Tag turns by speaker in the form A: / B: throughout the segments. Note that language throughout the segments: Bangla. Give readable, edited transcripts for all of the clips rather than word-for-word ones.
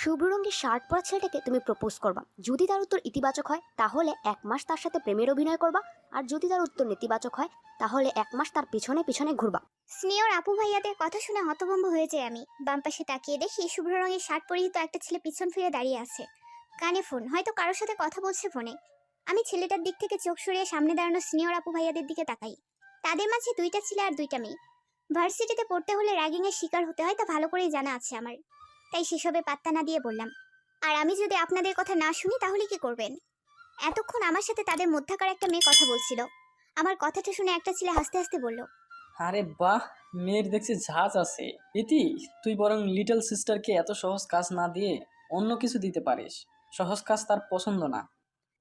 A: শুভ্র রঙের শার্ট পরা ছেলেটাকে তুমি প্রপোজ করবা। যদি তার উত্তর ইতিবাচক হয় তাহলে 1 মাস তার সাথে প্রেমের অভিনয় করবা, আর যদি তার উত্তর নেতিবাচক হয় তাহলে 1 মাস তার পিছনে পিছনে ঘুরবা।
B: সিনিয়র আপু ভাইয়াদের কথা শুনে হতভম্ব হয়ে যায় আমি। বাম পাশে তাকিয়ে দেখি শুভ্র রঙের শার্ট পরিহিত একটা ছেলে পিছন ফিরে দাঁড়িয়ে আছে, কানে ফোন, হয়তো কারোর সাথে কথা বলছে ফোনে। আমি ছেলেটার দিক থেকে চোখ সরিয়ে সামনে দাঁড়ানো সিনিয়র আপু ভাইয়াদের দিকে তাকাই। তাদের মাঝে 2টা ছেলে আর 2টা মেয়ে। ভার্সিটিতে পড়তে হলে র্যাগিং এর শিকার হতে হয় তা ভালো করেই জানা আছে আমার, তাই সেসবে পাত্তা না দিয়ে বললাম, আর আমি যদি আপনাদের কথা না শুনি তাহলে কি করবেন? এতক্ষণ আমার সাথে তাদের মধ্যকার একটা মেয়ে কথা বলছিল। আমার কথাটা শুনে একটা ছেলে হাসতে হাসতে বলল,
C: আরে বাহ, মেয়ের দেখছি ঝাঁজ আছে। ইতি, তুই বরং লিটল সিস্টারকে এত সহজ কাজ না দিয়ে অন্য কিছু দিতে পারিস। সহজ কাজ তার পছন্দ না।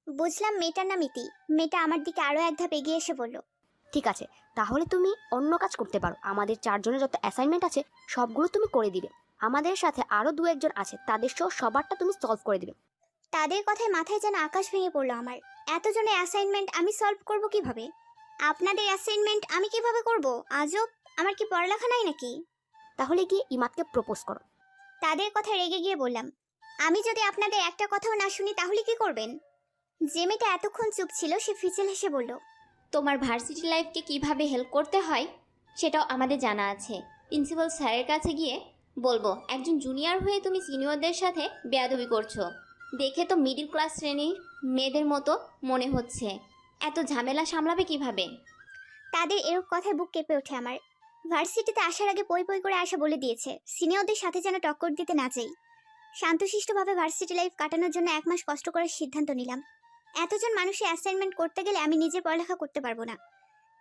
B: বুঝলাম মেয়েটার নাম ইতি। মেয়েটা আমার দিকে আরো এক ধাপ এগিয়ে এসে বলল,
A: ঠিক আছে, তাহলে তুমি অন্য কাজ করতে পারো। আমাদের 4 জনের যত অ্যাসাইনমেন্ট আছে সবগুলো তুমি করে দিবে। আমাদের সাথে আরও 2-1 জন আছে, তাদের সহ সবারটা তুমি সলভ করে দিবে।
B: তাদের কথায় মাথায় যেন আকাশ ভেঙে পড়লো আমার। এতজনের অ্যাসাইনমেন্ট আমি সলভ করব কিভাবে? আপনাদের অ্যাসাইনমেন্ট আমি কিভাবে করব? আজব, আমার কি পড়ালেখা নাই নাকি?
A: তাহলে গিয়ে ইমাদকে প্রপোজ করো।
B: তাদের কথায় রেগে গিয়ে বললাম, আমি যদি আপনাদের একটা কথাও না শুনি তাহলে কি করবেন? যে মেয়েটা এতক্ষণ চুপ ছিল সে ফিচেল হেসে বলল,
D: তোমার ভার্সিটি লাইফকে কিভাবে হেল্প করতে হয় সেটাও আমাদের জানা আছে। প্রিন্সিপাল স্যারের কাছে গিয়ে বলবো একজন জুনিয়র হয়ে তুমি সিনিয়রদের সাথে বেয়াদবি করছো। দেখে তো মিডিল ক্লাস শ্রেণীর মেয়েদের মতো মনে হচ্ছে। এত ঝামেলা সামলাবে কিভাবে?
B: তাদের এরূপ কথায় বুক কেঁপে ওঠে আমার। ভার্সিটিতে আসার আগে পই পই করে আসা বলে দিয়েছে সিনিয়রদের সাথে যেন টক্কর দিতে না চাই। শান্তশিষ্টভাবে ভার্সিটি লাইফ কাটানোর জন্য 1 মাস কষ্ট করার সিদ্ধান্ত নিলাম। এতজন মানুষের অ্যাসাইনমেন্ট করতে গেলে আমি নিজে পড়ালেখা করতে পারবো না,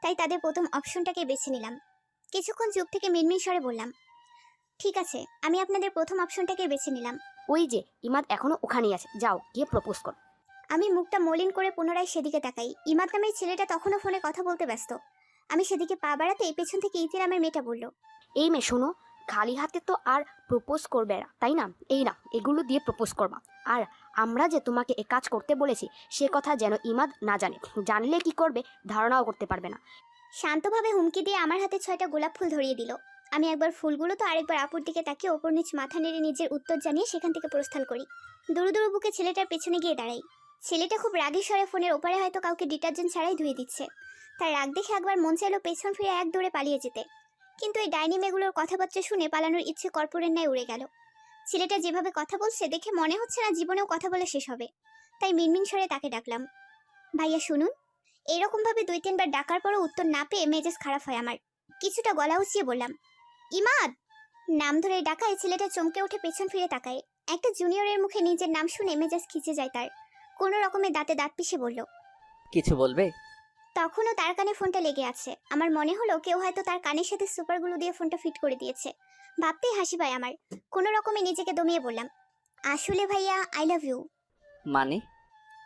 B: তাই তাদের প্রথম অপশনটাকে বেছে নিলাম। কিছুক্ষণ চুপ থেকে মিনমিন স্বরে বললাম, ঠিক আছে, আমি আপনাদের প্রথম অপশনটাকে বেছে নিলাম।
A: ওই যে ইমাদ এখনো ওখানেই আছে, যাও গিয়ে প্রপোজ করো।
B: আমি মুখটা মলিন করে পুনরায় সেদিকে তাকাই। ইমাদ নামের ছেলেটা তখনও ফোনে কথা বলতে ব্যস্ত। আমি সেদিকে পা বাড়াতেই পেছন থেকে ইতি নামের মেয়েটা বলল,
A: এই মেয়ে শোনো, খালি হাতে তো আর প্রপোজ করবে না, তাই না? এই না, এগুলো দিয়ে প্রপোজ করবা। আর আমরা যে তোমাকে এ কাজ করতে বলেছি সে কথা যেন ইমাদ না জানে। জানলে কি করবে ধারণাও করতে পারবে না।
B: শান্তভাবে হুমকি দিয়ে আমার হাতে 6টা গোলাপ ফুল ধরিয়ে দিল। আমি একবার ফুলগুলো তো আরেকবার আপুর দিকে তাকিয়ে ওপর নিচ মাথা নেড়ে নিজের উত্তর জানিয়ে সেখান থেকে প্রস্থান করি। দুরু দুরু বুকে ছেলেটার পেছনে গিয়ে দাঁড়াই। ছেলেটা খুব রাগী স্বরে ফোনের ওপারে হয়তো কাউকে ডিটারজেন্ট ছাড়াই ধুয়ে দিচ্ছে। তার রাগ দেখে একবার মন চাইলো পেছন ফিরে এক দৌড়ে পালিয়ে যেতে, কিন্তু এই ডাইনি মেয়েগুলোর কথাবার্তা শুনে পালানোর ইচ্ছে কর্পূরের ন্যায় উড়ে গেল। ছেলেটা যেভাবে কথা বলছে দেখে মনে হচ্ছে না জীবনেও কথা বলে শেষ হবে। তাই মিনমিন স্বরে তাকে ডাকলাম, ভাইয়া শুনুন। এইরকম ভাবে 2-3 বার ডাকার পরও উত্তর না পেয়ে মেজাজ খারাপ হয় আমার। কিছুটা গলা উঁচিয়ে বললাম, ইমাদ। নাম ধরে ডাকায় ছেলেটা চমকে উঠে পেছন ফিরে তাকায়। একটা জুনিয়রের মুখে নিজের নাম শুনে মেজাজ খিচে যায় তার। কোনো রকমে দাঁতে দাঁত পিষে বলল,
E: কিছু বলবে?
B: তখনও তার কানে ফোনটা লেগে আছে। আমার মনে হলো কেউ হয়তো তার কানের সাথে সুপারগুলো দিয়ে ফোনটা ফিট করে দিয়েছে। ভাবতেই হাসি পায় আমার। কোনো রকমে নিজেকে দমিয়ে বললাম, আসলে ভাইয়া আই লাভ ইউ।
E: মানে?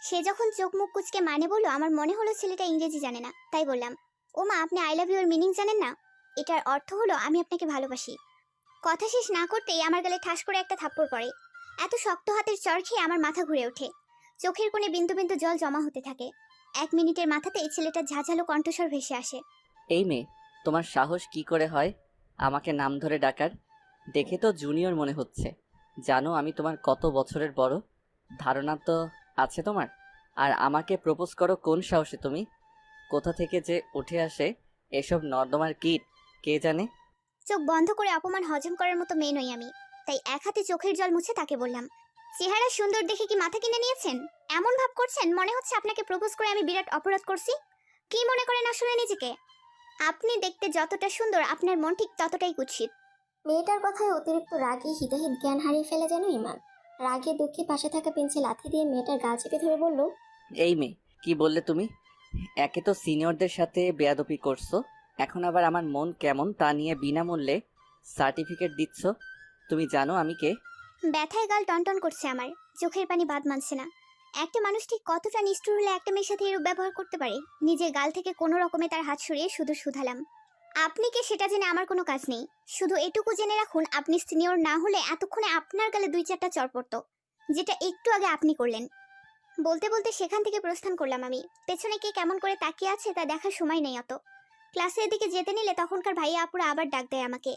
B: সে যখন চোখ মুখ কুচকে মানে বলল, আমার মনে হলো ছেলেটা ইংরেজি জানে না, তাই বললাম, ও মা, আপনি আই লাভ ইউ এর মিনিং জানেন না? এটার অর্থ হলো আমি আপনাকে ভালোবাসি। কথা শেষ না করতেই আমার গালে ঠাস করে একটা থাপ্পড় পড়ে। এত শক্ত হাতের চড় খেয়ে আমার মাথা ঘুরে ওঠে। চোখের কোণে বিন্দু বিন্দু জল জমা হতে থাকে। 1 মিনিটের মাথাতে এই ছেলেটার ঝাঁঝালো কণ্ঠস্বর ভেসে আসে,
E: এই মেয়ে, তোমার সাহস কি করে হয় আমাকে নাম ধরে ডাকার? দেখে তো জুনিয়র মনে হচ্ছে। জানো আমি তোমার কত বছরের বড়? ধারণা তো আছে তোমার। আর আমাকে প্রপোজ করো কোন সাহসে তুমি? কোথা থেকে যে উঠে আসে এসব নর্দমার কীট কে জানে।
B: চোখ বন্ধ করে অপমান হজম করার মতো মেয়ে নই আমি, তাই এক হাতে চোখের জল মুছে তাকে বললাম, চেহারা সুন্দর দেখে কি মাথা কিনে নিয়েছেন? এমন ভাব করছেন মনে হচ্ছে আপনাকে প্রপোজ করে আমি বিরাট অপরাধ করছি। কি মনে করেন আসলে নিজেকে? আপনি দেখতে যতটা সুন্দর আপনার মন ঠিক ততটাই কুৎসিত।
F: মেয়েটার কথায় অতিরিক্ত রাগে হিতাহিত জ্ঞান হারিয়ে ফেলে যেন ইমান। রাগে দুঃখে পাশে থাকা পেন্সিল লাথি দিয়ে মেয়েটার গাল চেপে ধরে বলল,
E: এই মেয়ে, কি বললে তুমি? একে তো সিনিয়রদের সাথে বেয়াদবি করছো, এখন আবার আমার মন কেমন তা নিয়ে বিনামূল্যে সার্টিফিকেট দিচ্ছ। তুমি জানো আমি কে?
B: ব্যথায় গাল টনটন করছে আমার, চোখের পানি বাদ মানছে না। একটা মানুষ ঠিক কতটা নিষ্ঠুর হলে একটা মেয়ের সাথে এরূপ ব্যবহার করতে পারে? নিজের গাল থেকে কোনো রকমে তার হাত সরিয়ে শুধু শুধালাম, আপনি কে সেটা জেনে আমার কোনো কাজ নেই। শুধু এটুকু জেনে রাখুন, আপনি সিনিয়র না হলে এতক্ষণে আপনার গালে 2-4টা চড় পড়তো, যেটা একটু আগে আপনি করলেন। বলতে বলতে সেখান থেকে প্রস্থান করলাম আমি। পেছনে কে কেমন করে তাকিয়ে আছে তা দেখার সময় নেই অত। ক্লাসের দিকে যেতে নিলে তখনকার ভাইয়া আপুরা আবার ডাক দেয় আমাকে।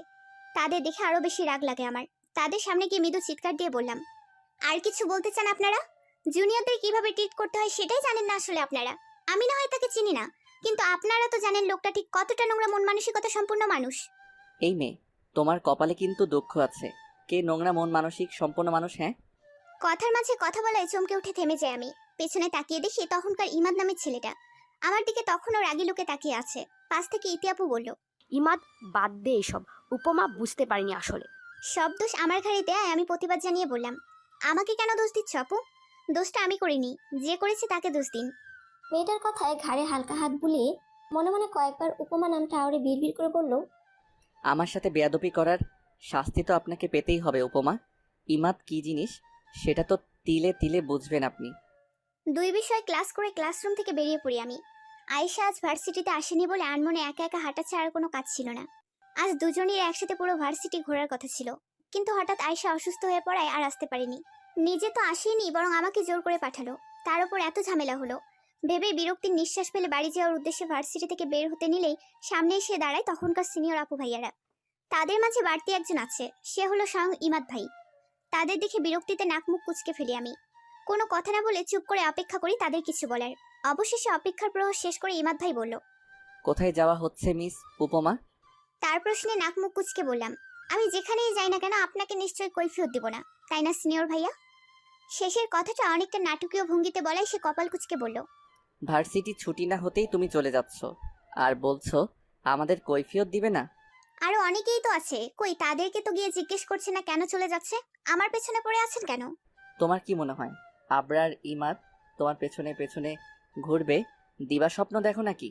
B: তাদের দেখে আরো বেশি রাগ লাগে আমার। তাদের সামনে গিয়ে মৃদু চিৎকার দিয়ে বললাম, আর কিছু বলতে চান আপনারা? জুনিয়রদের কিভাবে ট্রিট করতে হয় সেটাই জানেন না আসলে আপনারা। আমি না হয় তাকে চিনি না, কিন্তু আপনারা তো জানেন লোকটা ঠিক কতটা নোংরা মন মানসিকতা সম্পূর্ণ মানুষ।
E: এই মেয়ে, তোমার কপালে কিন্তু দুঃখ আছে। কে নোংরা মন মানসিক সম্পন্ন মানুষ? হ্যাঁ,
B: কথার মাঝে কথা বলায় চমকে উঠে থেমে যাই আমি। পেছনে তাকিয়ে দেখি তখনকার ইমাদ নামের ছেলেটা আমার দিকে তখনও রাগী লোকে তাকিয়ে আছে। পাশ থেকে ইতিআপু বলল,
A: ইমাদ, বাদ দে এসব। উপমা বুঝতে পারিনি আসলে।
B: সব দোষ আমার ঘাড়ে দেয়। আমি প্রতিবাদ জানিয়ে বললাম, আমাকে কেন দোষ দিচ্ছ আপু? দোষটা আমি করিনি, যে করেছে তাকে দোষ দিন।
F: মেয়েটার কথায় ঘাড়ে হালকা হাত বুলিয়ে মনে মনে কয়েকবার উপমা নামটা আওড়ে বিড়বিড় করে বলল,
E: আমার সাথে বেয়াদবি করার শাস্তি তো আপনাকে পেতেই হবে উপমা। ইমাদ কি জিনিস সেটা তো তিলে তিলে বুঝবেন আপনি।
B: দুই বিষয় ক্লাস করে ক্লাসরুম থেকে বেরিয়ে পড়ি আমি। আয়েশা আজ ভার্সিটিতে আসেনি বলে আনমনে একা একা হাঁটা ছাড়া কোনো কাজ ছিল না। আজ দুজনের একসাথে পুরো ভার্সিটি ঘোরার কথা ছিল, কিন্তু হঠাৎ আয়েশা অসুস্থ হয়ে পড়ায় আর আসতে পারেনি। নিজে তো আসেনি, বরং আমাকে জোর করে পাঠালো। তার উপর এত ঝামেলা হলো ভেবে বিরক্তির নিঃশ্বাস ফেলে বাড়ি যাওয়ার উদ্দেশ্যে ভার্সিটি থেকে বের হতে নিলেই সামনে এসে দাঁড়ায় তখনকার সিনিয়র আপু ভাইয়ারা। তাদের মাঝে বাড়তি একজন আছে, সে হলো স্বয়ং ইমাদ ভাই। তাদের দেখে বিরক্তিতে নাক মুখ কুঁচকে ফেলি আমি। কোনো কথা না বলে চুপ করে অপেক্ষা করি তাদের কিছু বলার। অবশেষে অপেক্ষার প্রহর শেষ করে ইমাদ ভাই বলল,
E: কোথায় যাওয়া হচ্ছে মিস উপমা?
B: তার প্রশ্নে নাক মুখ কুঁচকে বললাম, আমি যেখানেই যাই না কেন আপনাকে নিশ্চয়ই কৈফিয়ত দিব না, তাই না সিনিয়র ভাইয়া? শেষের কথাটা অনেকটা নাটকীয় ভঙ্গিতে বলায় সে কপাল কুঁচকে বলল,
E: ভার্সিটি ছুটি না হতেই তুমি চলে যাচ্ছ আর বলছো আমাদের কৈফিয়ত দিবে না?
B: আরো অনেকেই তো আছে, কই তাদেরকে তো গিয়ে জিজ্ঞেস করছে না কেন চলে যাচ্ছে? আমার পেছনে পড়ে আছেন কেন?
E: তোমার কি মনে হয় আবরার ইমাদ তোমার পেছনে পেছনে ঘুরবে? দিবা স্বপ্ন দেখো নাকি?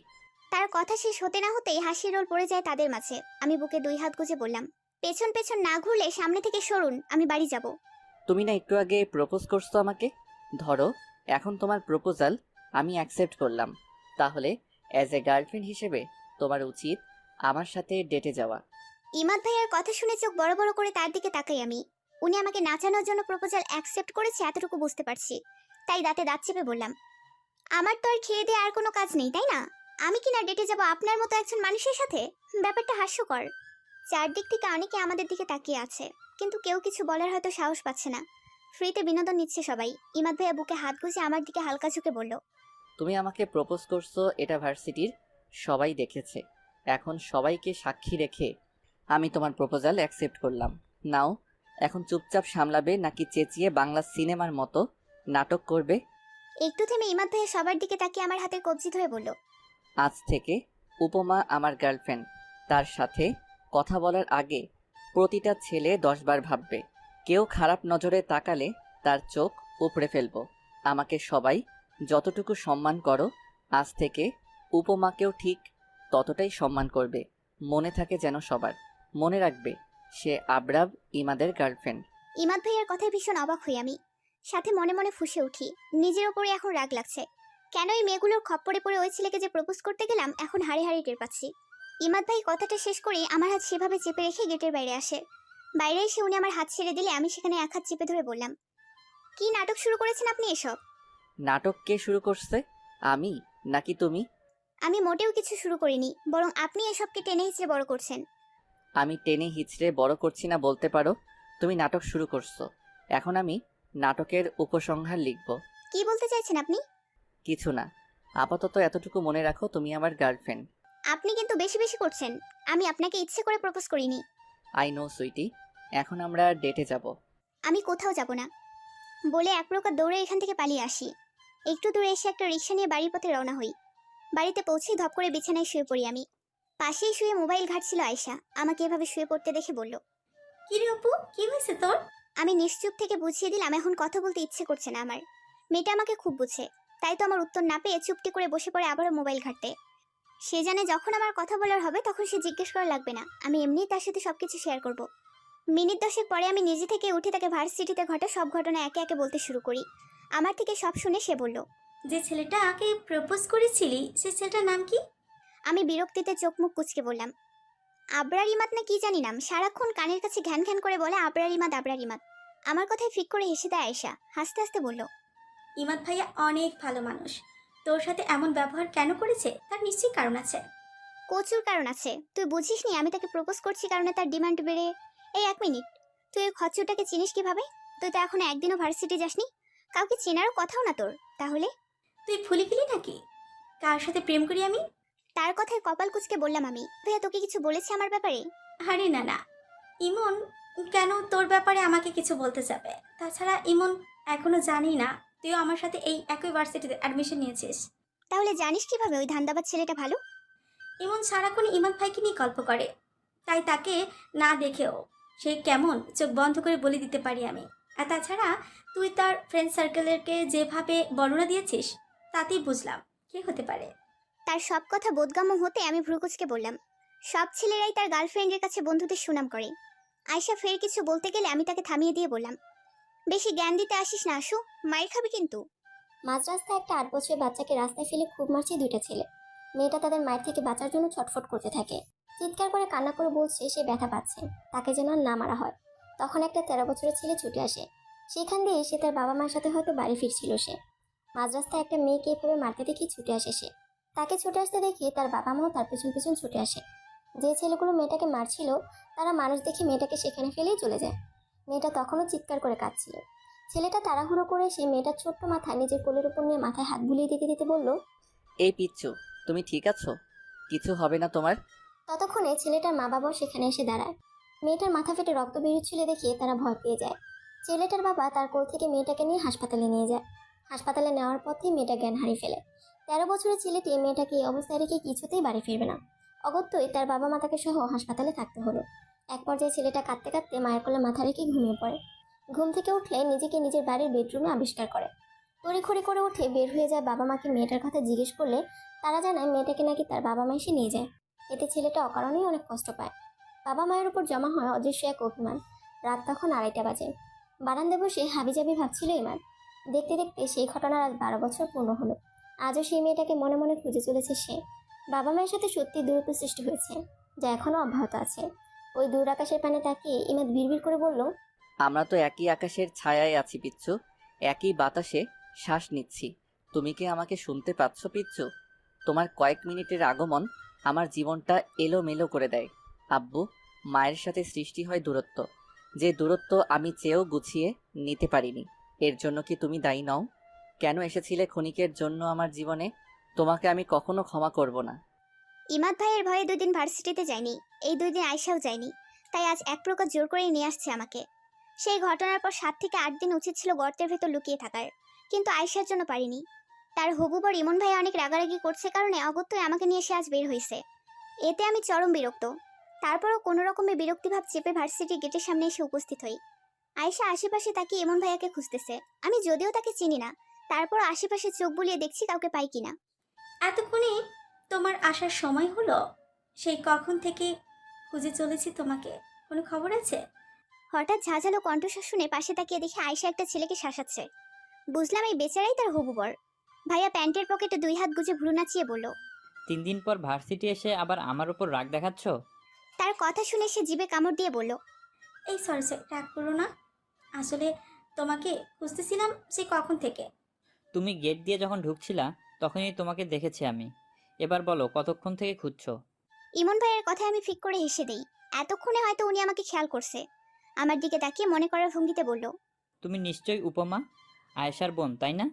B: তার কথা শেষ হতে না হতেই হাসির রোল পড়ে যায় তাদের মাঝে। আমি বুকে দুই হাত গুজে বললাম, পেছন পেছন না ঘুরলে সামনে থেকে সরুন, আমি বাড়ি যাব।
E: তুমি না একটু আগে প্রপোজ করছো আমাকে? ধরো এখন তোমার প্রপোজাল আমি অ্যাকসেপ্ট করলাম, তাহলে অ্যাজ এ গার্লফ্রেন্ড হিসেবে তোমার উচিত আমার সাথে ডেটে যাওয়া।
B: ইমাদ ভাইয়ার কথা শুনে চোখ বড় বড় করে তার দিকে তাকাই আমি। উনি আমাকে নাচানোর জন্য প্রপোজাল অ্যাকসেপ্ট করেছে এতটুকু বুঝতে পারছি, তাই দাঁতে দাঁত চেপে বললাম, আমার তো আর খেয়ে দিয়ে আর কোনো কাজ নেই, তাই না? আমি কি না ডেটে যাব আপনার মতো একজন মানুষের সাথে? ব্যাপারটা হাস্যকর। চারদিক থেকে অনেকে আমাদের দিকে তাকিয়ে আছে, কিন্তু কেউ কিছু বলার হয়তো সাহস পাচ্ছে না। ফ্রিতে বিনোদন নিচ্ছে সবাই। ইমাদ ভাইয়া বুকে হাত গুজে আমার দিকে হালকা ঝুঁকে বলল,
E: তুমি আমাকে প্রপোজ করছো, এটা ভার্সিটির সবাই দেখেছে। এখন সবাইকে সাক্ষী রেখে আমি তোমার প্রপোজাল অ্যাকসেপ্ট করলাম। নাও, এখন চুপচাপ সামলাবে নাকি চেঁচিয়ে বাংলা সিনেমার মতো নাটক করবে?
B: একটু থেমে ইমাদ ভাইয়া সবার দিকে তাকিয়ে আমার হাতের কবজি ধরে বলল,
E: আজ থেকে উপমা আমার গার্লফ্রেন্ড। তার সাথে কথা বলার আগে প্রতিটা ছেলে 10 বার ভাববে। কেউ খারাপ নজরে তাকালে তার চোখ উপড়ে ফেলবো। আমাকে সবাই যতটুকু সম্মান করো, আজ থেকে উপমাকেও ঠিক ততটাই সম্মান করবে। মনে থাকে যেন সবার। মনে রাখবে, সে আবরাব ইমাদের গার্লফ্রেন্ড।
B: ইমাদ ভাইয়ার কথায় ভীষণ অবাক হই আমি, সাথে মনে মনে ফুঁসে উঠি। নিজের ওপরে এখন রাগ লাগছে। কেন এই মেয়েগুলোর খপ্পরে পড়ে ওই ছেলেকে যে প্রপোজ করতে গেলাম এখন হাড়ে হাড়ে টের পাচ্ছি। ইমাদ ভাই কথাটা শেষ করে আমার হাত সেভাবে চেপে রেখে গেটের বাইরে আসে। বাইরে এসে উনি আমার হাত ছেড়ে দিলে আমি সেখানে এক হাত চেপে ধরে বললাম, কি নাটক শুরু করেছেন আপনি এসব?
E: নাটক কে শুরু করছে, আমি নাকি তুমি?
B: আমি মোটেও কিছু শুরু করিনি, বরং আপনি এসবকে টেনে হিচড়ে বড় করছেন।
E: আমি টেনে হিচড়ে বড় করছি না বলতে পারো, তুমি নাটক শুরু করছো। এখন আমি নাটকের উপসংহার লিখব।
B: কি বলতে চাইছেন আপনি?
E: কিছু না, আপাতত এতটুকু মনে রাখো, তুমি আমার গার্লফ্রেন্ড।
B: আপনি কিন্তু বেশি বেশি করছেন। আমি আপনাকে ইচ্ছে করে প্রপোজ করিনি।
E: আই নো সুইটি, এখন আমরা ডেটে যাব।
B: আমি কোথাও যাব না বলে এক প্রকার দৌড়ে এখান থেকে পালিয়ে আসি। একটু দূরে এসে একটা রিক্সা নিয়ে বাড়ির পথে রওনা হই। বাড়িতে পৌঁছেই ধপ করে বিছানায় শুয়ে পড়ি আমি। পাশেই শুয়ে মোবাইল ঘাঁটছিল আয়েশা। আমাকে এভাবে শুয়ে পড়তে দেখে বলল,
G: কি রে অপু, কি হয়েছে তোর?
B: আমি নিশ্চুপ থেকে বুঝিয়ে দিলাম এখন কথা বলতে ইচ্ছে করছে না আমার। মেয়েটা আমাকে খুব বুঝে, তাই তো আমার উত্তর না পেয়ে চুপটি করে বসে পড়ে আবারও মোবাইল ঘাঁটতে। সে জানে যখন আমার কথা বলার হবে তখন সে জিজ্ঞেস করা লাগবে না, আমি এমনিই তার সাথে সবকিছু শেয়ার করব। মিনিট 10 পরে আমি নিজে থেকে উঠে তাকে ভার্সিটিতে ঘটা সব ঘটনা একে একে বলতে শুরু করি। আমার থেকে সব শুনে সে বলল,
G: যে ছেলেটা আগে প্রপোজ করেছিলি সে ছেলেটার নাম কি?
B: আমি বিরক্তিতে চোখ মুখ কুঁচকে বললাম, আবরার ইমাদ না কি জানি নাম। সারাক্ষণ কানের কাছে ঘ্যান ঘ্যান করে বলে আবরার ইমাদ আবরার ইমাদ। আমার কথায় ফিক করে হেসে দেয় আয়েশা। হাসতে হাসতে বলল,
G: ইমাদ ভাইয়া অনেক ভালো মানুষ, তোর সাথে এমন ব্যবহার কেন করেছে তার নিশ্চয়ই কারণ আছে।
B: প্রচুর কারণ আছে। তুই বুঝিসনি আমি তাকে প্রপোজ করছি কারণে তার ডিমান্ড বেড়ে। এই 1 মিনিট, তুই ওই খচ্চরটাকে চিনিস কিভাবে? তুই তো এখনো একদিনও ভার্সিটি যাসনি, কাউকে চেনারও কথাও না তোর। তাহলে
G: তুই ভুলে গেলি নাকি কার সাথে প্রেম করি আমি?
B: তার কথায় কপাল কুঁচকে বললাম আমি। ভাইয়া তোকে কিছু বলেছে আমার ব্যাপারে?
G: আরে না না, ইমন কেন তোর ব্যাপারে আমাকে কিছু বলতে যাবে? তাছাড়া ইমন এখনো জানি না তুইও আমার সাথে এই একই ভার্সিটিতে অ্যাডমিশন নিয়েছিস।
B: তাহলে জানিস কিভাবে ওই ধান্দাবাজ ছেলেটা ভালো?
G: ইমন সারাক্ষণ ইমান ভাইকে নিয়ে গল্প করে, তাই তাকে না দেখেও সে কেমন চোখ বন্ধ করে বলে দিতে পারি আমি। আর তাছাড়া তুই তার ফ্রেন্ড সার্কেলেরকে যেভাবে বর্ণনা দিয়েছিস তাতেই বুঝলাম কে হতে পারে।
B: তার সব কথা বোধগম্য হতে আমি ভ্রুকুচকে বললাম, সব ছেলেরাই তার গার্লফ্রেন্ডের কাছে বন্ধুদের সুনাম করে। আয়শা ফের কিছু বলতে গেলে আমি তাকে থামিয়ে দিয়ে বললাম, বেশি জ্ঞান দিতে আসিস না আশু, মায়ের খাবি কিন্তু।
F: মাঝ রাস্তায় একটা 8 বছরের বাচ্চাকে রাস্তায় ফেলে খুব মারছে দুইটা ছেলে। মেয়েটা তাদের মায়ের থেকে বাঁচার জন্য ছটফট করতে থাকে, চিৎকার করে কান্না করে বলছে সে ব্যথা পাচ্ছে, তাকে যেন আর না মারা হয়। তখন একটা 13 বছরের ছেলে ছুটে আসে, সেখান দিয়ে সে তার বাবা মায়ের সাথে হয়তো বাড়ি ফিরছিল। সে মাঝ রাস্তায় একটা মেয়েকে এভাবে মারতে দেখে ছুটে আসে সে। তাকে ছুটে আসতে দেখে তার বাবা মাও তার পেছন পেছন ছুটে আসে। যে ছেলেগুলো মেয়েটাকে মারছিল তারা মানুষ দেখে মেয়েটাকে সেখানে ফেলেই চলে যায়। মেয়েটা তখনও চিৎকার করে কাঁদছিল। ছেলেটা তাড়াহুড়ো করে সে মেয়েটার ছোট্ট মাথায় নিজের কোলের উপর নিয়ে মাথায় হাত বুলিয়ে দিতে দিতে বলল,
E: এই পিচ্চু, তুমি ঠিক আছো? কিছু হবে না তোমার?
F: ততক্ষণে ছেলেটার মা বাবাও সেখানে এসে দাঁড়ায়। মেয়েটার মাথা ফেটে রক্ত বেরোচ্ছিল দেখে তারা ভয় পেয়ে যায়। ছেলেটার বাবা তার কোল থেকে মেয়েটাকে নিয়ে হাসপাতালে নিয়ে যায়। হাসপাতালে নেওয়ার পথেই মেয়েটা জ্ঞান হারিয়ে ফেলে। 13 বছরের ছেলেটি মেয়েটাকে এই অবস্থায় রেখে কিছুতেই বাড়ি ফিরবে না। অগত্যই তার বাবা মা তাকে সহ হাসপাতালে থাকতে হলো। এক পর্যায়ে ছেলেটা কাঁদতে কাঁদতে মায়ের কোলে মাথা রেখে ঘুমিয়ে পড়ে। ঘুম থেকে উঠলে নিজেকে নিজের বাড়ির বেডরুমে আবিষ্কার করে। তড়িঘড়ি করে উঠে বের হয়ে যায় বাবা মাকে মেয়েটার কথা জিজ্ঞেস করলে তারা জানায় মেয়েটাকে নাকি তার বাবা মা এসে নিয়ে যায়। এতে ছেলেটা অকারণেই অনেক কষ্ট পায়। বাবা মায়ের উপর জমা হয় অদৃশ্য এক অভিমান। রাত তখন 2:30 বাজে। বারান্দায় বসে হাবিজাবি ভাবছিল ইমান। দেখতে দেখতে সেই ঘটনার আজ 12 বছর পূর্ণ হলো। আজও সেই মেয়েটাকে মনে মনে খুঁজে চলেছে সে। বাবা মায়ের সাথে সত্যি দূরত্ব সৃষ্টি হয়েছে, যা এখনও অব্যাহত আছে। ওই দূর আকাশের পানে তাকিয়ে ইমাদ বিড়বিড় করে বলল,
E: আমরা তো একই আকাশের ছায়ায় আছি পিচ্চু, একই বাতাসে শ্বাস নিচ্ছি। তুমি কি আমাকে শুনতে পাচ্ছ পিচ্চু? তোমার কয়েক মিনিটের আগমন আমার জীবনটা এলোমেলো করে দেয়। আব্বু, মায়ের সাথে সৃষ্টি হয় দূরত্ব, যে দূরত্ব আমি চেয়েও গুছিয়ে নিতে পারিনি। এর জন্য কি তুমি দায়ী নও? কেন এসেছিলে ক্ষণিকের জন্য আমার জীবনে? তোমাকে আমি কখনো ক্ষমা করব না।
B: ইমাদ ভাইয়ের ভয়ে 2 দিন ভার্সিটিতে যায়নি, এই 2 দিন আয়শাও যায়নি, তাই আজ এক প্রকার জোর করেই নিয়ে আসছে আমাকে। সেই ঘটনার পর 7 থেকে 8 দিন উচিত ছিল গর্তের ভেতর লুকিয়ে থাকার, কিন্তু আয়শার জন্য পারিনি। তার হবু বর ইমন ভাই অনেক রাগারাগি করছে কারণে অগত্যই আমাকে নিয়ে সে আজ বের হয়েছে। এতে আমি চরম বিরক্ত। তারপরও কোনো রকমের বিরক্তিভাব চেপে ভার্সিটি গেটের সামনে এসে উপস্থিত হই। আয়শা আশেপাশে তাকিয়ে ইমন ভাইয়াকে খুঁজতেছে। আমি যদিও তাকে চিনি না, তারপরও আশেপাশে চোখ বুলিয়ে দেখছি কাউকে পাই কিনা।
G: এতক্ষণে তোমার আসার সময় হলো? সেই কখন থেকে খুঁজে চলেছি তোমাকে, কোনো খবর আছে?
B: হঠাৎ ঝাঁঝালো কণ্ঠস্বর শুনে পাশে তাকিয়ে দেখে আয়শা একটা ছেলেকে শাসাচ্ছে। বুঝলাম এই বেচারাই তার হবু বর। ভাইয়া প্যান্টের পকেটে 2 হাত গুজে ভ্রু নাচিয়ে বলল,
H: 3 দিন পর ভার্সিটি এসে আবার আমার উপর রাগ দেখাচ্ছ?
B: তার কথা শুনে সে জিভে কামড় দিয়ে বলল,
G: এই সরি সরি, রাগ করো না। আসলে তোমাকে খুঁজতেছিলাম সেই কখন থেকে।
H: তুমি গেট দিয়ে যখন ঢুকছিলা তখনই তোমাকে দেখেছি আমি। এবার বলো কতক্ষণ থেকে খুঁজছো?
B: ইমন ভাইয়ের কথায় আমি ফিক করে হেসে দেই। এতক্ষণে হয়তো উনি আমাকে খেয়াল করছে। আমার দিকে তাকিয়ে মনে করার ভঙ্গিতে বলল,
H: তুমি নিশ্চয়ই উপমা, আয়েশার বোন, তাই না?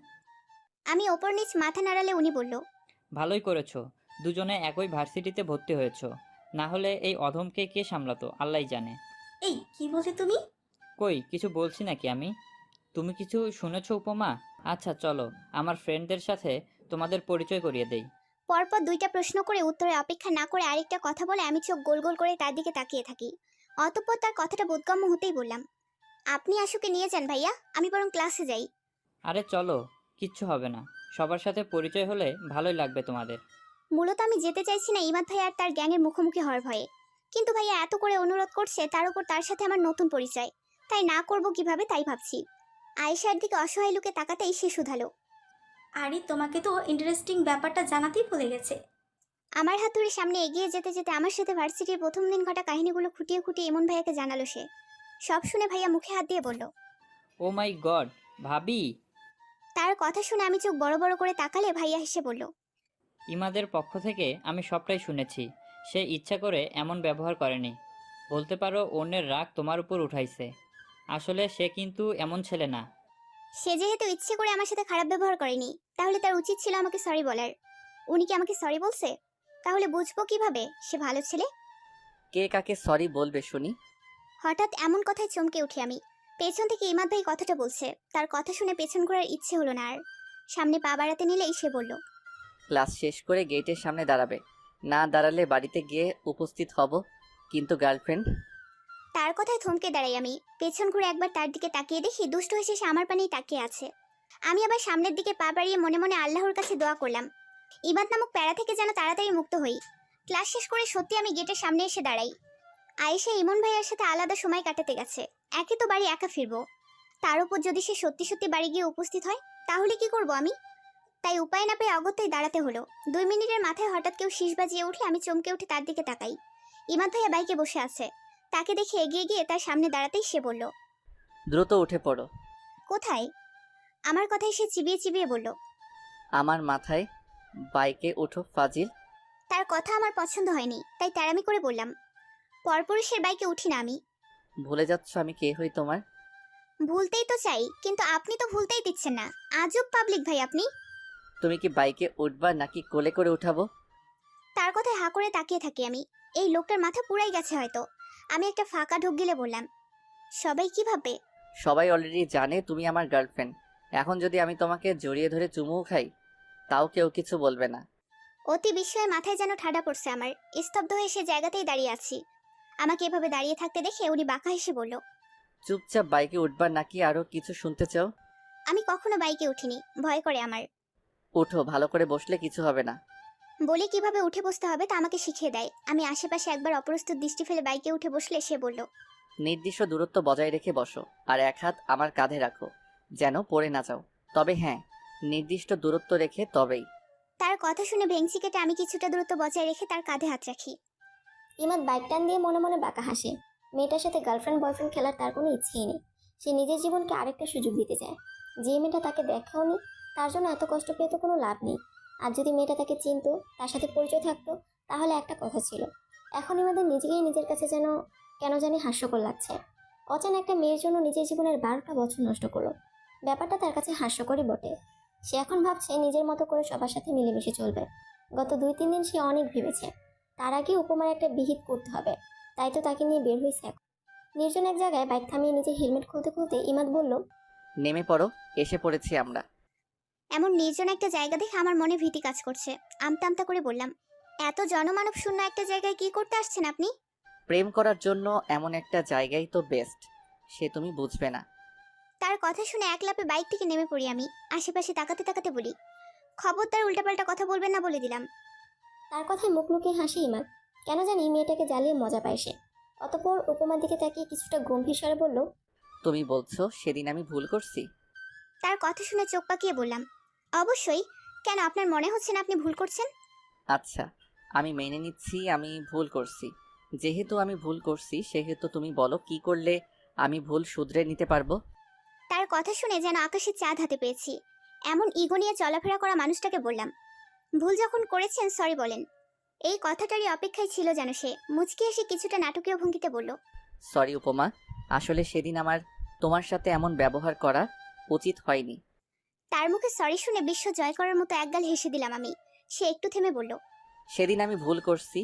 B: আমি ওপর নিচ মাথা নাড়ালে উনি বলল,
H: ভালোই করেছো, দুজনে একই ভার্সিটিতে ভর্তি হয়েছো। না হলে এই অধমকে কে সামলাতো আল্লাহই জানে।
G: এই কি বলে তুমি?
H: কই কিছু বলছি নাকি আমি? তুমি কিছু শুনেছো উপমা? আচ্ছা চলো আমার ফ্রেন্ডদের সাথে তোমাদের পরিচয় করিয়ে দেই।
B: পরপর 2টা প্রশ্ন করে উত্তরে অপেক্ষা না করে আরেকটা কথা বলে আমি চোখ গোল গোল করে তার দিকে তাকিয়ে থাকি। অতঃপর তার কথাটা বোধগম্য হতেই বললাম, আপনি আশুকে নিয়ে যান ভাইয়া, আমি বরং ক্লাসে যাই।
H: আরে চলো, কিচ্ছু হবে না, সবার সাথে পরিচয় হলে ভালোই লাগবে তোমাদের।
B: মূলত আমি যেতে চাইছি না ইমাদ ভাইয়া আর তার গ্যাংয়ের মুখোমুখি হওয়ার ভয়ে, কিন্তু ভাইয়া এত করে অনুরোধ করছে, তার উপর তার সাথে আমার নতুন পরিচয়, তাই না করব কিভাবে তাই ভাবছি। আয়েশার দিকে অসহায় লোকে তাকাতেই সে শুধালো,
G: আরে তোমাকে তো ইন্টারেস্টিং ব্যাপারটা জানাতেই ভুলে গেছে।
B: আমার হাত ধরে সামনে এগিয়ে যেতে যেতে আমার সাথে ভার্সিটির প্রথম দিন ঘটা কাহিনীগুলো খুঁটিয়ে খুঁটিয়ে ইমন ভাইয়াকে জানালো সে। সব শুনে ভাইয়া মুখে হাত দিয়ে বলল,
H: ও মাই গড, ভাবি!
B: তার কথা শুনে আমি চোখ বড় বড় করে তাকালে ভাইয়া হেসে বলল,
H: ইমাদের পক্ষ থেকে আমি সবটাই শুনেছি। সে ইচ্ছা করে এমন ব্যবহার করেনি, বলতে পারো অন্যের রাগ তোমার উপর উঠাইছে। আসলে সে কিন্তু এমন ছেলে না।
B: সে যেহেতু ইচ্ছে করে আমার সাথে খারাপ ব্যবহার করেনি, তাহলে তার উচিত ছিল আমাকে সরি বলার। উনি কি আমাকে সরি বলছে? তাহলে বুঝবো কিভাবে সে ভালো ছেলে?
E: কে কাকে সরি বলবে শুনি?
B: হঠাৎ এমন কথায় চমকে উঠি আমি। পেছন থেকে ইমাদ ভাই কথাটা বলছে, তার কথা শুনে পেছন ঘোরার ইচ্ছে হলো না আর। সামনে পা বাড়াতে নিলেই সে বলল,
E: ক্লাস শেষ করে গেটের সামনে দাঁড়াবে, না দাঁড়ালে বাড়িতে গিয়ে উপস্থিত হব। কিন্তু গার্লফ্রেন্ড?
B: তার কথায় থমকে দাঁড়াই আমি। পেছন ঘুরে একবার তার দিকে তাকিয়ে দেখি দুষ্ট হেসে সে আমার পানেই তাকিয়ে আছে। আমি আবার সামনের দিকে পা বাড়িয়ে মনে মনে আল্লাহর কাছে দোয়া করলাম, ইমাদ নামক প্যারা থেকে যেন তাড়াতাড়ি মুক্ত হই। ক্লাস শেষ করে সত্যি আমি গেটের সামনে এসে দাঁড়াই। আয়েশা ইমন ভাইয়ের সাথে আলাদা সময় কাটাতে গেছে। একে তো বাড়ি একা ফিরবো, তার উপর যদি সে সত্যি সত্যি বাড়ি গিয়ে উপস্থিত হয়, তাহলে কি করব আমি? তাই উপায় না পেয়ে অগত্যই দাঁড়াতে হলো। 2 মিনিটের মাথায় হঠাৎ কেউ শীষ বাজিয়ে উঠলে আমি চমকে উঠে তার দিকে তাকাই। ইমাদ ভাইয়া বাইকে বসে আছে। তাকে দেখে এগিয়ে গিয়ে তার সামনে দাঁড়াতেই সে বলল,
E: দ্রুত উঠে পড়ো।
B: কোথায়? আমার কথায় সে চিবিয়ে চিবিয়ে বলল,
E: আমার মাথায়। বাইকে ওঠো ফাজিল।
B: তার কথা আমার পছন্দ হয়নি, তাই তেরামি করে বললাম, পরপুরুষের বাইকে উঠি না আমি।
E: ভুলে যাচ্ছ আমি কে হই তোমার?
B: ভুলতেই তো চাই, কিন্তু আপনি তো ভুলতেই দিচ্ছেন না। আজব পাবলিক ভাই আপনি।
E: তুমি কি বাইকে উঠবা নাকি কোলে করে উঠাবো?
B: তার কথায় হা করে তাকিয়ে থাকি আমি। এই লোকটার মাথা পুরাই গেছে হয়তো। আমি একটা ফাঁকা ঢোক গিলে বললাম, সবাই কি ভাববে?
E: সবাই অলরেডি জানে তুমি আমার গার্লফ্রেন্ড। এখন যদি আমি তোমাকে জড়িয়ে ধরে চুমুও খাই, তাও কেউ কিছু বলবে না।
B: অতি বিস্ময়ে মাথায় যেন ঠাডা পড়ছে আমার। স্তব্ধ হয়ে সে জায়গাতেই দাঁড়িয়ে আছি। আমাকে এভাবে দাঁড়িয়ে থাকতে দেখে উনি বাঁকা হেসে বলল,
E: চুপচাপ বাইকে উঠবা নাকি আরো কিছু শুনতে চাও?
B: আমি কখনো বাইকে উঠিনি, ভয় করে আমার।
E: ওঠো, ভালো করে বসলে কিছু হবে না।
B: বলে কিভাবে উঠে বসতে হবে তা আমাকে শিখিয়ে দেয়। আমি আশেপাশে একবার অপ্রস্তুত দৃষ্টি ফেলে বাইকে উঠে বসলে সে বলল,
E: নির্দিষ্ট দূরত্ব বজায় রেখে বসো, আর এক হাত আমার কাঁধে রাখো, যেন পড়ে না যাও। তবে হ্যাঁ, নির্দিষ্ট দূরত্ব রেখে তবেই।
B: তার কথা শুনে ভেংচি কেটে আমি কিছুটা দূরত্ব বজায় রেখে তার কাঁধে হাত রাখি।
F: ইমাদ বাইক টান দিয়ে মনে মনে বাঁকা হাসে। মেয়েটার সাথে গার্লফ্রেন্ড বয়ফ্রেন্ড খেলার তার কোনো ইচ্ছেই নেই। সে নিজের জীবনকে আরেকটা সুযোগ দিতে চায়। যে মেয়েটা তাকে দেখাওনি, তার জন্য এত কষ্ট পেয়ে তো কোনো লাভ নেই। আর যদি মেয়েটা তাকে চিনতো, তার সাথে পরিচয় থাকতো, তাহলে একটা কথা ছিল। এখন ইমাদের নিজেকেই নিজের কাছে যেন কেন জানি হাস্যকর লাগছে। অচেনা একটা মেয়ের জন্য নিজের জীবনের 12টা বছর নষ্ট করলো। ব্যাপারটা তার কাছে হাস্যকরই বটে। সে এখন ভাবছে নিজের মতো করে সবার সাথে মিলেমিশে চলবে। গত 2-3 দিন সে অনেক ভেবেছে, তার আগে উপমার একটা বিহিত করতে হবে। তাই তো তাকে নিয়ে বের হয়েছে এখন। নির্জন এক জায়গায় বাইক থামিয়ে নিজে হেলমেট খুলতে খুলতে ইমাদ বলল,
E: নেমে পড়ো, এসে পড়েছি আমরা।
B: এমন নির্জন একটা জায়গা দেখে আমার মনে ভীতি কাজ করছে। আমতা আমতা করে বললাম, এত জনমানব শূন্য একটা জায়গায় কি করতে আসছেন আপনি?
E: প্রেম করার জন্য এমন একটা জায়গাই তো বেস্ট, সে তুমি বুঝবে না।
B: তার কথা শুনে এক লাফে বাইক থেকে নেমে পড়ি আমি। আশেপাশে তাকাতে তাকাতে বলি, খবরদার উল্টাপাল্টা কথা বলবেন না বলে দিলাম।
F: তার কথায় মুখ লুকিয়ে হাসি ইমাদ। কেন জানি মেয়েটাকে জ্বালিয়ে মজা পায় সে। অতঃপর উপমার দিকে তাকিয়ে কিছুটা গম্ভীর স্বরে বলল,
E: তুমি বলছো সেদিন আমি ভুল করছি?
B: তার কথা শুনে চোখ পাকিয়ে বললাম, অবশ্যই। কেন, আপনার মনে হচ্ছে না আপনি ভুল করছেন?
E: আচ্ছা, আমি মেনে নিচ্ছি আমি ভুল করছি। যেহেতু আমি ভুল করছি, সেহেতু তুমি বলো কি করলে আমি ভুল শুধরে নিতে পারবো।
B: তার কথা শুনে যেন আকাশে চাঁদ হাতে পেয়েছি। এমন ইগো নিয়ে চলাফেরা করা মানুষটাকে বললাম, ভুল যখন করেছেন সরি বলেন। এই কথাটারই অপেক্ষায় ছিল যেন সে। মুচকি এসে কিছুটা নাটকীয় ভঙ্গিতে বলল,
E: সরি উপমা, আসলে সেদিন আমার তোমার সাথে এমন ব্যবহার করা উচিত হয়নি।
B: তার মুখে সরি শুনে বিশ্ব জয় করার মতো একগাল হেসে দিলাম আমি। সে একটু থেমে বলল,
E: সেদিন আমি ভুল করছি,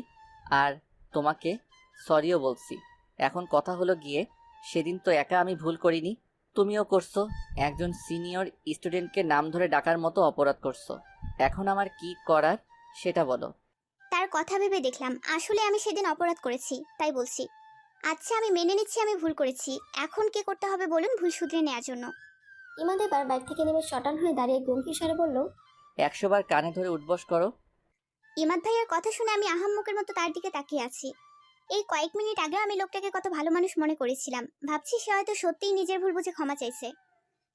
E: আর তোমাকে সরিও বলছি। এখন কথা হলো গিয়ে, সেদিন তো একা আমি ভুল করিনি, তুমিও করছো। একজন সিনিয়র স্টুডেন্টকে নাম ধরে ডাকার মতো অপরাধ করছো। এখন আমার কি করার সেটা বলো।
B: তার কথা ভেবে দেখলাম আসলে আমি সেদিন অপরাধ করেছি, তাই বলছি। আচ্ছা, আমি মেনে নিচ্ছি আমি ভুল করেছি। এখন কি করতে হবে বলুন ভুল শুধরে নেওয়ার জন্য?
F: ইমাদ এবার বাইক থেকে নেমে শটান হয়ে দাঁড়িয়ে গম্ভীর স্বরে বলল,
E: 100 বার কানে ধরে উঠবস করো।
B: ইমাদ ভাইয়ের কথা শুনে আমি আহাম্মকের মতো তার দিকে তাকিয়ে আছি। এই কয়েক মিনিট আগে আমি লোকটাকে কত ভালো মানুষ মনে করেছিলাম। ভাবছি সে হয়তো সত্যিই নিজের ভুল বুঝে ক্ষমা চাইছে।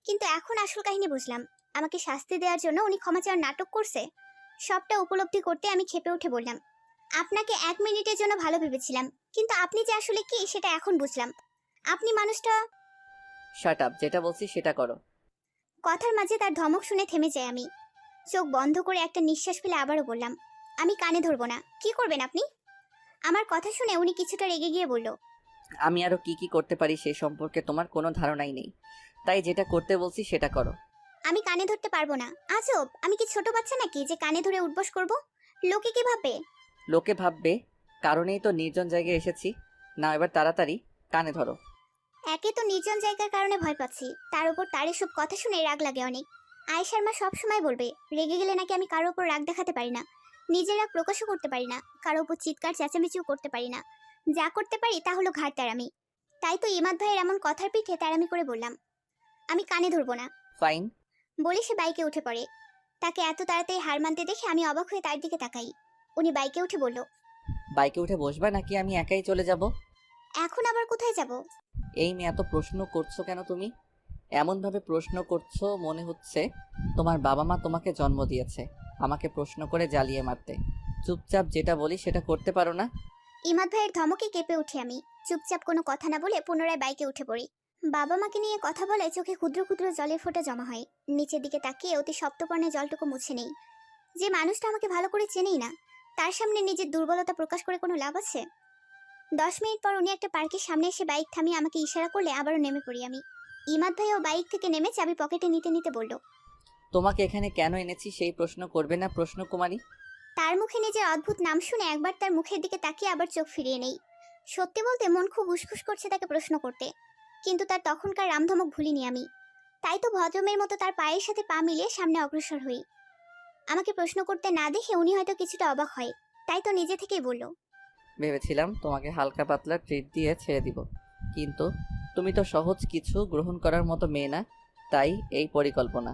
B: কিন্তু এখন আসল কাহিনী বুঝলাম। আমাকে শাস্তি দেওয়ার জন্য উনি ক্ষমা চাওয়ার নাটক করছে। সবটা উপলব্ধি করতে আমি ক্ষেপে উঠে বললাম, আপনাকে 1 মিনিটের জন্য ভালো ভেবেছিলাম, কিন্তু আপনি যে আসলে কি সেটা এখন বুঝলাম। আপনি মানুষটা।
E: শাট আপ, যেটা বলছি সেটা করো।
B: কথার মাঝে তার ধমক শুনে থেমে যাই আমি। চোখ বন্ধ করে একটা নিঃশ্বাস ফেলে আবারও বললাম, আমি কানে ধরবো না। কি করবেন আপনি? আমার কথা শুনে উনি কিছুটা রেগে গিয়ে বলল,
E: আমি আরও কি কি করতে পারি সে সম্পর্কে তোমার কোনো ধারণাই নেই, তাই যেটা করতে বলছি সেটা করো।
B: আমি কানে ধরতে পারবো না। আজব, আমি কি ছোট বাচ্চা নাকি যে কানে ধরে উঠবস করব? লোকে কি ভাববে?
E: লোকে ভাববে কারণেই তো নির্জন জায়গায় এসেছি। না, এবার তাড়াতাড়ি কানে ধরো।
B: একে তো নির্জন জায়গার কারণে ভয় পাচ্ছি, তার উপর তার এসব কথা শুনে রাগ লাগে অনেক। আয়েশার মা সব সময় বলবে রেগে গেলে নাকি আমি কারো উপর রাগ দেখাতে পারি না, নিজের রাগ প্রকাশও করতে পারি না, কারো উপর চিৎকার চেঁচামেচিও করতে পারি না। যা করতে পারি তা হলো ঘাড় তেড়ামি। তাই তো ইমাদ ভাইয়ের এমন কথার পিঠে তেড়ামি করে বললাম আমি কানে ধরবো না।
E: ফাইন।
B: বলে সে বাইকে উঠে পড়ে। তাকে এত তাড়াতাড়ি হার মানতে দেখে আমি অবাক হয়ে তার দিকে তাকাই। উনি বাইকে উঠে বলল,
E: বাইকে উঠে বসবা নাকি আমি একাই চলে যাব?
B: এখন আবার কোথায় যাব?
E: এই মেয়ে, এত প্রশ্ন করছো কেন তুমি? এমনভাবে প্রশ্ন করছো মনে হচ্ছে তোমার বাবা মা তোমাকে জন্ম দিয়েছে আমাকে প্রশ্ন করে জ্বালিয়ে মারতে। চুপচাপ যেটা বলি সেটা করতে পারো না?
B: ইমাদ ভাইয়ের ধমকে কেঁপে উঠি আমি। চুপচাপ কোনো কথা না বলে পুনরায় বাইকে উঠে পড়ি। বাবা মাকে নিয়ে কথা বলায় চোখে ক্ষুদ্র ক্ষুদ্র জলের ফোঁটা জমা হয়। নিচের দিকে তাকিয়ে অতি সপ্তপর্ণে জলটুকু মুছে নেই। যে মানুষটা আমাকে ভালো করে চেনেই না, তার সামনে নিজের দুর্বলতা প্রকাশ করে কোনো লাভ আছে? 10 মিনিট পর উনি একটা পার্কের সামনে এসে বাইক থামিয়ে আমাকে ইশারা করলে আবারও নেমে পড়ি আমি। ইমাদ ভাইও বাইক থেকে নেমে চাবি পকেটে নিতে নিতে বলল,
E: তোমাকে এখানে কেন এনেছি সেই প্রশ্ন করবে না প্রশ্ন কুমারী?
B: তার মুখে নিজের অদ্ভুত নাম শুনে একবার তার মুখের দিকে তাকিয়ে আবার চোখ ফিরিয়ে নেই। সত্যি বলতে মন খুব উসখুস করছে তাকে প্রশ্ন করতে, কিন্তু তার তখনকার রামধমক ভুলিনি আমি। তাই তো ভদ্রমের মতো তার পায়ের সাথে পা মিলিয়ে সামনে অগ্রসর হই। আমাকে প্রশ্ন করতে না দেখে উনি হয়তো কিছুটা অবাক হয়, তাই তো নিজে থেকেই বলল,
E: ভেবেছিলাম তোমাকে হালকা পাতলা ট্রিট দিয়ে ছেড়ে দিব, কিন্তু তুমি তো সহজ কিছু গ্রহণ করার মতো মেয়ে না, তাই এই পরিকল্পনা।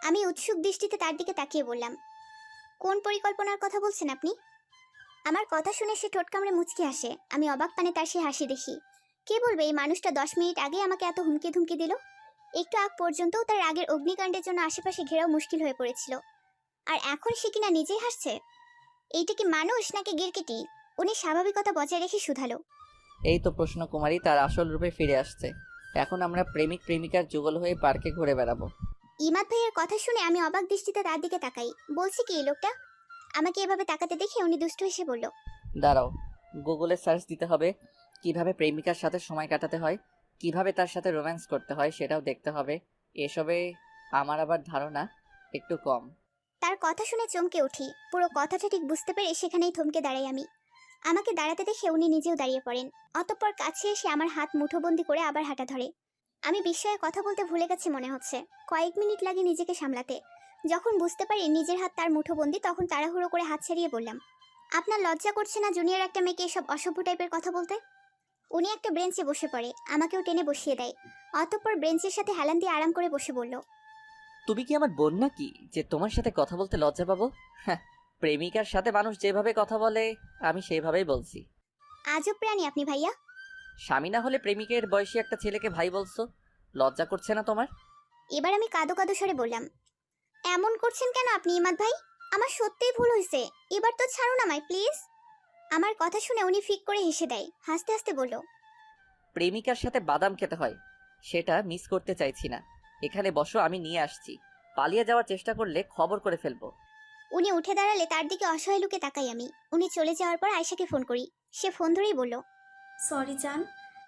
B: আমি উৎসুক দৃষ্টিতে তার দিকে তাকিয়ে বললাম, কোন পরিকল্পনার কথা বলছেন আপনি? আমার কথা শুনে সে ঠোঁট কামড়ে মুচকি হাসে। আমি অবাক পানে তার সে হাসি দেখি। কে বলবে এই মানুষটা 10 মিনিট আগে আমাকে এত হুমকি ধুমকি দিল? একটু আগ পর্যন্তও তার রাগের অগ্নিকাণ্ডের জন্য আশেপাশে ঘেরাও মুশকিল হয়ে পড়েছিল, আর এখন সে কিনা নিজেই হাসছে। এইটা কি মানুষ নাকি গিরকিটি? উনি স্বাভাবিকতা বজায় রেখে শুধালো,
E: এই তো প্রশ্ন কুমারী তার আসল রূপে ফিরে আসছে। এখন আমরা প্রেমিক প্রেমিকার যুগল হয়ে পার্কে ঘুরে বেড়াবো।
B: ইমাদ ভাইয়ের কথা শুনে আমি অবাক দৃষ্টিতে তার দিকে তাকাই। বলছি কি এই লোকটা? আমাকে এভাবে তাকাতে দেখে উনি দুষ্টু হেসে বলল,
E: দাঁড়াও, গুগলে সার্চ দিতে হবে, কিভাবে প্রেমিকার সাথে সময় কাটাতে হয়, কিভাবে তার সাথে রোম্যান্স করতে হয় সেটাও দেখতে হবে। এসবে আমার আবার ধারণা একটু কম।
B: তার কথা শুনে চমকে উঠি। পুরো কথাটা ঠিক বুঝতে পেরে সেখানেই থমকে দাঁড়াই আমি। আমাকে দাঁড়াতে দেখে উনি নিজেও দাঁড়িয়ে পড়েন। অতঃপর কাছে এসে আমার হাত মুঠোবন্দি করে আবার হাঁটা ধরে। আমি বিস্ময়ে কথা বলতে ভুলে গেছি মনে হচ্ছে। কয়েক মিনিট লাগে নিজেকে সামলাতে। যখন বুঝতে পারি নিজের হাত তার মুঠোবন্দি, তখন তাড়াহুড়ো করে হাত ছাড়িয়ে বললাম, আপনার লজ্জা করছে না জুনিয়র একটা মেয়েকে এসব অসভ্য টাইপের কথা বলতে? উনি একটা বেঞ্চে বসে পড়ে, আমাকেও টেনে বসিয়ে দেয়। অতঃপর বেঞ্চের সাথে হেলান দিয়ে আরাম করে বসে বলল,
E: তুমি কি আমার বোন নাকি যে তোমার সাথে কথা বলতে লজ্জা পাবো? হ্যাঁ, প্রেমিকার সাথে মানুষ যেভাবে কথা বলে আমি সেইভাবেই বলছি।
B: আজব প্রাণী আপনি ভাইয়া।
E: স্বামী না হলে প্রেমিকের বয়সী একটা ছেলেকে ভাই বলছো, লজ্জা করছে না তোমার?
B: এবার আমি কাঁদো কাঁদো স্বরে বললাম, এমন করছেন কেন আপনি ইমাদ ভাই? আমার সত্যিই ভুল হয়েছে, এবার তো ছাড়ুন আমায় প্লিজ। আমার কথা শুনে উনি ফিক করে হেসে দেয়। হাসতে হাসতে বলল,
E: প্রেমিকার সাথে বাদাম খেতে হয়, সেটা মিস করতে চাইছি না। এখানে বসো, আমি নিয়ে আসছি। পালিয়ে যাওয়ার চেষ্টা করলে খবর করে ফেলবো।
B: উনি উঠে দাঁড়ালে তার দিকে অসহায় লুকে তাকাই আমি। উনি চলে যাওয়ার পর আয়েশাকে ফোন করি। সে ফোন ধরেই বলল,
G: সরি জান,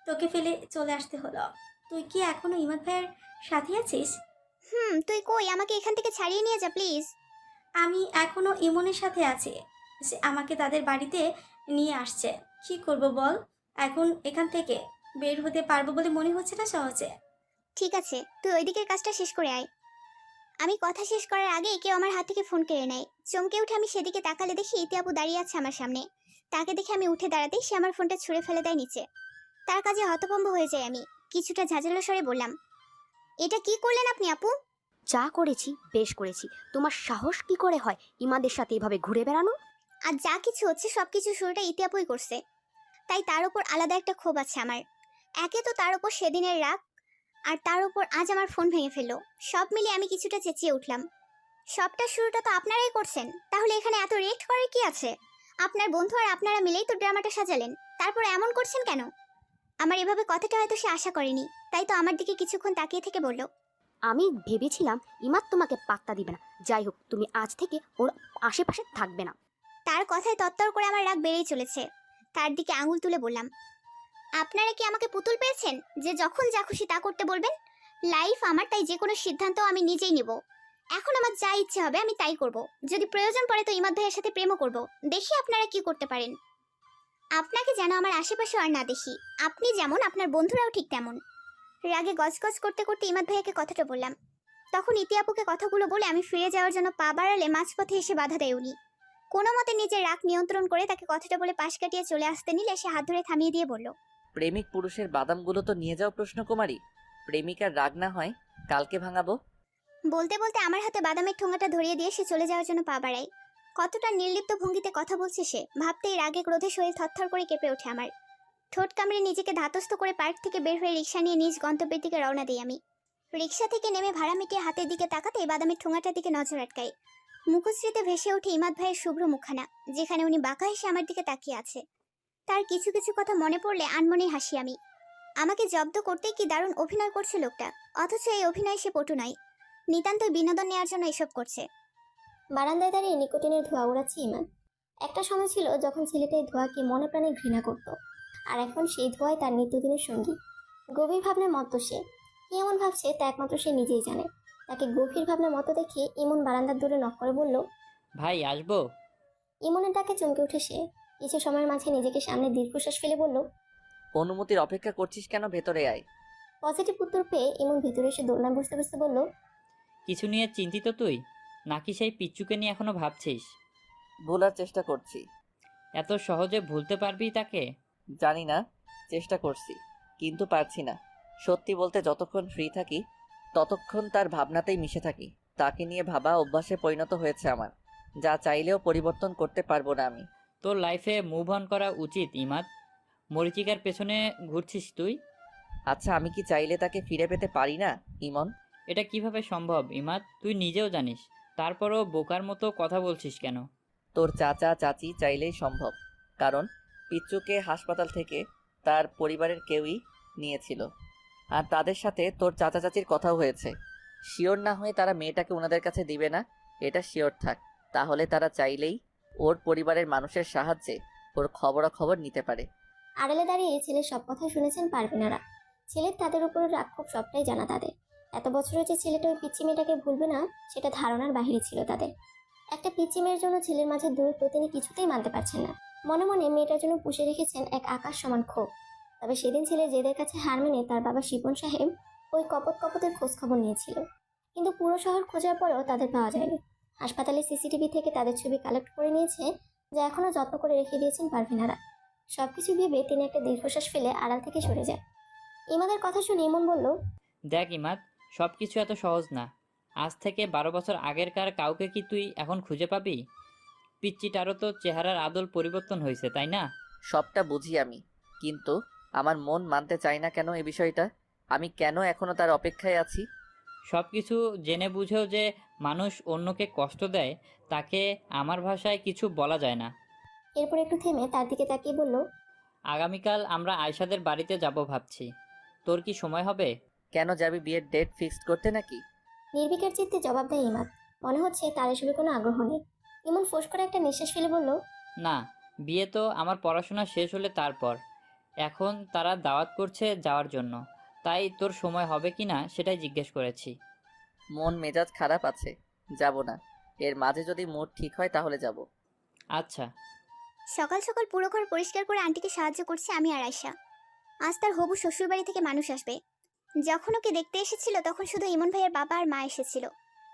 G: তোকে ফেলে চলে আসতে হলো। তুই কি এখনো ইমাদ ভাইয়ের সাথে আছিস?
B: তুই কই? আমাকে এখান থেকে ছাড়িয়ে নিয়ে যা প্লিজ।
G: আমি এখনো ইমনের সাথে আছি। সে আমাকে তাদের বাড়িতে নিয়ে আসছে। কি করব বল? এখন এখান থেকে বের হতে পারবো বলে মনে হচ্ছে না সহজে।
B: ঠিক আছে, তুই ওই দিকের কাজটা শেষ করে আয়। আমি কথা শেষ করার আগেই কেউ আমার হাত থেকে ফোন কেড়ে নেয়। চমকে উঠে আমি সেদিকে তাকালে দেখি ইতি আপু দাঁড়িয়ে আছে আমার সামনে। তাকে দেখে আমি উঠে দাঁড়াতেই সে আমার ফোনটা ছুঁড়ে ফেলে দেয় নিচে। তার কাজে হতভম্ব হয়ে যাই আমি। কিছুটা ঝাঁঝালো স্বরে বললাম, এটা কি করলেন আপনি আপু?
A: যা করেছি বেশ করেছি। তোমার সাহস কি করে হয় ইমাদের সাথে এভাবে ঘুরে বেড়ানো?
B: আর যা কিছু হচ্ছে সবকিছু শুরুটা ইতি আপুই করছে, তাই তার উপর আলাদা একটা ক্ষোভ আছে আমার। একে তো তার উপর সেদিনের রাগ, আর তার উপর আজ আমার ফোন ভেঙে ফেললো। সব মিলিয়ে আমি কিছুটা চেঁচিয়ে উঠলাম, সবটা শুরুটা তো আপনারাই করছেন, তাহলে এখানে এত রিয়েক্ট করার কি আছে? আপনার বন্ধু আর আপনারা মিলেই তো ড্রামাটা সাজালেন, তারপর এমন করছেন কেন? আমার এভাবে কথাটা হয়তো সে আশা করেনি, তাই তো আমার দিকে কিছুক্ষণ তাকিয়ে থেকে বলল,
A: আমি ভেবেছিলাম ইমাদ তোমাকে পাত্তা দিবে না। যাই হোক, তুমি আজ থেকে ওর আশেপাশে থাকবে না।
B: তার কথায় তত্তর করে আমার রাগ বেড়েই চলেছে। তার দিকে আঙুল তুলে বললাম, আপনারা কি আমাকে পুতুল পেয়েছেন যে যখন যা খুশি তা করতে বলবেন? লাইফ আমার, তাই যে কোনো সিদ্ধান্ত আমি নিজেই নেব। এখন আমার যা ইচ্ছে হবে আমি তাই করব। যদি প্রয়োজন পড়ে তো ইমাদ ভাইয়ের সাথে প্রেমও করব। দেখি আপনারা কি করতে পারেন। আপনাকে যেন আমার আশেপাশে আর না দেখি। আপনি যেমন, আপনার বন্ধুরাও ঠিক তেমন। রাগে গজগজ করতে করতে ইমাদ ভাইয়াকে কথাটা বললাম। তখন ইতি আপুকে কথাগুলো বলে আমি ফিরে যাওয়ার জন্য পা বাড়ালে মাঝপথে এসে বাধা দেয় উনি। কোনো মতে নিজের রাগ নিয়ন্ত্রণ করে তাকে কথাটা বলে পাশ কাটিয়ে চলে আসতে নিলে সে হাত ধরে থামিয়ে দিয়ে বলল,
E: প্রেমিক পুরুষের বাদামগুলো তো নিয়ে যাও প্রশ্নকুমারী। প্রেমিকার রাগ না হয় কালকে ভাঙাবো।
B: বলতে বলতে আমার হাতে বাদামের ঠোঙাটা ধরিয়ে দিয়ে সে চলে যাওয়ার জন্য পা বাড়ায়। কতটা নির্লিপ্ত ভঙ্গিতে কথা বলছে সে, ভাবতেই রাগে ক্রোধে শরীর থরথর করে কেঁপে ওঠে আমার। ঠোঁট কামড়ে নিজেকে ধাতস্থ করে পার্ক থেকে বের হয়ে রিক্সা নিয়ে নিজ গন্তব্যের দিকে রওনা দিই আমি। রিক্সা থেকে নেমে ভাড়া মিটিয়ে হাতের দিকে তাকাতেই বাদামের ঠোঙাটার দিকে নজর আটকায়। মুখশ্রীতে ভেসে ওঠে ইমাদ ভাইয়ের শুভ্র মুখখানা, যেখানে উনি বাঁকা হেসে আমার দিকে তাকিয়ে আছে। তার কিছু কিছু কথা মনে পড়লে আনমনেই হাসি আমি। আমাকে জব্দ করতেই কি দারুণ অভিনয় করছে লোকটা, অথচ এই অভিনয় সে পটু নয়, নিতান্তই বিনোদন নেওয়ার জন্য এসব করছে।
F: বারান্দায় দাঁড়িয়ে নিকোটিনের ধোঁয়া উড়াচ্ছে ইমান। একটা সময় ছিল যখন ছেলেটা এই ধোঁয়াকে মনে প্রাণে ঘৃণা করত, আর এখন সেই ধোঁয়াই তার নিত্যদিনের সঙ্গী। গভীর ভাবনায় মত্ত সে, কি এমন ভাবছে তা একমাত্র সে নিজেই জানে। তাকে গভীর ভাবনার মতো দেখে ইমন বারান্দার দূরে নক করে বলল,
H: ভাই আসবো?
F: ইমনের ডাকে চমকে উঠে সে কিছু সময়ের মাঝে নিজেকে সামনে দীর্ঘশ্বাস ফেলে বলল,
E: অনুমতির অপেক্ষা করছিস কেন? ভেতরে আয়।
F: পজিটিভ উত্তর পেয়ে ইমন ভেতরে এসে দোলনায় বসতে বসতে বলল,
H: কিছু নিয়ে চিন্তিত তুই, নাকি সেই পিচ্চুকে নিয়ে এখনো ভাবছিস?
E: ভোলার চেষ্টা করছি।
H: এত সহজে ভুলতে পারবি তাকে?
E: জানি না, চেষ্টা করছি কিন্তু পারছি না। সত্যি বলতে যতক্ষণ ফ্রি থাকি ততক্ষণ তার ভাবনাতেই মিশে থাকি। তাকে নিয়ে ভাবা অভ্যাসে পরিণত হয়েছে আমার, যা চাইলেও পরিবর্তন করতে পারবো না আমি।
H: তোর লাইফে মুভ অন করা উচিত ইমাদ। মরিচিকার পেছনে ঘুরছিস তুই।
E: আচ্ছা, আমি কি চাইলে তাকে ফিরে পেতে পারি না ইমন?
H: এটা কিভাবে সম্ভব ইমাদ? তুই নিজেও জানিস, তারপরও বোকার মতো কথা বলছিস কেন?
E: তোর চাচা চাচি চাইলেই সম্ভব, কারণ পিচ্চুকে হাসপাতাল থেকে তার পরিবারের কেউই নিয়েছিল, আর তাদের সাথে তোর চাচা চাচির কথাও হয়েছে। শিওর না হয়ে তারা মেয়েটাকে ওনাদের কাছে দিবে না, এটা শিওর থাক। তাহলে তারা চাইলেই ওর পরিবারের মানুষের সাহায্যে ওর খবরাখবর নিতে পারে।
F: আড়ালে দাঁড়িয়ে ছেলের সব কথাই শুনেছেন পারভিনারা। ছেলের তাদের উপর রাগ খুব সবটাই জানা তাদের। এত বছরও যে ছেলেটা ওই পিচ্চি মেয়েটাকে ভুলবে না সেটা ধারণার বাহিরে ছিল তাদের। একটা পিচ্চি মেয়ের জন্য ছেলের মাঝে দূরত্ব তিনি কিছুতেই মানতে পারছেন না। মনে মনে মেয়েটার জন্য পুষে রেখেছেন এক আকাশ সমান ক্ষোভ। তবে সেদিন ছেলে জেদের কাছে হার মেনে তার বাবা শিপন সাহেব ওই কপতের খোঁজ খবর নিয়েছিল, কিন্তু পুরো শহর খোঁজার পরেও তাদের পাওয়া যায়নি। হাসপাতালে সিসিটিভি থেকে তাদের ছবি কালেক্ট করে নিয়েছে, যা এখনো যত্ন করে রেখে দিয়েছেন পারভিনারা। সবকিছু ভেবে তিনি একটা দীর্ঘশ্বাস ফেলে আড়াল থেকে সরে যায়। ইমাদের কথা শুনে ইমন বলল,
H: দেখ ইমাদ, সব কিছু এত সহজ না। আজ থেকে 12 বছর আগেরকার কাউকে কি তুই এখন খুঁজে পাবি? পিচ্চিটারও তো চেহারার আদল পরিবর্তন হয়েছে, তাই না?
E: সবটা বুঝি আমি, কিন্তু আমার মন মানতে চায় না কেন এই বিষয়টা। আমি কেন এখনো তার অপেক্ষায় আছি?
H: সব কিছু জেনে বুঝেও যে মানুষ অন্যকে কষ্ট দেয়, তাকে আমার ভাষায় কিছু বলা যায় না।
F: এরপর একটু থেমে তার দিকে তাকিয়ে বলল,
H: আগামীকাল আমরা আয়শাদের বাড়িতে যাব ভাবছি। তোর কি সময় হবে?
E: কেন যাবি? বিয়ের ডেট ফিক্সড করতে নাকি?
F: নির্বিকার চিত্তে জবাব দেয় ইমাদ। মনে হচ্ছে তার এসবে কোনো আগ্রহ নেই। ইমন ফোঁস করে একটা নিঃশ্বাস ফেলে বলল,
H: না, বিয়ে তো আমার পড়াশোনা শেষ হলে তারপর। এখন তারা দাওয়াত করছে যাওয়ার জন্য, তাই তোর সময় হবে কি না সেটাই জিজ্ঞেস করেছি।
E: মন মেজাজ খারাপ আছে, যাব না। এর মাঝে যদি মুড ঠিক হয় তাহলে যাব।
H: আচ্ছা।
B: সকাল সকাল পুরো ঘর পরিষ্কার করে আন্টিকে সাহায্য করছি আমি আর আয়শা। আজ তার হবু শ্বশুরবাড়ি থেকে মানুষ আসবে। যখন ওকে দেখতে এসেছিল তখন শুধু ইমন ভাইয়ের বাবা আর মা এসেছিল,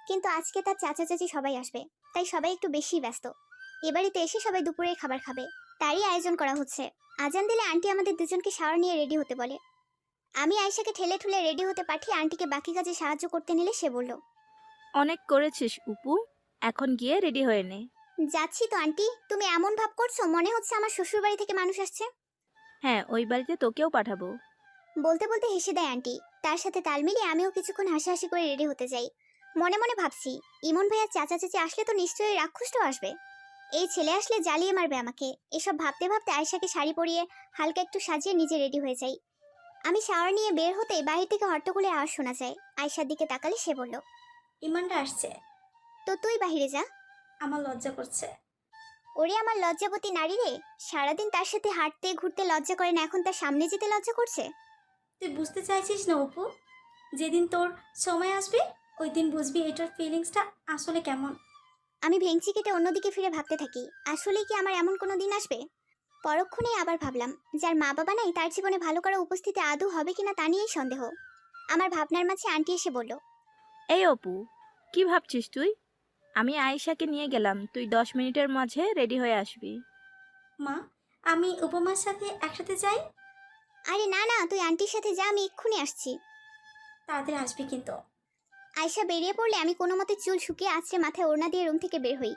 B: কিন্তু আজকে তার চাচা চাচি সবাই আসবে, তাই সবাই একটু বেশি ব্যস্ত। এ বাড়িতে এসে সবাই দুপুরের খাবার খাবে, তারই আয়োজন করা হচ্ছে। আজান দিলে আন্টি আমাদের দুজনকে শাওয়ার নিয়ে রেডি হতে বলে। আমি আয়শাকে ঠেলে ঠুলে রেডি হতে পাঠিয়ে আন্টিকে বাকি কাজে সাহায্য করতে নিলে সে বলল,
I: অনেক করেছিস উপু, এখন গিয়ে রেডি হয়ে নে।
B: যাচ্ছি তো আন্টি। তুমি এমন ভাব করছো মনে হচ্ছে আমার শ্বশুরবাড়ি থেকে মানুষ আসছে।
I: হ্যাঁ, ওই বাড়িতে তোকেও পাঠাবো।
B: বলতে বলতে হেসে দেয় আন্টি। তার সাথে তাল মিলিয়ে আমিও কিছুক্ষণ হাসাহাসি করে রেডি হতে যাই। মনে মনে ভাবছি, ইমন ভাইয়ার চাচা চাচি আসলে তো নিশ্চয়ই রাক্ষসটাও আসবে। এই ছেলে আসলে জ্বালিয়ে মারবে আমাকে। এসব ভাবতে ভাবতে আয়শাকে শাড়ি পরিয়ে হালকা একটু সাজিয়ে নিজে রেডি হয়ে যাই। আমি শাওয়ার নিয়ে বের হতেই বাহির থেকে হট্টগোলে আওয়াজ শোনা যায়। আয়শার দিকে তাকালে সে বলল,
G: ইমানটা আসছে।
B: তো তুই বাহিরে যা।
G: আমার লজ্জা করছে।
B: ওরে আমার লজ্জাবতী নারী রে, সারাদিন তার সাথে হাঁটতে ঘুরতে লজ্জা করে না, এখন তার সামনে যেতে লজ্জা করছে।
G: তুই বুঝতে চাইছিস না অপু? যেদিন তোর সময় আসবে ওই দিন বুঝবি এটার ফিলিংসটা আসলে কেমন।
B: আমি ভেঙচি কেটে অন্যদিকে ফিরে ভাবতে থাকি, আসলে কি আমার এমন কোনো দিন আসবে? পরক্ষণেই আবার ভাবলাম, যার মা বাবা নাই তার জীবনে ভালো করা উপস্থিতি আদৌ হবে কিনা তা নিয়েই সন্দেহ। আমার ভাবনার মাঝে আন্টি এসে বলল,
I: এই অপু, কি ভাবছিস তুই? আমি আয়েশাকে নিয়ে গেলাম, তুই 10 মিনিটের মাঝে রেডি হয়ে আসবি।
G: মা, আমি উপমার সাথে একসাথে যাই।
B: আরে না না, তুই আন্টির সাথে যা, আমি এক্ষুনি আসছি।
G: তাড়াতাড়ি আসবি কিন্তু।
B: আয়শা বেরিয়ে পড়লে আমি কোনো মতে চুল শুকিয়ে আছড়ে মাথায় ওড়না দিয়ে রুম থেকে বের হই।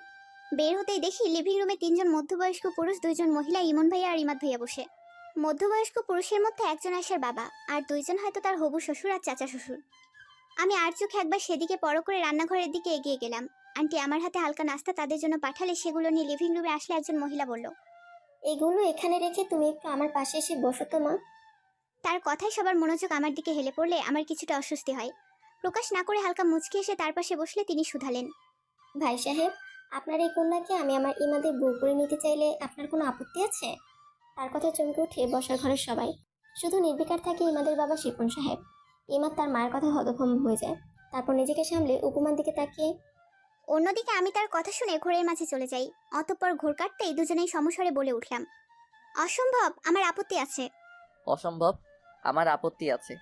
B: বের হতেই দেখি লিভিং রুমে 3জন মধ্যবয়স্ক পুরুষ, 2জন মহিলা, ইমন ভাইয়া আর ইমাদ ভাইয়া বসে। মধ্যবয়স্ক পুরুষের মধ্যে একজন আয়শার বাবা, আর 2জন হয়তো তার হবু শ্বশুর আর চাচা শ্বশুর। আমি আর চোখে একবার সেদিকে পর করে রান্নাঘরের দিকে এগিয়ে গেলাম। আন্টি আমার হাতে হালকা নাস্তা তাদের জন্য পাঠালে সেগুলো নিয়ে লিভিং রুমে আসলে একজন মহিলা বলল,
F: এগুলো এখানে রেখে তুমি একটু আমার পাশে এসে বসো তো মা।
B: তার কথায় সবার মনোযোগ আমার দিকে হেলে পড়লে আমার কিছুটা অস্বস্তি হয়। প্রকাশ না করে হালকা মুচকি এসে তার পাশে বসলে তিনি শুধালেন,
F: ভাই সাহেব, আপনার এই কন্যাকে আমি আমার ইমাদের বউ করে নিতে চাইলে আপনার কোনো আপত্তি আছে? তার কথা চমকে উঠে বসার ঘরের সবাই, শুধু নির্বিকার থাকে ইমাদের বাবা শিপন সাহেব। ইমাদ তার মায়ের কথা হতভম্ব হয়ে যায়, তারপর নিজেকে সামলে উপমার দিকে তাকিয়ে।
B: অন্যদিকে আমি তার কথা শুনে ঘোরের মাঝে চলে যাই। অতঃপর ঘোর কাটতেই দুজনেই সমস্বরে বলে উঠলাম, অসম্ভব, আমার আপত্তি আছে।
E: অসম্ভব, আমার আপত্তি আছে।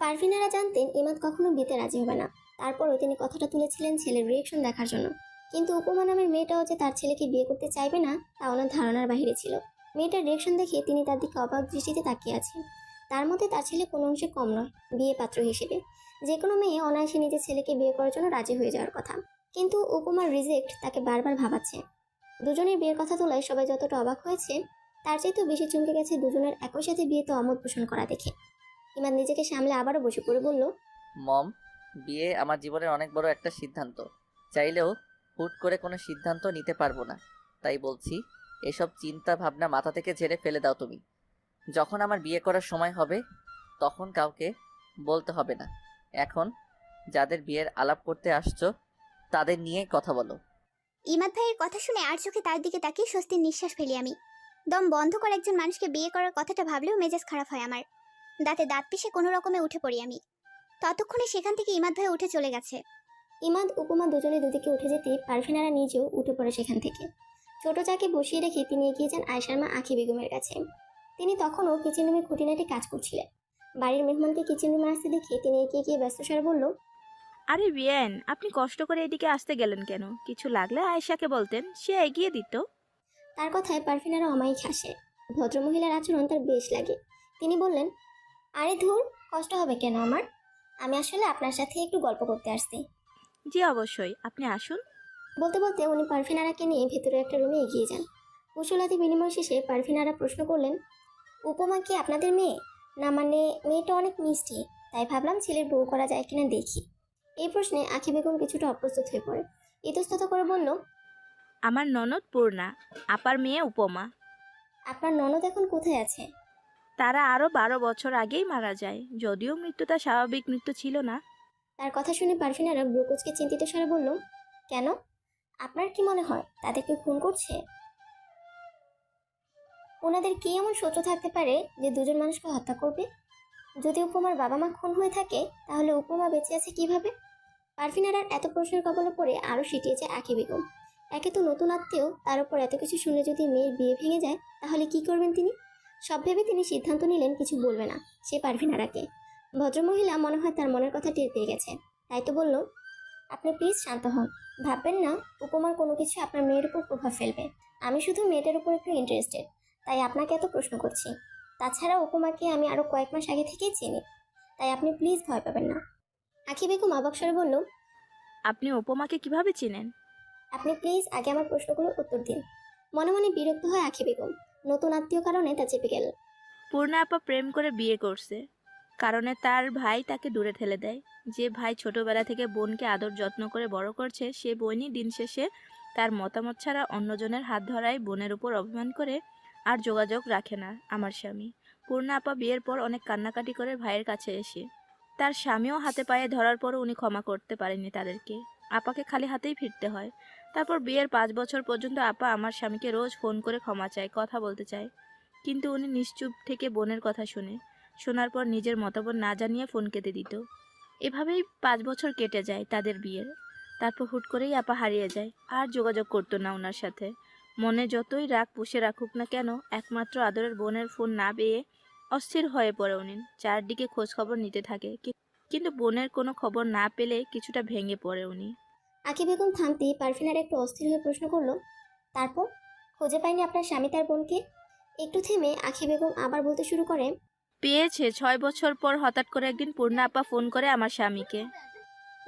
F: পারভিনারা জানতেন ইমাদ কখনো বিয়েতে রাজি হবে না, তারপরও তিনি কথাটা তুলেছিলেন ছেলের রিয়েকশন দেখার জন্য। কিন্তু উপমা নামের মেয়েটাও যে তার ছেলেকে বিয়ে করতে চাইবে না তা ওনার ধারণার বাইরে ছিল। মেয়েটার রিয়েকশন দেখে তিনি তার দিকে অবাক দৃষ্টিতে তাকিয়ে আছেন। তার মতে তার ছেলে কোনো অংশে কম নয় বিয়ে পাত্র হিসেবে। যে কোনো মেয়ে অনায়াসে নিজের ছেলেকে বিয়ে করার জন্য রাজি হয়ে যাওয়ার কথা, কিন্তু উপমার রিজেক্ট তাকে বারবার ভাবাচ্ছে। দুজনের বিয়ের কথা তোলায় সবাই যতটা অবাক হয়েছে তার চাইতেও বেশি চমকে গেছে দুজনের একই সাথে বিয়েতে অমত পোষণ করা দেখে। ইমাদ নিজেকে সামলে আবারও বসে পড়ে বলল,
E: মম, বিয়ে আমার জীবনের অনেক বড় একটা সিদ্ধান্ত। চাইলেও হুট করে কোনো সিদ্ধান্ত নিতে পারবো না। তাই বলছি, এসব চিন্তা ভাবনা মাথা থেকে ঝেড়ে ফেলে দাও তুমি। যখন আমার বিয়ে করার সময় হবে তখন কাউকে বলতে হবে না। এখন যাদের বিয়ের আলাপ করতে আসছো তাদের নিয়েই কথা বলো।
B: ইমাদ ভাইয়ের কথা শুনে আর চোখে তার দিকে তাকিয়ে স্বস্তির নিঃশ্বাস ফেলি আমি। দম বন্ধ করে একজন মানুষকে বিয়ে করার কথাটা ভাবলেও মেজাজ খারাপ হয় আমার। দাঁতে দাঁত পিষে কোনো রকমে উঠে পড়ি আমি। ততক্ষণে সেখান থেকে ইমাদ ভাই উঠে চলে গেছে।
F: ইমাদ উপমা দুজনে দুদিকে উঠে যেতে পারভিনারা নিজেও উঠে পড়ে সেখান থেকে। ছোট চাকে বসিয়ে রেখে তিনি এগিয়ে যান আয়েশার মা আখি বেগমের কাছে। তিনি তখনও কিচেন রুমে খুঁটিনাটি কাজ করছিলেন। বাড়ির মেহমানকে কিচেন রুমে আসতে দেখে তিনি এগিয়ে গিয়ে ব্যস্ত স্বরে বলল,
I: আরে বিয়েন, আপনি কষ্ট করে এদিকে আসতে গেলেন কেন? কিছু লাগলে আয়েশাকে বলতেন, সে এগিয়ে দিত।
F: তার কথায় পারভিনারা অমায়িক হাসে। ভদ্রমহিলার আচরণ তার বেশ লাগে। তিনি বললেন, আরে ধুর, কষ্ট হবে কেন আমার? আমি আসলে আপনার সাথে একটু গল্প করতে আসছি।
I: জি অবশ্যই, আপনি আসুন।
F: বলতে বলতে উনি পারভিনারাকে নিয়ে ভেতরে একটা রুমে এগিয়ে যান। কুশলাদি বিনিময় শেষে পারভিনারা প্রশ্ন করলেন, উপমা কি আপনাদের মেয়ে? না মানে মেয়েটা অনেক মিষ্টি, তাই ভাবলাম ছেলের বউ করা যায় কিনা দেখি। এই প্রশ্নে আখি বেগম কিছুটা অপ্রস্তুত হয়ে পড়ে। ইতস্তত করে বলল,
I: আমার ননদ পূর্ণা, আপার মেয়ে উপমা।
F: আপনার ননদ এখন কোথায় আছে?
I: তারা আরও 12 বছর আগেই মারা যায়, যদিও মৃত্যুটা স্বাভাবিক মৃত্যু ছিল না।
F: তার কথা শুনে পারভিনারা ব্রুকোজকে চিন্তিত স্বরে বলল, কেন? আপনার কি মনে হয় তাদেরকে খুন করছে? ওনাদের কি এমন শত্রু থাকতে পারে যে দুজন মানুষকে হত্যা করবে? যদি উপমার বাবা মা খুন হয়ে থাকে তাহলে উপমা বেঁচে আছে কিভাবে? পারভিনারার এত প্রশ্নের কবলে পড়ে আরও সিটিয়েছে আখি বেগম। একে তো নতুন আত্মীয়, তার উপর এত কিছু শুনে যদি মেয়ের বিয়ে ভেঙে যায় তাহলে কি করবেন তিনি? সব ভেবে তিনি সিদ্ধান্ত নিলেন কিছু বলবে না সে পারভিনারাকে। ভদ্রমহিলা মনে হয় তার মনের কথা টের পেয়ে গেছে, তাই তো বলল, আপনি প্লিজ শান্ত হন। ভাববেন না উপমার কোনো কিছু আপনার মেয়ের উপর প্রভাব ফেলবে। আমি শুধু মেয়েটার উপর একটু ইন্টারেস্টেড, তাই আপনাকে এত প্রশ্ন করছি। তাছাড়া উপমাকে আমি আরও কয়েক মাস আগে থেকেই চিনি, তাই আপনি প্লিজ ভয় পাবেন না। আখি বেগম অবাক স্বরে বলল,
I: আপনি উপমাকে কিভাবে চিনেন?
F: আপনি প্লিজ আগে আমার প্রশ্নগুলোর উত্তর দিন। মনে মনে বিরক্ত হয় আখি বেগম। নতুন আত্মীয় কারণে তা চেপে গেল।
I: পূর্ণা আপা প্রেম করে বিয়ে করছে, কারণে তার ভাই তাকে দূরে ঠেলে দেয়। যে ভাই ছোটবেলা থেকে বোনকে আদর যত্ন করে বড় করছে, সে বোনই দিন শেষে তার মতামত ছাড়া অন্যজনের হাত ধরায় বোনের উপর অভিমান করে আর যোগাযোগ রাখে না আমার স্বামী। পূর্ণা আপা বিয়ের পর অনেক কান্নাকাটি করে ভাইয়ের কাছে এসে, তার স্বামীও হাতে পায়ে ধরার পরও উনি ক্ষমা করতে পারেননি তাদেরকে। আপাকে খালি হাতেই ফিরতে হয়। তারপর বিয়ের 5 বছর পর্যন্ত আপা আমার স্বামীকে রোজ ফোন করে ক্ষমা চায়, কথা বলতে চায়, কিন্তু উনি নিশ্চুপ থেকে বোনের কথা শুনে, শোনার পর নিজের মতামত না জানিয়ে ফোন কেটে দিত। এভাবেই 5 বছর কেটে যায় তাদের বিয়ের। তারপর হুট করেই আপা হারিয়ে যায়, আর যোগাযোগ করতো না ওনার সাথে। মনে যতই রাগ পুষে রাখুক না কেন, একমাত্র আদরের বোনের ফোন না পেয়ে অস্থির হয়ে পড়ে উনি। চারদিকে খোঁজ খবর নিতে থাকে, কিন্তু বোনের কোনো খবর না পেলে কিছুটা ভেঙে পড়ে উনি।
F: আঁখি বেগম থামতেই পারভিনার একটু অস্থির হয়ে প্রশ্ন করলো, তারপর খুঁজে পাইনি আপনার স্বামী তার বোনকে? একটু থেমে আঁখি বেগম আবার বলতে শুরু করে,
I: পেয়েছে 6 বছর পর হঠাৎ করে একদিন পূর্ণা আপা ফোন করে আমার স্বামীকে।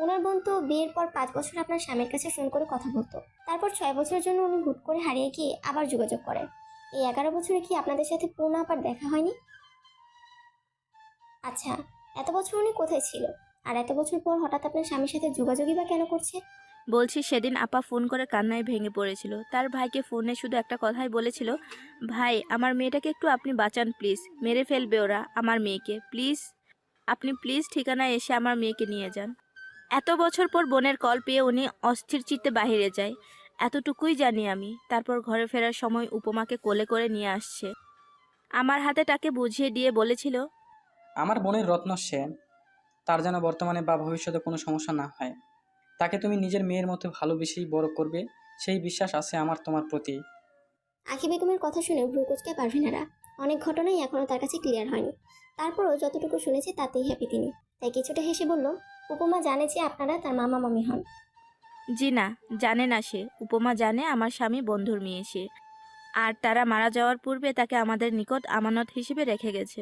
F: ওনার বোন তো বিয়ের পর 5 বছর আপনার স্বামীর কাছে ফোন করে কথা বলতো, তারপর 6 বছরের জন্য উনি হুট করে হারিয়ে গিয়ে আবার যোগাযোগ করেন। এই 11 বছরে কি আপনাদের সাথে পূর্ণা আপার দেখা হয়নি? আচ্ছা, এত বছর উনি কোথায় ছিল? আর এত বছর পর হঠাৎ আপনার স্বামীর সাথে যোগাযোগই বা কেন করছে?
I: বলছি সেদিন আপা ফোন করে কান্নায় ভেঙে পড়েছিল। তার ভাইকে ফোনে শুধু একটা কথাই বলেছিল, ভাই আমার মেয়েটাকে একটু আপনি বাঁচান প্লিজ, মেরে ফেলবে ওরা আমার মেয়েকে, প্লিজ আপনি প্লিজ ঠিকানায় এসে আমার মেয়েকে নিয়ে যান। এত বছর পর বোনের কল পেয়ে উনি অস্থির চিত্তে বাহিরে যায়, এতটুকুই জানি আমি। তারপর ঘরে ফেরার সময় উপমাকে কোলে করে নিয়ে আসছে, আমার হাতে তাকে বুঝিয়ে দিয়ে বলেছিল,
C: আমার বোনের রত্ন সে, তার যেন বর্তমানে বা ভবিষ্যতে কোনো সমস্যা না হয়। তাকে তুমি নিজের মেয়ের মতো ভালোবেসেই বড় করবে, সেই বিশ্বাস আছে আমার তোমার প্রতি।
F: আঁখি বেগমের কথা শুনে ভ্রু কুঁচকে পারভিনারা। অনেক ঘটনাই এখনও তার কাছে ক্লিয়ার হয়নি, তারপরও যতটুকু শুনেছে তাতেই হ্যাপি তিনি। তাই কিছুটা হেসে বলল, উপমা জানে যে আপনারা তার মামা মামি হন?
I: জি না, জানে না সে। উপমা জানে আমার স্বামী বন্ধুর মেয়ে সে, আর তারা মারা যাওয়ার পূর্বে তাকে আমাদের নিকট আমানত হিসেবে রেখে গেছে।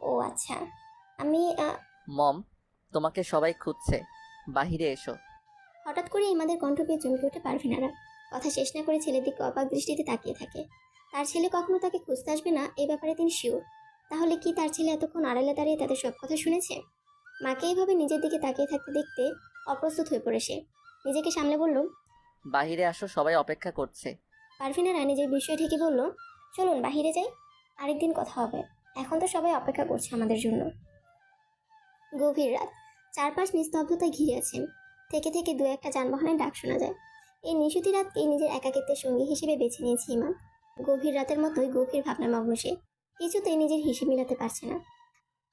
F: ও আচ্ছা। আমি
E: মম, তোমাকে সবাই খুঁজছে, বাহিরে এসো।
F: হঠাৎ করে ইমাদের কণ্ঠ পেয়ে চমকে উঠে পারভিনারা। কথা শেষ না করে ছেলের দিকে অবাক দৃষ্টিতে তাকিয়ে থাকে। তার ছেলে কখনো তাকে খুঁজতে আসবে না এই ব্যাপারে তিনি শিওর। তাহলে কি তার ছেলে এতক্ষণ আড়ালে দাঁড়িয়ে তাদের সব কথা শুনেছে? মাকে এইভাবে নিজের দিকে তাকিয়ে থাকতে দেখতে অপ্রস্তুত হয়ে পড়ে সে। নিজেকে সামলে বলল,
E: বাহিরে আসো, সবাই অপেক্ষা করছে।
F: পারভিনারা নিজের বিষয় ঠিকই বলল, চলুন বাহিরে যাই, আরেকদিন কথা হবে, এখন তো সবাই অপেক্ষা করছে আমাদের জন্য। গভীর রাত, চারপাশ নিস্তব্ধতায় ঘিরে আছে। থেকে থেকে দু একটা যানবাহনের ডাক শোনা যায়। এই নিশুতি রাতকেই নিজের একাকিত্বের সঙ্গী হিসেবে বেছে নিয়েছে ইমান। গভীর রাতের মতোই গভীর ভাবনামগ্ন সে, কিছুতেই নিজের হিসেব মিলাতে পারছে না।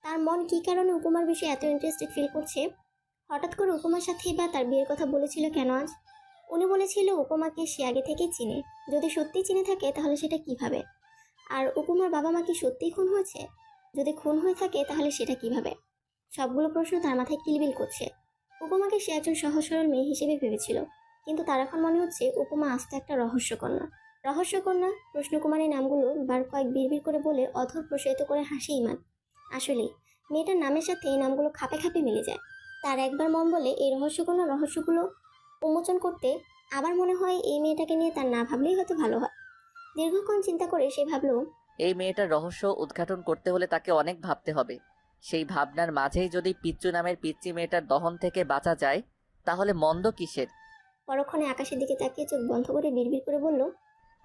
F: তার মন কী কারণে উপমার বিষয়ে এত ইন্টারেস্টেড ফিল করছে? হঠাৎ করে উপমার সাথেই বা তার বিয়ের কথা বলেছিল কেন আজ? উনি বলেছিল উপমাকে সে আগে থেকেই চিনে। যদি সত্যিই চিনে থাকে তাহলে সেটা কিভাবে? আর উপমার বাবা মা কি সত্যিই খুন হয়েছে? যদি খুন হয়ে থাকে তাহলে সেটা কিভাবে? সবগুলো প্রশ্ন তার মাথায় কিলবিল করছে। উপমাকে সে একজন সহজ সরল মেয়ে হিসেবে ভেবেছিল, কিন্তু তার এখন মনে হচ্ছে উপমা আস্ত একটা রহস্যকন্যা। রহস্যকন্যা, প্রশ্নকুমারী নামগুলো বার কয়েক বিড়বিড় করে বলে অধর প্রসারিত করে হাসি ইমান। আসলে মেয়েটার নামের সাথে এই নামগুলো খাপে খাপে মিলে যায়। তার একবার মন বলে এই রহস্যকন্যা রহস্যগুলো উন্মোচন করতে, আবার মনে হয় এই মেয়েটাকে নিয়ে তার না ভাবলেই হয়তো ভালো হয়। দীর্ঘক্ষণ চিন্তা করে সে ভাবলো,
E: এই মেয়েটার রহস্য উদ্ঘাটন করতে হলে তাকে অনেক ভাবতে হবে। সেই ভাবনার মাঝেই যদি পিচ্চু নামের পিচ্চি মেয়েটার দহন থেকে বাঁচা যায়, তাহলে মন্দ কিসের?
F: পরক্ষণে আকাশের দিকে তাকিয়ে চোখ বন্ধ করে বিড়বিড় করে বলল,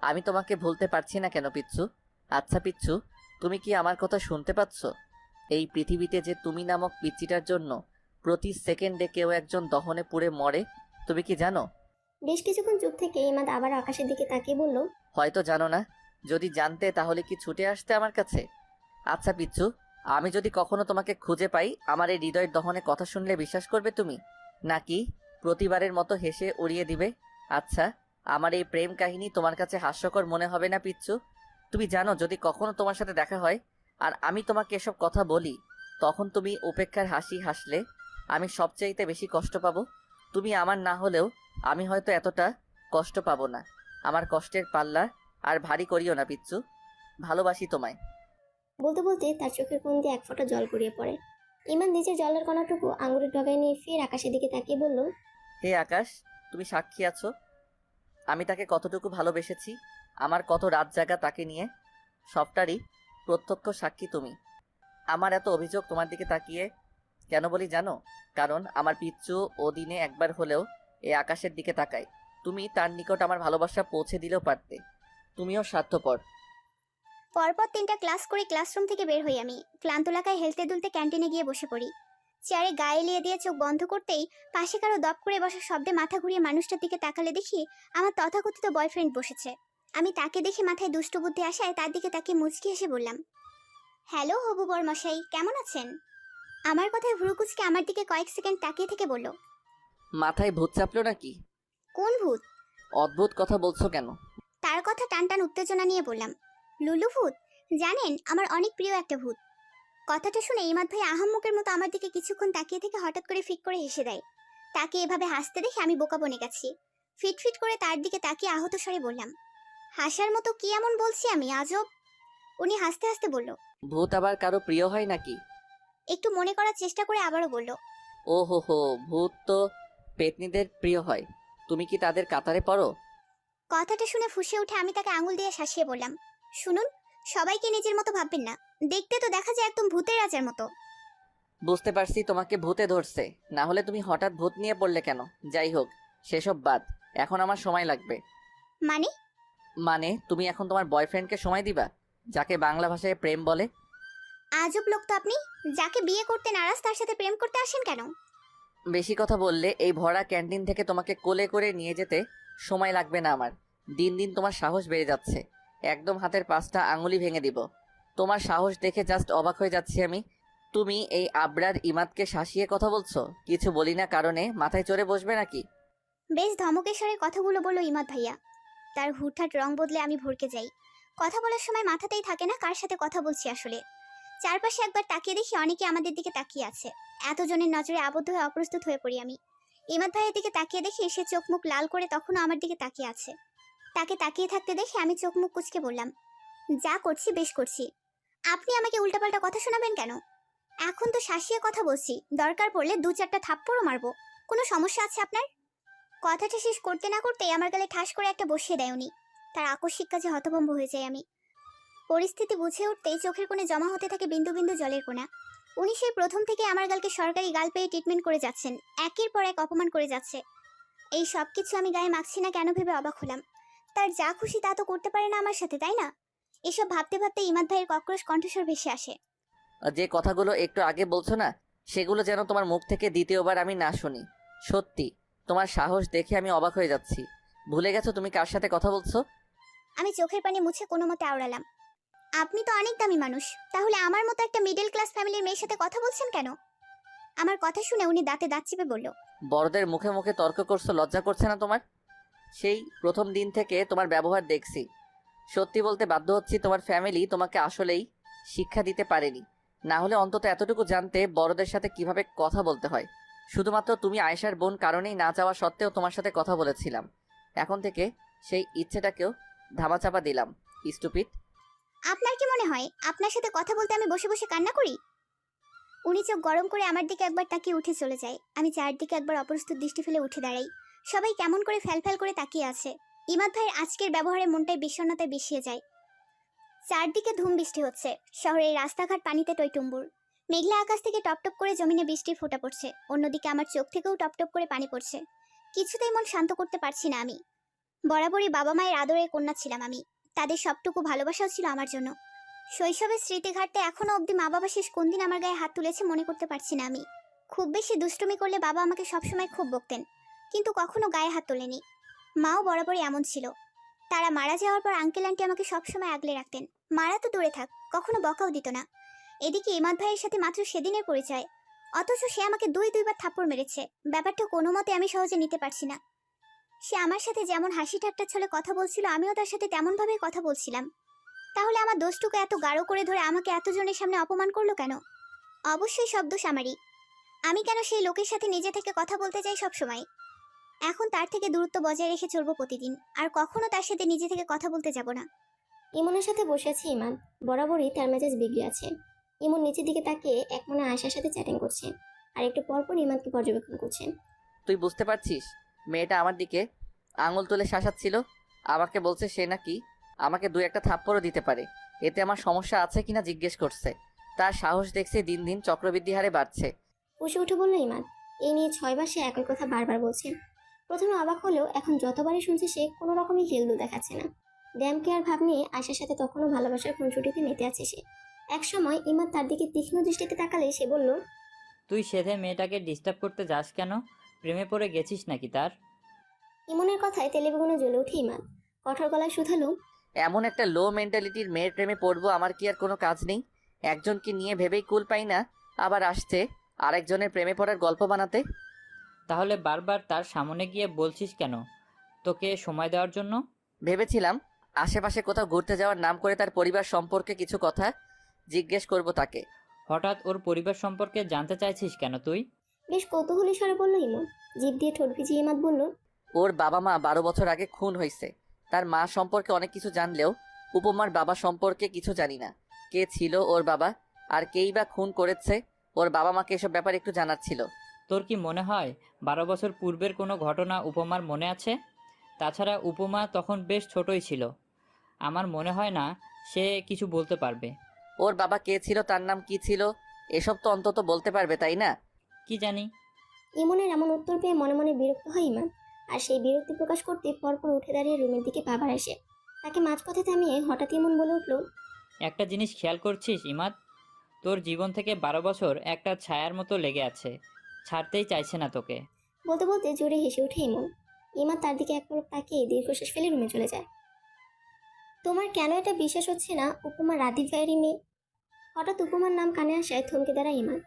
E: আমি তোমাকে ভুলতে পারছি না কেন পিচ্চু? আচ্ছা পিচ্চু, তুমি কি আমার কথা শুনতে পাচ্ছ? এই পৃথিবীতে যে তুমি নামক পিচ্চিটার জন্য প্রতি সেকেন্ডে কেউ একজন দহনে পুড়ে মরে, তুমি কি জানো?
F: বেশ কিছুক্ষণ চুপ থেকে ইমাদ আবার আকাশের দিকে তাকিয়ে বলল,
E: হয়তো জানো না। যদি জানতে তাহলে কি ছুটে আসতে আমার কাছে? আচ্ছা পিচ্চু, আমি যদি কখনো তোমাকে খুঁজে পাই, আমার এই হৃদয়ের দহনে কথা শুনলে বিশ্বাস করবে তুমি, নাকি প্রতিবারের মতো হেসে উড়িয়ে দিবে? আচ্ছা, আমার এই প্রেম কাহিনী তোমার কাছে হাস্যকর মনে হবে না পিচ্চু? তুমি জানো যদি কখনো তোমার সাথে দেখা হয় আর আমি তোমাকে এসব কথা বলি, তখন তুমি উপেক্ষার হাসি হাসলে আমি সবচাইতে বেশি কষ্ট পাবো। তুমি আমার না হলেও আমি হয়তো এতটা কষ্ট পাবো না। আমার কষ্টের পাল্লা আর ভারী করিও না পিচ্চু, ভালোবাসি তোমায়।
F: বলতে বলতে তার চোখের কোণ দিয়ে এক ফোঁটা জল গড়িয়ে পড়ে। ইমান নিজের জলের কণাটুকু আঙুলের ডগায় নিয়ে ফের আকাশের দিকে তাকিয়ে বলল,
E: হে আকাশ, তুমি সাক্ষী আছো আমি তাকে কতটুকু ভালোবেসেছি, আমার কত রাত জাগা তাকে নিয়ে, সবটারই প্রত্যক্ষ সাক্ষী তুমি। আমার এত অভিযোগ তোমার দিকে তাকিয়ে কেন বলি জানো? কারণ আমার পিচ্চু ও দিনে একবার হলেও এই আকাশের দিকে তাকায়। তুমি তার নিকট আমার ভালোবাসা পৌঁছে দিলেও পারতে। তুমিও স্বার্থপর।
B: পরপর 3টা ক্লাস করে ক্লাসরুম থেকে বের হই আমি। ক্লান্ত লাগায় হেলতে দুলতে ক্যান্টিনে গিয়ে বসে পড়ি। চেয়ারে গায়ে এলিয়ে দিয়ে চোখ বন্ধ করতেই পাশে কারো দপ করে বসা শব্দে মাথা ঘুরিয়ে মানুষটার দিকে তাকালে দেখি আমার তথাকথিত বয়ফ্রেন্ড বসেছে। আমি তাকে দেখে মাথায় দুষ্ট বুদ্ধি আসায় তার দিকে তাকিয়ে মুচকি হেসে বললাম, হ্যালো হবু বরমশাই, কেমন আছেন? আমার কথায় ভ্রু কুচকে আমার দিকে কয়েক সেকেন্ড তাকিয়ে থেকে বলল,
E: মাথায় ভূত চাপলো নাকি?
B: কোন ভূত?
E: অদ্ভুত কথা বলছো কেন?
B: তার কথা টান টান উত্তেজনা নিয়ে বললাম, লুলু ভূত। জানেন, আমার অনেক প্রিয় একটা ভূত। কথাটা শুনে ইমাদ ভাই আহাম্মকের মতো আমার দিকে কিছুক্ষণ তাকিয়ে থেকে হঠাৎ করে ফিক করে হেসে দেয়। তাকে এভাবে হাসতে দেখে আমি বোকা বনে গেছি। ফিট ফিট করে তার দিকে তাকিয়ে আহত স্বরে বললাম, হাসার মতো কি এমন বলছি আমি আজব? উনি হাসতে হাসতে বলল,
E: ভূত আবার কারো প্রিয় হয় নাকি?
B: একটু মনে করার চেষ্টা করে আবারও বলল,
E: ও হো, ভূত তো পেতনিদের প্রিয় হয়। তুমি কি তাদের কাতারে পড়ো?
B: কথাটা শুনে ফুঁসে উঠে আমি তাকে আঙুল দিয়ে শাসিয়ে বললাম, শুনুন, সবাইকে নিজের মতো ভাববেন না। দেখতে তো দেখা যায় একদম ভূতের রাজার মতো।
E: বুঝতে পারছি তোমাকে ভূতে ধরছে, না হলে তুমি হঠাৎ ভূত নিয়ে পড়লে কেন? যাই হোক, সেসব বাদ, এখন আমার সময় লাগবে।
B: মানে?
E: মানে তুমি এখন তোমার বয়ফ্রেন্ডকে সময় দিবা, যাকে বাংলা ভাষায় প্রেম বলে?
B: আজব লোক তো আপনি। যাকে বিয়ে করতে নারাজ তার সাথে প্রেম করতে আসেন কেন?
E: বেশি কথা বললে এই ভরা ক্যান্টিন থেকে তোমাকে কোলে করে নিয়ে যেতে সময় লাগবে না আমার। দিন দিন তোমার সাহস বেড়ে যাচ্ছে, একদম হাতের 5টা আঙুলি ভেঙে দিব। তোমার সাহস দেখে জাস্ট অবাক হয়ে যাচ্ছি আমি। তুমি এই আবরার ইমাদকে শাসিয়ে কথা বলছো, কিছু বলি না কারণে মাথায় চড়ে বসবে নাকি?
B: বেশ ধমকের স্বরে কথাগুলো বলল ইমাদ ভাইয়া। তার হুটহাট রং বদলে আমি ভরকে যাই। কথা বলার সময় মাথাতেই থাকে না কার সাথে কথা বলছি আসলে। চারপাশে একবার তাকিয়ে দেখি অনেকে আমাদের দিকে তাকিয়ে আছে। এতজনের নজরে আবদ্ধ হয়ে অপ্রস্তুত হয়ে পড়ি আমি। ইমাদ ভাইয়ের দিকে তাকিয়ে দেখি সে চোখ মুখ লাল করে তখনও আমার দিকে তাকিয়ে আছে। তাকে তাকিয়ে থাকতে দেখে আমি চোখ মুখ কুঁচকে বললাম, যা করছি বেশ করছি। আপনি আমাকে উল্টাপাল্টা কথা শোনাবেন কেন? এখন তো শাসিয়ে কথা বলছি, দরকার পড়লে 2-4টা থাপ্পড়ও মারবো। কোনো সমস্যা আছে আপনার? কথাটা শেষ করতে না করতেই আমার গালে ঠাস করে একটা বসিয়ে দেয় উনি। তার আকস্মিক কাজে হতভম্ব হয়ে যাই আমি। পরিস্থিতি বুঝে উঠতেই চোখের কোণে জমা হতে থাকে বিন্দু বিন্দু জলের কোণা। উনি সেই প্রথম থেকে আমার গালকে সরকারি গাল পেয়ে ট্রিটমেন্ট করে যাচ্ছেন, একের পর এক অপমান করে যাচ্ছে। এই সব কিছু আমি গায়ে মাখছি না কেন ভেবে অবাক হলাম। তার যা খুশি তা তো করতে পারে না আমার সাথে, তাই না? এসব ভাবতে ভাবতে ইমাদ ভাইয়ের কক্রোশ কণ্ঠস্বর ভেসে আসে,
E: যে কথাগুলো একটু আগে বলছো না, সেগুলো যেন তোমার মুখ থেকে দ্বিতীয়বার আমি না শুনি। সত্যি তোমার সাহস দেখে আমি অবাক হয়ে যাচ্ছি। ভুলে গেছো তুমি কার সাথে কথা বলছো?
B: আমি চোখের পানি মুছে কোনো মতে আওড়ালাম, আপনি তো অনেক দামি মানুষ, তাহলে আমার মতো একটা মিডল ক্লাস ফ্যামিলির মেয়ের সাথে কথা বলছেন কেন? আমার কথা শুনে উনি দাঁতে দাঁত চেপে বলল,
E: বড়দের মুখে মুখে তর্ক করছো, লজ্জা করছে না তোমার? সেই প্রথম দিন থেকে তোমার ব্যবহার দেখছি। সত্যি বলতে বাধ্য হচ্ছি, তোমার ফ্যামিলি তোমাকে আসলেই শিক্ষা দিতে পারেনি। না হলে অন্তত এতটুকু জানতে বড়দের সাথে কিভাবে কথা বলতে হয়। শুধুমাত্র তুমি আয়েশার বোন কারণেই না যাওয়া সত্ত্বেও তোমার সাথে কথা বলেছিলাম। এখন থেকে সেই ইচ্ছেটাকেও ধামাচাপা দিলাম। স্টুপিড।
B: আপনার কি মনে হয় আপনার সাথে কথা বলতে আমি বসে বসে কান্না করি? উনি চোখ গরম করে আমার দিকে একবার তাকিয়ে উঠে চলে যায়। আমি চারদিকে একবার অপ্রস্তুত দৃষ্টি ফেলে উঠে দাঁড়াই। সবাই কেমন করে ফ্যাল করে তাকিয়ে আছে। ইমাদ ভাইয়ের আজকের ব্যবহারে মনটাই বিষণ্ণতায় বিষিয়ে যায়। চারদিকে ধুম বৃষ্টি হচ্ছে, শহরের রাস্তাঘাট পানিতে টইটুম্বুর। মেঘলা আকাশ থেকে টপটপ করে জমিনে বৃষ্টির ফোঁটা পড়ছে, অন্যদিকে আমার চোখ থেকেও টপটপ করে পানি পড়ছে। কিছুতেই মন শান্ত করতে পারছি না আমি। বরাবরই বাবা মায়ের আদরের কন্যা ছিলাম আমি, তাদের সবটুকু ভালোবাসাও ছিল আমার জন্য। শৈশবের স্মৃতি ঘাটতে এখনো অবধি মা বাবা শেষ কোন দিন আমার গায়ে হাত তুলেছে মনে করতে পারছি না আমি। খুব বেশি দুষ্টুমি করলে বাবা আমাকে সবসময় খুব বকতেন, কিন্তু কখনো গায়ে হাত তোলেনি। মাও বরাবরই এমন ছিল। তারা মারা যাওয়ার পর আঙ্কেল আন্টি আমাকে সবসময় আগলে রাখতেন। মারা তো দূরে থাক, কখনো বকাও দিত না। এদিকে ইমাদ ভাইয়ের সাথে মাত্র সেদিনের পরিচয়, অথচ সে আমাকে 2-2বার থাপ্পড় মেরেছে। ব্যাপারটা কোনো মতে আমি সহজে নিতে পারছি না। সে আমার সাথে যেমন হাসি ঠাট্টা ছলে কথা বলছিল, আমিও তার সাথে তেমনভাবেই কথা বলছিলাম। তাহলে আমার দোষটুকু এত গাঢ় করে ধরে আমাকে এতজনের সামনে অপমান করলো কেন? অবশ্যই সব দোষ আমারই। আমি কেন সেই লোকের সাথে নিজে থেকে কথা বলতে চাই সব সময়? এখন তার থেকে দূরত্ব বজায় রেখে চলবো প্রতিদিন, আর কখনো তার সাথে নিজে থেকে কথা বলতে যাব না।
F: ইমনের সাথে বসে আছে ইমান, বরাবরই তার মেজাজ বিগড়ে আছে। ইমন নিচের দিকে তাকিয়ে এক মনে আয়েশার সাথে চ্যাটিং করছে, আর একটু পরপর ইমানকে পর্যবেক্ষণ করছে।
E: তুই বুঝতে পারছিস, মেয়েটা আমার দিকে আঙুল তুলে শাসাচ্ছিল। আমাকে বলছে সে নাকি আমাকে 2-1টা থাপ্পড়ও দিতে পারে। এতে আমার সমস্যা আছে কিনা জিজ্ঞেস করছে। তার সাহস দেখছে দিন দিন চক্রবৃদ্ধি হারে বাড়ছে।
F: বসে উঠে বলল ইমান। এই নিয়ে 6বার সে একই কথা বারবার বলছে। প্রথমে অবাক হলেও এখন যতবারই শুনছে সে কোনো রকমই হেলদু দেখাচ্ছে না। ড্যাম কেয়ার ভাব নিয়ে আয়েশার সাথে তখনও ভালোবাসার খুনসুটিতে মেতে আছে সে। একসময় ইমান তার দিকে তীক্ষ্ণ দৃষ্টিতে তাকালে সে বলল,
H: তুই সেধে মেয়েটাকে ডিস্টার্ব করতে যাস কেন? প্রেমে পড়ে গেছিস নাকি তার?
F: ইমনের কথায় তেলে বেগুনে জ্বলে ওঠে ইমান। কঠোর গলায় শুধালো,
E: এমন একটা লো মেন্টালিটির মেয়ের প্রেমে পড়বো, আমার কি আর কোনো কাজ নেই? একজনকে নিয়ে ভেবেই কুল পাই না, আবার আসছে আরেকজনের প্রেমে পড়ার গল্প বানাতে।
H: তাহলে বারবার তার সামনে গিয়ে বলছিস কেন? তোকে সময় দেওয়ার জন্য।
E: ভেবেছিলাম আশেপাশে কোথাও ঘুরতে যাওয়ার নাম করে তার পরিবার সম্পর্কে কিছু কথা জিজ্ঞেস করব তাকে।
H: হঠাৎ ওর পরিবার সম্পর্কে জানতে চাইছিস কেন তুই?
F: বেশ কৌতূহলী স্বরে বলল ইমন। জিভ দিয়ে ঠোঁট ভিজিয়ে ইমাদ বলল,
E: ওর বাবা মা 12 বছর আগে খুন হয়েছে। তার মা সম্পর্কে অনেক কিছু জানলেও উপমার বাবা সম্পর্কে কিছু জানি না। কে ছিল ওর বাবা, আর কেই বা খুন করেছে ওর বাবা মাকে, এসব ব্যাপারে একটু জানার ছিল।
H: তোর কি মনে হয় 12 বছর পূর্বের কোনো ঘটনা উপমার মনে আছে? তাছাড়া উপমা তখন বেশ ছোটই ছিল। আমার মনে হয় না সে কিছু বলতে পারবে।
E: ওর বাবা কে ছিল, তার নাম কি ছিল, এসব তো অন্তত বলতে পারবে, তাই না?
H: কি জানি।
F: ইমনের এমন উত্তর পেয়ে মনে মনে বিরক্ত হয় ইমান। আর সেই বিরক্তি প্রকাশ করতে পরপর উঠে দাঁড়িয়ে রুমের দিকে বাবার আসে। তাকে মাঝপথে থামিয়ে হঠাৎ ইমন বলে উঠল,
H: একটা জিনিস খেয়াল করছিস ইমাদ? তোর জীবন থেকে 12 বছর একটা ছায়ার মতো লেগে আছে, ছাড়তেই চাইছে না তোকে।
F: বলতে বলতে জোরে হেসে ওঠে ইমন। ইমান তার দিকে এক পলক তাকিয়ে দীর্ঘশ্বাস ফেলে রুমে চলে যায়। তোমার কেন এটা বিশ্বাস হচ্ছে না উপমা রাদীপ ভাইয়েরই মেয়ে? হঠাৎ উপমার নাম কানে আসায় থমকে দাঁড়ায় ইমান।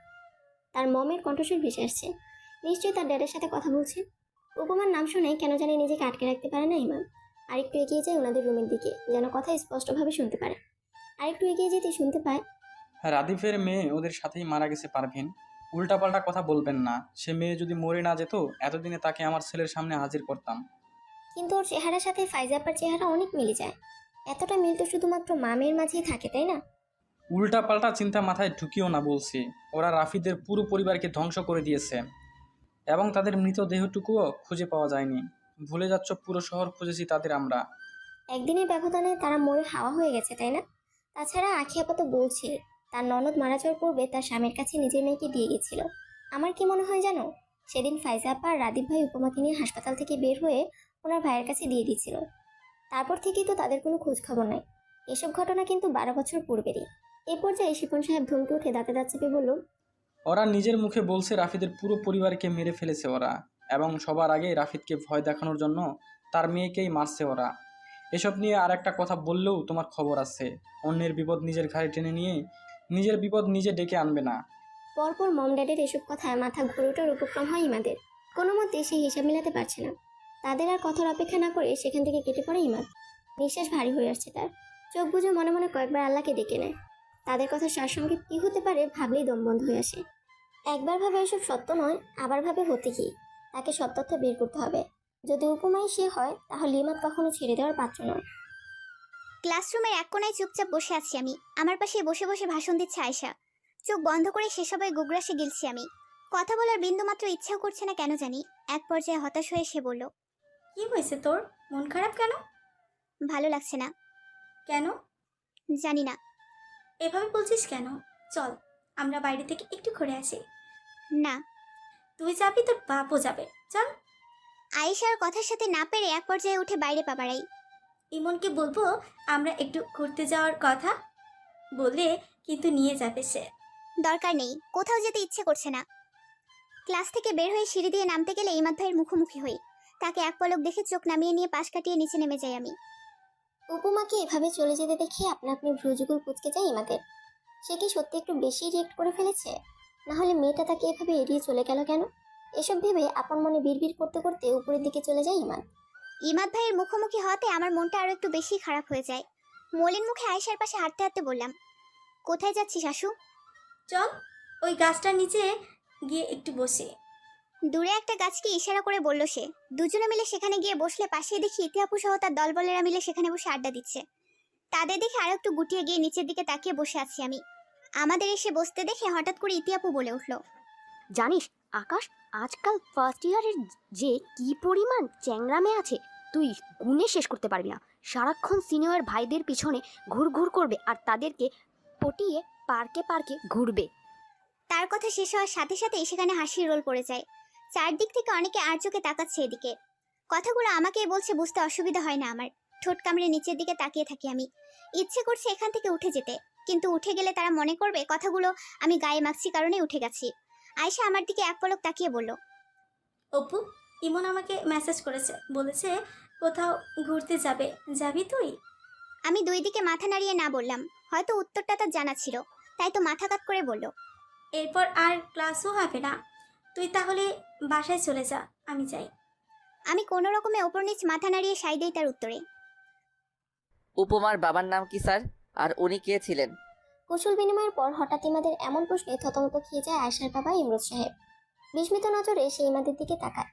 F: তার মমের কণ্ঠস্বর ভেসে আসছে। নিশ্চয়ই তার ড্যাডের সাথে কথা বলছে। উপমার নাম শুনে কেন জানি নিজেকে আটকে রাখতে পারে না ইমান। আরেকটু এগিয়ে যায় ওনাদের রুমের দিকে, যেন কথা স্পষ্টভাবে শুনতে পারে। আরেকটু এগিয়ে যেতে শুনতে পায়,
C: রাদিফের মেয়ে ওদের সাথেই মারা গেছে পারভিন। উল্টাপাল্টা কথা বলবেন না। সে মেয়ে যদি মরে না যেত এতদিনে তাকে আমার ছেলের সামনে হাজির করতাম।
F: কিন্তু ওর চেহারার সাথে ফাইজাপার চেহারা অনেক মিলে যায়। এতটা মিল তো শুধুমাত্র মামের মাঝেই থাকে, তাই না?
C: উল্টাপাল্টা চিন্তা মাথায় ঢুকিও না বলছি। ওরা রাফিদের পুরো পরিবারকে ধ্বংস করে দিয়েছে এবং তাদের মৃতদেহটুকুও খুঁজে পাওয়া যায়নি। ভুলে যাচ্ছ পুরো শহর খুঁজেছি তাদের আমরা।
F: একদিনের ব্যবধানে তারা মরে হাওয়া হয়ে গেছে, তাই না? তাছাড়া আখি আপাত বলছে তার ননদ মারা যাওয়ার পূর্বে তার স্বামীর কাছে নিজের মেয়েকে দিয়ে গেছিল। আমার কি মনে হয় জানো, সেদিন ফাইজা আপা আর রাদীপ ভাই উপমাকে নিয়ে হাসপাতাল থেকে বের হয়ে ওনার ভাইয়ের কাছে দিয়ে দিয়েছিল। তারপর থেকেই তো তাদের কোনো খোঁজ খবর নাই। এসব ঘটনা কিন্তু 12 বছর পূর্বেরই। এ পর্যায়ে শিপন সাহেব ধমকে উঠে দাঁতে দাঁত চেপে বলল,
C: ওরা নিজের মুখে বলছে রাফিদের পুরো পরিবারকে মেরে ফেলেছে ওরা, এবং সবার আগে রাফিদকে ভয় দেখানোর জন্য তার মেয়েকেই মারছে ওরা। এসব নিয়ে আর একটা কথা বললেও তোমার খবর আছে। অন্যের বিপদ নিজের ঘাড়ে টেনে নিয়ে নিজের বিপদ নিজে ডেকে আনবে না।
F: পরপর মম ড্যাডের এসব কথায় মাথা ঘুরে ওঠার উপক্রম হয় ইমাদের। কোনো মতে সে হিসাব মেলাতে পারছে না। তাদের আর কথার অপেক্ষা না করে সেখান থেকে কেটে পড়ে ইমাদ। নিঃশ্বাস ভারী হয়ে আসছে তার। চোখ বুজে মনে মনে কয়েকবার আল্লাহকে ডেকে নেয়। তাদের কথা সারসংক্ষেপ কী হতে পারে ভাবলেই দম বন্ধ হয়ে আসে। একবার ভাবে এসব সত্য নয়, আবার ভাবে হতে কি। তাকে সব তথ্য বের করতে হবে। যদি উপমাই সে হয় তাহলে ইমাদ কখনো ছেড়ে দেওয়ার পাত্র নয়।
B: ক্লাসরুমের এক কোনায় চুপচাপ বসে আছি আমি। আমার পাশে বসে বসে ভাষণ দিচ্ছে আয়শা। চোখ বন্ধ করে সেসবের গোগ্রাসে গিলছি আমি। কথা বলার বিন্দুমাত্র ইচ্ছাও করছে না কেন জানি। এক পর্যায়ে হতাশ হয়ে সে বলল,
G: কি হয়েছে তোর? মন খারাপ কেন?
B: ভালো লাগছে না।
G: কেন?
B: জানি না।
G: এভাবে বলছিস কেন? চল আমরা বাইরে থেকে একটু ঘুরে আসি।
B: না।
G: তুই যাবি, তোর বাপও যাবে, চল।
B: আয়েশার কথার সাথে না পেরে এক পর্যায়ে উঠে বাইরে পা বাড়াই।
G: ইমনকে বলবো আমরা একটু ঘুরতে যাওয়ার কথা, বলে কিন্তু নিয়ে যাবে সে।
B: দরকার নেই, কোথাও যেতে ইচ্ছে করছে না। ক্লাস থেকে বের হয়ে সিঁড়ি দিয়ে নামতে গেলে ইমাদ ভাইয়ের মুখোমুখি হই। তাকে এক পলক দেখে চোখ নামিয়ে নিয়ে পাশ কাটিয়ে নিচে নেমে যাই আমি।
F: উপমাকে এভাবে চলে যেতে দেখে আপনা আপনি ভ্রুযুগল কুঁচকে যায় ইমাদের। সে কি সত্যি একটু বেশি রিয়েক্ট করে ফেলেছে? না হলে মেয়েটা তাকে এভাবে এড়িয়ে চলে গেল কেন? এসব ভেবে আপন মনে বিড়বিড় করতে করতে উপরের দিকে চলে যায় ইমাদ।
B: ইমাদ ভাইয়ের মুখোমুখি হওয়াতে আমার মনটা আরো একটু বেশি খারাপ হয়ে যায়। মলিন মুখে আয়েশার পাশে হাঁটতে হাঁটতে বললাম, কোথায় যাচ্ছিস আশু?
G: চল ওই গাছটার নিচে গিয়ে একটু বসে।
B: দূরে একটা গাছকে ইশারা করে বলল সে। দুজনে মিলে সেখানে গিয়ে বসলে পাশে দেখি ইতিহাপু সহ তার দলবলেরা মিলে সেখানে বসে আড্ডা দিচ্ছে। তাদের দেখে আরো একটু গুটিয়ে গিয়ে নিচের দিকে তাকিয়ে বসে আছি আমি। আমাদের এসে বসতে দেখে হঠাৎ করে ইতিহাপু বলে উঠল,
A: জানিস আকাশ, আজকাল ফার্স্ট ইয়ারের যে কি পরিমাণ চ্যাংরামে আছে তুই গুণে শেষ করতে পারবি না। সারাক্ষণ সিনিয়র ভাইদের পিছনে ঘুরঘুর করবে আর তাদেরকে পটিয়ে পার্কে পার্কে ঘুরবে।
B: তার কথা শেষ হওয়ার সাথে সাথেই সেখানে হাসির রোল পড়ে যায়। চারদিক থেকে অনেকে আর চোখে তাকাচ্ছে এদিকে। কথাগুলো আমাকেই বলছে, বুঝতে অসুবিধা হয় না আমার। ঠোঁট কামড়ে নিচের দিকে তাকিয়ে থাকি আমি। ইচ্ছে করছে এখান থেকে উঠে যেতে, কিন্তু উঠে গেলে তারা মনে করবে কথাগুলো আমি গায়ে মাখছি কারণে উঠে গেছি। আয়শা আমার দিকে এক পলক তাকিয়ে বলল,
G: অপু, ইমন আমাকে মেসেজ করেছে, বলেছে কোথাও ঘুরতে যাবে, যাবি তুই?
B: আমি দুই দিকে মাথা নাড়িয়ে না বললাম। হয়তো উত্তরটা তার জানা ছিল, তাই তো মাথা কাত করে বলল,
G: এরপর আর ক্লাসও হবে না, তুই তাহলে বাসায় চলে যা, আমি যাই।
B: আমি কোনো রকমে ওপর নিচ মাথা নাড়িয়ে সাই দেই তার উত্তরে।
E: উপমার বাবার নাম কি স্যার? আর উনি কে ছিলেন?
F: কুশল বিনিময়ের পর হঠাৎ ইমাদের এমন প্রশ্নে থতমত খেয়ে যায় আয়শার বাবা ইমরোজ সাহেব। বিস্মিত নজরে সে ইমাদের দিকে তাকায়।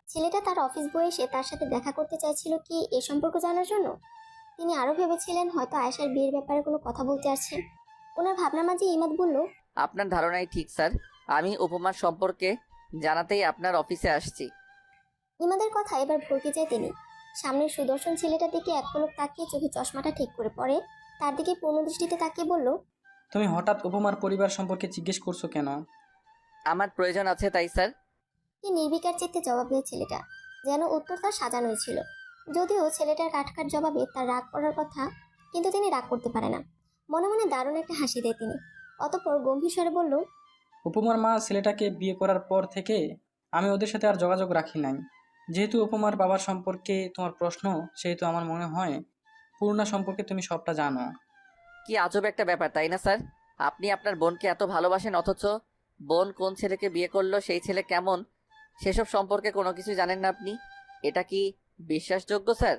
F: ছেলেটা তার অফিস বয়ে এসে তার সাথে দেখা করতে চাইছিল কি এ সম্পর্ক জানার জন্য? তিনি আরও ভেবেছিলেন হয়তো আয়শার বিয়ের ব্যাপারে কোনো কথা বলতে আসছেন। ওনার ভাবনার মাঝে ইমাদ বলল,
E: আপনার ধারণাই ঠিক স্যার, আমি উপমার সম্পর্কে জানাতেই আপনার অফিসে আসছি।
F: ইমাদের কথা এবার ভরকে যায় তিনি। সামনের সুদর্শন ছেলেটার দিকে এক পলক তাকিয়ে চোখে চশমাটা ঠিক করে পড়ে, তার দিকে পূর্ণ দৃষ্টিতে তাকিয়ে বলল,
C: তুমি হঠাৎ উপমার পরিবার সম্পর্কে জিজ্ঞেস করছো কেন?
E: আমার প্রয়োজন আছে তাই স্যার।
F: কি নির্বিকার চিত্তে জবাব দেয় ছেলেটা, যেন উত্তর তার সাজানোই ছিল। যদিও ছেলেটার কাটকাট জবাবে তার রাগ করার কথা, কিন্তু তিনি রাগ করতে পারে না। মনে মনে দারুণ একটা হাসি দেয় তিনি। অতঃপর গম্ভীর স্বরে বলল,
C: উপমার মা ছেলেটাকে বিয়ে করার পর থেকে আমি ওদের সাথে আর যোগাযোগ রাখি নাই। যেহেতু উপমার বাবার সম্পর্কে তোমার প্রশ্ন, সেহেতু আমার মনে হয় পূর্ণা সম্পর্কে তুমি সবটা জানো।
E: কি আজব একটা ব্যাপার তাই না স্যার? আপনি আপনার বোনকে এত ভালোবাসেন, অথচ বোন কোন ছেলেকে বিয়ে করলো, সেই ছেলে কেমন, সেসব সম্পর্কে কোনো কিছু জানেন না আপনি। এটা কি বিশ্বাসযোগ্য স্যার?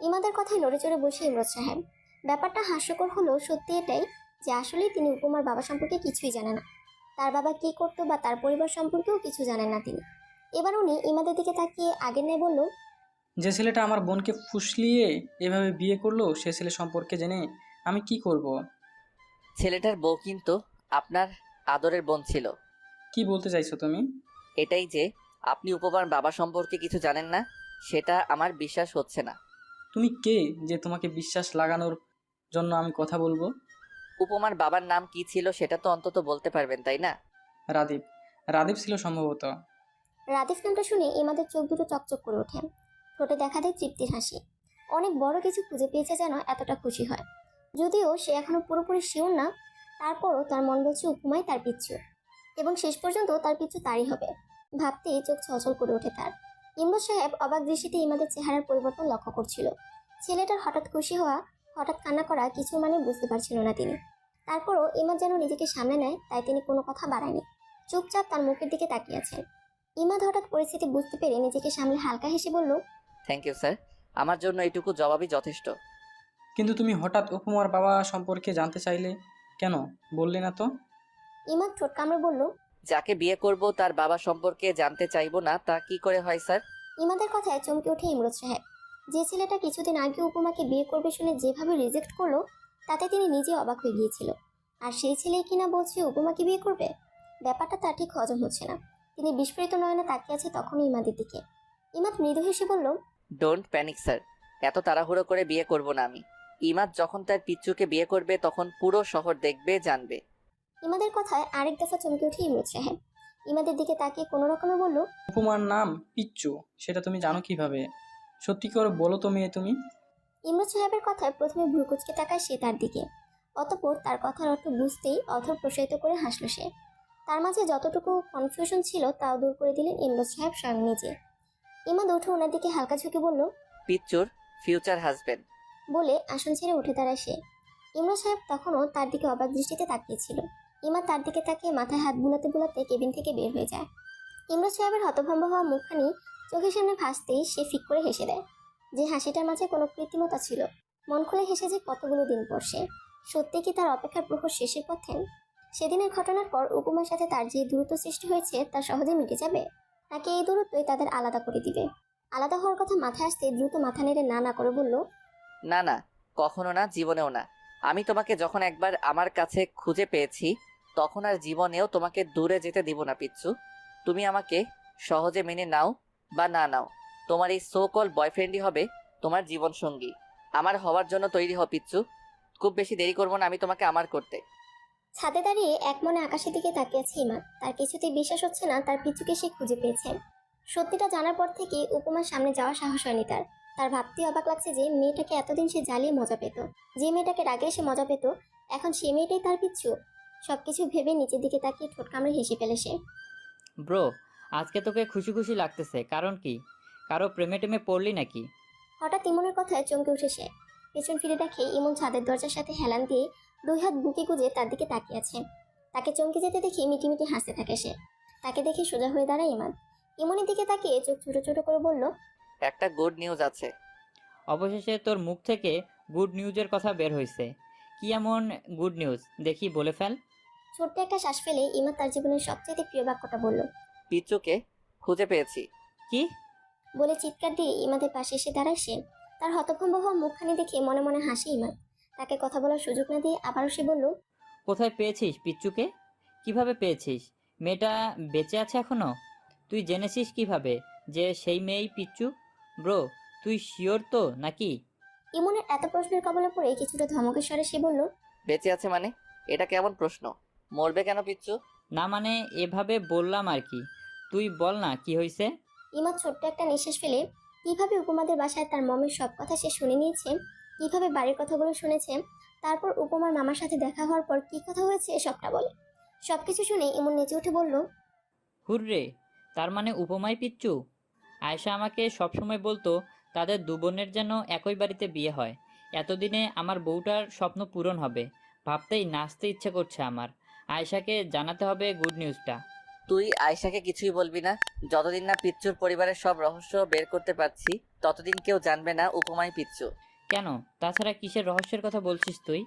F: ইমাদের কথায় নড়ে চড়ে বসে ইমরোজ সাহেব। ব্যাপারটা হাস্যকর হলেও সত্যি এটাই যে আসলেই তিনি উপমার বাবা সম্পর্কে কিছুই জানেন না। তার বাবা কি করতো বা তার পরিবার সম্পর্কেও কিছু জানেন না তিনি। এবার উনি ইমাদের দিকে তাকিয়ে আগের ন্যায় বলল,
C: যে ছেলেটা আমার বোনকে ফুসলিয়ে এভাবে বিয়ে করলো, সে ছেলে সম্পর্কে জেনে আমি কি করব?
E: ছেলেটার বউ কিন্তু আপনার আদরের বোন ছিল।
C: কি বলতে চাইছো তুমি?
E: এটাই যে আপনি উপমার বাবা সম্পর্কে কিছু জানেন না, সেটা আমার বিশ্বাস হচ্ছে না।
C: তুমি কে যে তোমাকে বিশ্বাস লাগানোর জন্য আমি কথা বলবো?
E: উপমার বাবার নাম কি ছিল সেটা তো অন্তত বলতে পারবেন তাই না?
C: রাদীপ। রাদীপ ছিল সম্ভবত।
F: রাদিফ নামটা শুনে ইমাদের চোখ দুটো চকচক করে ওঠে। ঠোঁটে দেখা দেয় তৃপ্তির হাসি। অনেক বড় কিছু খুঁজে পেয়েছে যেন এতটা খুশি হয়। যদিও সে এখনো পুরোপুরি শিওর না, তারপরও তার মন বলছে উপমাই তার পিচ্ছু, এবং শেষ পর্যন্ত তার পিচ্ছু তারই হবে। ভাবতেই চোখ ছলছল করে ওঠে তার। ইমরোজ সাহেব অবাক দৃষ্টিতে ইমাদের চেহারার পরিবর্তন লক্ষ্য করছিল। ছেলেটার হঠাৎ খুশি হওয়া, হঠাৎ কান্না করা কিছু মানে বুঝতে পারছিল না তিনি। তারপরও ইমাদ যেন নিজেকে সামনে নেয়, তাই তিনি কোনো কথা বাড়ায়নি। চুপচাপ তার মুখের দিকে তাকিয়ে আছেন। ইমাদ হঠাৎ পরিস্থিতি বুঝতে পেরে নিজেকে সামলে হালকা হেসে বলল,
E: থ্যাংক ইউ স্যার, আমার জন্য এটুকু জবাবই যথেষ্ট।
C: কিন্তু তুমি হঠাৎ উপমার বাবা সম্পর্কে জানতে চাইলে কেন, বললে না তো?
F: ইমাদ ঠোঁট কামড়ে বলল,
E: যাকে বিয়ে করব তার বাবা সম্পর্কে জানতে চাইবো না, তা কি করে হয় স্যার?
F: ইমাদের কথায় চমকে ওঠে ইমরোজ সাহেব। যে ছেলেটা কিছুদিন আগে উপমাকে বিয়ে করবে শুনে যেভাবে রিজেক্ট করলো, তাতে তিনি নিজে অবাক হয়ে গিয়েছিল। আর সেই ছেলেই কিনা বলছে উপমাকে বিয়ে করবে। ব্যাপারটা তার ঠিক হজম হচ্ছে না। তিনি বিস্ফোরিত নয়নে তাকিয়ে আছে তখনই ইমাদের দিকে। ইমাদ মৃদু হেসে বলল,
E: ডোন্ট প্যানিক স্যার, এত তাড়াহুড়ো করে বিয়ে করব না আমি। ইমাদ যখন তার পিচ্চুকে বিয়ে করবে তখন পুরো শহর দেখবে, জানবে।
F: ইমাদের কথায় আরেক দফা চমকে ওঠে ইমরোজ সাহেব। ইমাদের দিকে তাকিয়ে কোনো রকমে বলল,
C: উপমার নাম পিচ্চু, সেটা তুমি জানো কিভাবে? সত্যি করে বলো তো মেয়ে তুমি।
F: ইমরোজ সাহেবের কথায় প্রথমে ভ্রুকুচকে তাকায় সে তার দিকে। অতঃপর তার কথার অর্থ বুঝতেই অধর প্রসারিত করে হাসল সে। তার মাঝে যতটুকু কনফিউশন ছিল তাও দূর করে দিলেন ইমরোজ সাহেব স্বয়ং নিজে। ইমাদ উঠে ওনার দিকে হালকা ঝুঁকে বলল,
E: পিচ্চুর ফিউচার হাজবেন্ড।
F: বলে আসন ছেড়ে উঠে দাঁড়ায় সে। ইমরোজ সাহেব তখনও তার দিকে অবাক দৃষ্টিতে তাকিয়েছিল। ইমাদ তার দিকে তাকিয়ে মাথায় হাত বুলাতে বুলাতে কেবিন থেকে বের হয়ে যায়। ইমরোজ সাহেবের হতভম্ব হওয়া মুখখানি চোখের সামনে ভাসতেই সে ফিক করে হেসে দেয়। যে হাসিটার মাঝে কোনো কৃত্রিমতা ছিল। মন খুলে হেসে যে কতগুলো দিন পর সে। সত্যি কি তার অপেক্ষার প্রহর শেষের পথে? সেদিনের ঘটনার পর উপমার সাথে তার যে দূরত্ব সৃষ্টি হয়েছে তা সহজে মিটে যাবে, নাকি এই দূরত্বই তাদের আলাদা করে দিবে? আলাদা হওয়ার কথা মাথায় আসতে দ্রুত মাথা নেড়ে না না করে বলল,
E: না না, কখনো না, জীবনেও না। আমি তোমাকে যখন একবার আমার কাছে খুঁজে পেয়েছি, তখন আর জীবনেও তোমাকে দূরে যেতে দিব না পিচ্চু। তুমি আমাকে সহজে মেনে নাও বা না নাও, তোমার এই সো কল বয়ফ্রেন্ডই হবে তোমার জীবন সঙ্গী। আমার হওয়ার জন্য তৈরি হও পিচ্চু। খুব বেশি দেরি করবো না আমি তোমাকে আমার করতে।
F: ছাদে দাঁড়িয়ে এক মনে আকাশের দিকে তাকিয়েছে ইমাদ। তার কিছুতেই বিশ্বাস হচ্ছে না তার পিচুকে সে খুঁজে পেয়েছে। সত্যিটা জানার পর থেকে উপমার সামনে যাওয়ার সাহস হয়নি তার। তার ভাবতে অবাক লাগছে যে মেয়েটাকে এতদিন সে জ্বালিয়ে মজা পেত, যে মেয়েটাকে রাগে এসে মজা পেত, এখন সে মেয়েটাই তার পিচ্ছু। সবকিছু ভেবে নিচের দিকে তাকিয়ে ঠোঁট কামড়ে হেসে ফেলে সে।
H: ব্রো, আজকে তোকে খুশি খুশি লাগতেছে, কারণ কি? কারো প্রেমে টেমে পড়লি নাকি?
F: হঠাৎ ইমনের কথায় চমকে উঠে সে। পেছন ফিরে দেখে ইমন ছাদের দরজার সাথে হেলান দিয়ে 2 হাত বুকে গুজে তার দিকে তাকিয়ে আছে। তাকে চমকে যেতে দেখে মিটিমিটি হাসতে থাকে সে। তাকে দেখে সোজা হয়ে দাঁড়ায় ইমাদ। ইমনের দিকে তাকিয়ে চোখ ছোট ছোট করে বলল,
E: একটা গুড নিউজ আছে।
H: অবশেষে তোর মুখ থেকে গুড নিউজের কথা বের হয়েছে। কি এমন গুড নিউজ দেখি, বলে ফেল।
F: ছোট্ট একটা শ্বাস ফেলে ইমাদ তার জীবনের সবচেয়ে প্রিয় বাক্যটা বলল।
E: পিচ্চুকে খুঁজে পেয়েছি।
H: কি?
F: বলে চিৎকার দিয়ে ইমাদের পাশে এসে দাঁড়ায় সে। তার হতভম্ব হওয়া মুখখানি দেখে মনে মনে হাসে ইমাদ। তাকে কথা বলার সুযোগ না দিয়ে আবারও সে বলল,
H: কোথায় পেয়েছিস পিচ্চুকে? কিভাবে পেয়েছিস? মেয়েটা বেঁচে আছে এখনো? তুই জেনেছিস কিভাবে যে সেই মেয়েই পিচ্চু? ব্রো, তুই শিওর তো নাকি?
F: ইমনের এত প্রশ্নের কবলে পড়ে কিছুটা ধমকের স্বরে সে বলল,
E: বেঁচে আছে মানে? এটা কেমন প্রশ্ন? মরবে কেন পিচ্চু?
H: না মানে এভাবে বললাম আর কি। তুই বল না কি হয়েছে।
F: ইমাদ ছোট্ট একটা নিঃশ্বাস ফেলে কিভাবে উপমাদের বাসায় তার মমের সব কথা সে শুনে নিয়েছে, কিভাবে বাড়ির কথাগুলো শুনেছে, তারপর উপমার মামার সাথে দেখা হওয়ার পর কি কথা হয়েছে সবটা বলে। সবকিছু শুনে ইমন নেচে উঠে বলল,
H: হুররে, তার মানে উপমাই পিচ্চু? আয়েশা আমাকে সবসময় বলতো তাদের দু বোনের যেন একই বাড়িতে বিয়ে হয়। এতদিনে আমার বউটার স্বপ্ন পূরণ হবে, ভাবতেই নাচতে ইচ্ছে করছে আমার। আয়েশাকে জানাতে হবে গুড নিউজটা।
E: তুই আয়শাকে কিছুই বলবি না? যতদিন না পিচ্চুর পরিবারের সব রহস্য বের করতে পারছি ততদিন কেউ জানবে না উপমাই পিচ্চু।
H: কেন? তাছাড়া কিসের রহস্যের কথা বলছিস তুই?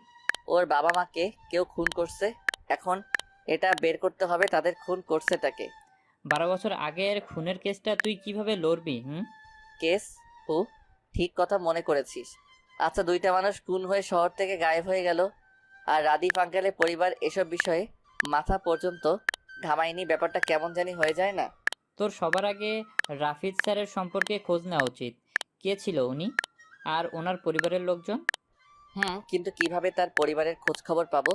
E: ওর বাবা মাকে কেউ খুন করছে। এখন এটা বের করতে হবে তাদের খুন করছেটাকে।
H: 12 বছর আগের খুনের কেসটা তুই কিভাবে লড়বি?
E: কেস? হু, ঠিক কথা মনে করেছিস। আচ্ছা, 2টা মানুষ খুন হয়ে শহর থেকে গায়েব হয়ে গেল, আর রাদিফ আঙ্কেলের পরিবার এসব বিষয়ে মাথা পর্যন্ত ঘামায়নি। ব্যাপারটা কেমন জানি হয়ে যায় না?
H: তোর সবার আগে রাফিদ স্যারের সম্পর্কে খোঁজ নেওয়া উচিত। কে ছিল উনি আর ওনার পরিবারের লোকজন?
E: কিন্তু কিভাবে তার পরিবারের খোঁজ খবর পাবো?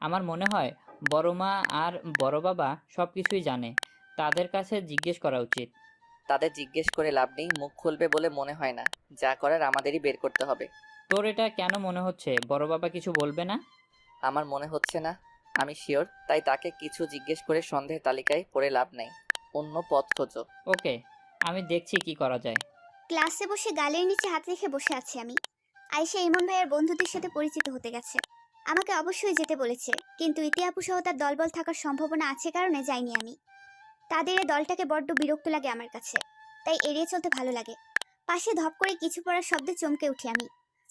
H: আমার মনে হয় বড় মা আর বড় বাবা সব কিছুই জানে, তাদের কাছে জিজ্ঞেস করা উচিত।
E: তাদের জিজ্ঞেস করে লাভ নেই, মুখ খুলবে বলে মনে হয় না। যা করার আমাদেরই বের করতে হবে।
H: তোর এটা কেন মনে হচ্ছে বড় বাবা কিছু বলবে না?
E: আমার মনে হচ্ছে না, আমি শিওর। তাই তাকে কিছু জিজ্ঞেস করে সন্দেহের তালিকায় পড়ে লাভ নেই। অন্য পথ খোঁজো।
H: ওকে, আমি দেখছি কি করা যায়।
B: ক্লাসে বসে গালের নিচে হাত রেখে বসে আছি আমি। আয়েশা ইমন ভাইয়ের বন্ধুদের সাথে পরিচিত হতে গেছে। আমাকে অবশ্যই যেতে বলেছে, কিন্তু ইতি আপু সহ তার দলবল থাকার সম্ভাবনা আছে কারণে যাইনি আমি। তাদের এই দলটাকে বড্ড বিরক্ত লাগে আমার কাছে, তাই এড়িয়ে চলতে ভালো লাগে। পাশে ধপ করে কিছু পড়ার শব্দে চমকে উঠি আমি।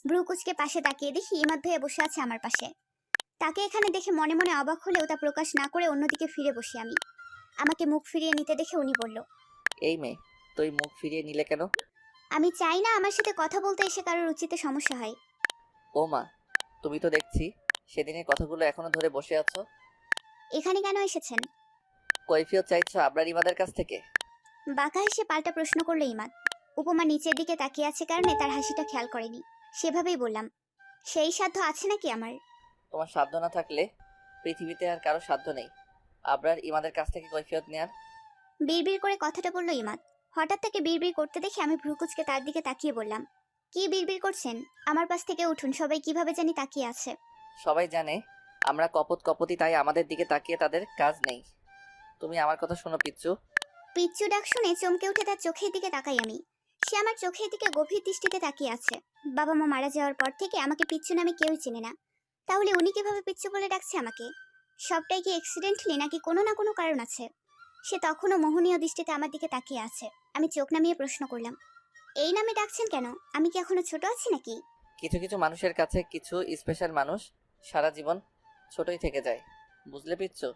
B: ভ্রু কুচকে পাশে তাকিয়ে দেখি ইমাদ ভাইয়া বসে আছে আমার পাশে। তাকে এখানে দেখে মনে মনে অবাক হলেও তা প্রকাশ না করে অন্যদিকে ফিরে বসি আমি। আমাকে মুখ ফিরিয়ে নিতে দেখে উনি বলল,
E: এই মেয়ে, তুই মুখ ফিরিয়ে নিলে কেন?
B: আমি চাই না আমার সাথে কথা বলতে এসে কারোর রুচিতে সমস্যা হয়।
E: ও মা, তুমি তো দেখছি সেদিনের কথাগুলো এখনো ধরে বসে আছো।
B: এখানে কেন এসেছেন?
E: কৈফিয়ত চাইছো আবরার ইমাদের কাছ থেকে?
B: বাঁকা হেসে পাল্টা প্রশ্ন করলো ইমাদ। উপমা নিচের দিকে তাকিয়ে আছে কারণে তার হাসিটা খেয়াল করেনি। সেভাবেই বললাম, সেই সাধ্য আছে নাকি আমার?
E: তোমার সাধ্য না থাকলে পৃথিবীতে আর কারো সাধ্য নেই আবরার ইমাদের কাছ থেকে কৈফিয়ত নেয়ার।
B: বিড়বিড় করে কথাটা বললো ইমাদ। হঠাৎ তাকে বিড়বিড় করতে দেখে আমি ভ্রুকুচকে তার দিকে তাকিয়ে বললাম, কি বিড়বিড় করছেন? আমার পাশ থেকে উঠুন, সবাই কিভাবে জানি তাকিয়ে আছে।
E: সবাই জানে আমরা কপত কপতি, তাই আমাদের দিকে তাকিয়ে তাদের কাজ নেই। তুমি আমার কথা শোনো পিচ্চু।
B: পিচ্চু ডাক শুনে চমকে উঠে তার চোখের দিকে তাকাই আমি। সে আমার চোখের দিকে গভীর দৃষ্টিতে তাকিয়ে আছে। বাবা মা মারা যাওয়ার পর থেকে আমাকে পিচ্চু নামে কেউই চেনে না, তাহলে উনি কিভাবে পিচ্চু বলে ডাকছে আমাকে? সবটাই কি অ্যাক্সিডেন্টালি নাকি কোনো না কোনো কারণ আছে? সে তখনও মোহনীয় দৃষ্টিতে আমার দিকে তাকিয়ে আছে। আমি চোখ নামিয়ে প্রশ্ন করলাম, এই নামে ডাকছেন কেন? আমি কি এখনো ছোট আছি নাকি?
E: কিছু কিছু মানুষের কাছে কিছু স্পেশাল মানুষ সারা জীবন ছোটই থেকে যায়, বুঝলে পিচ্চু?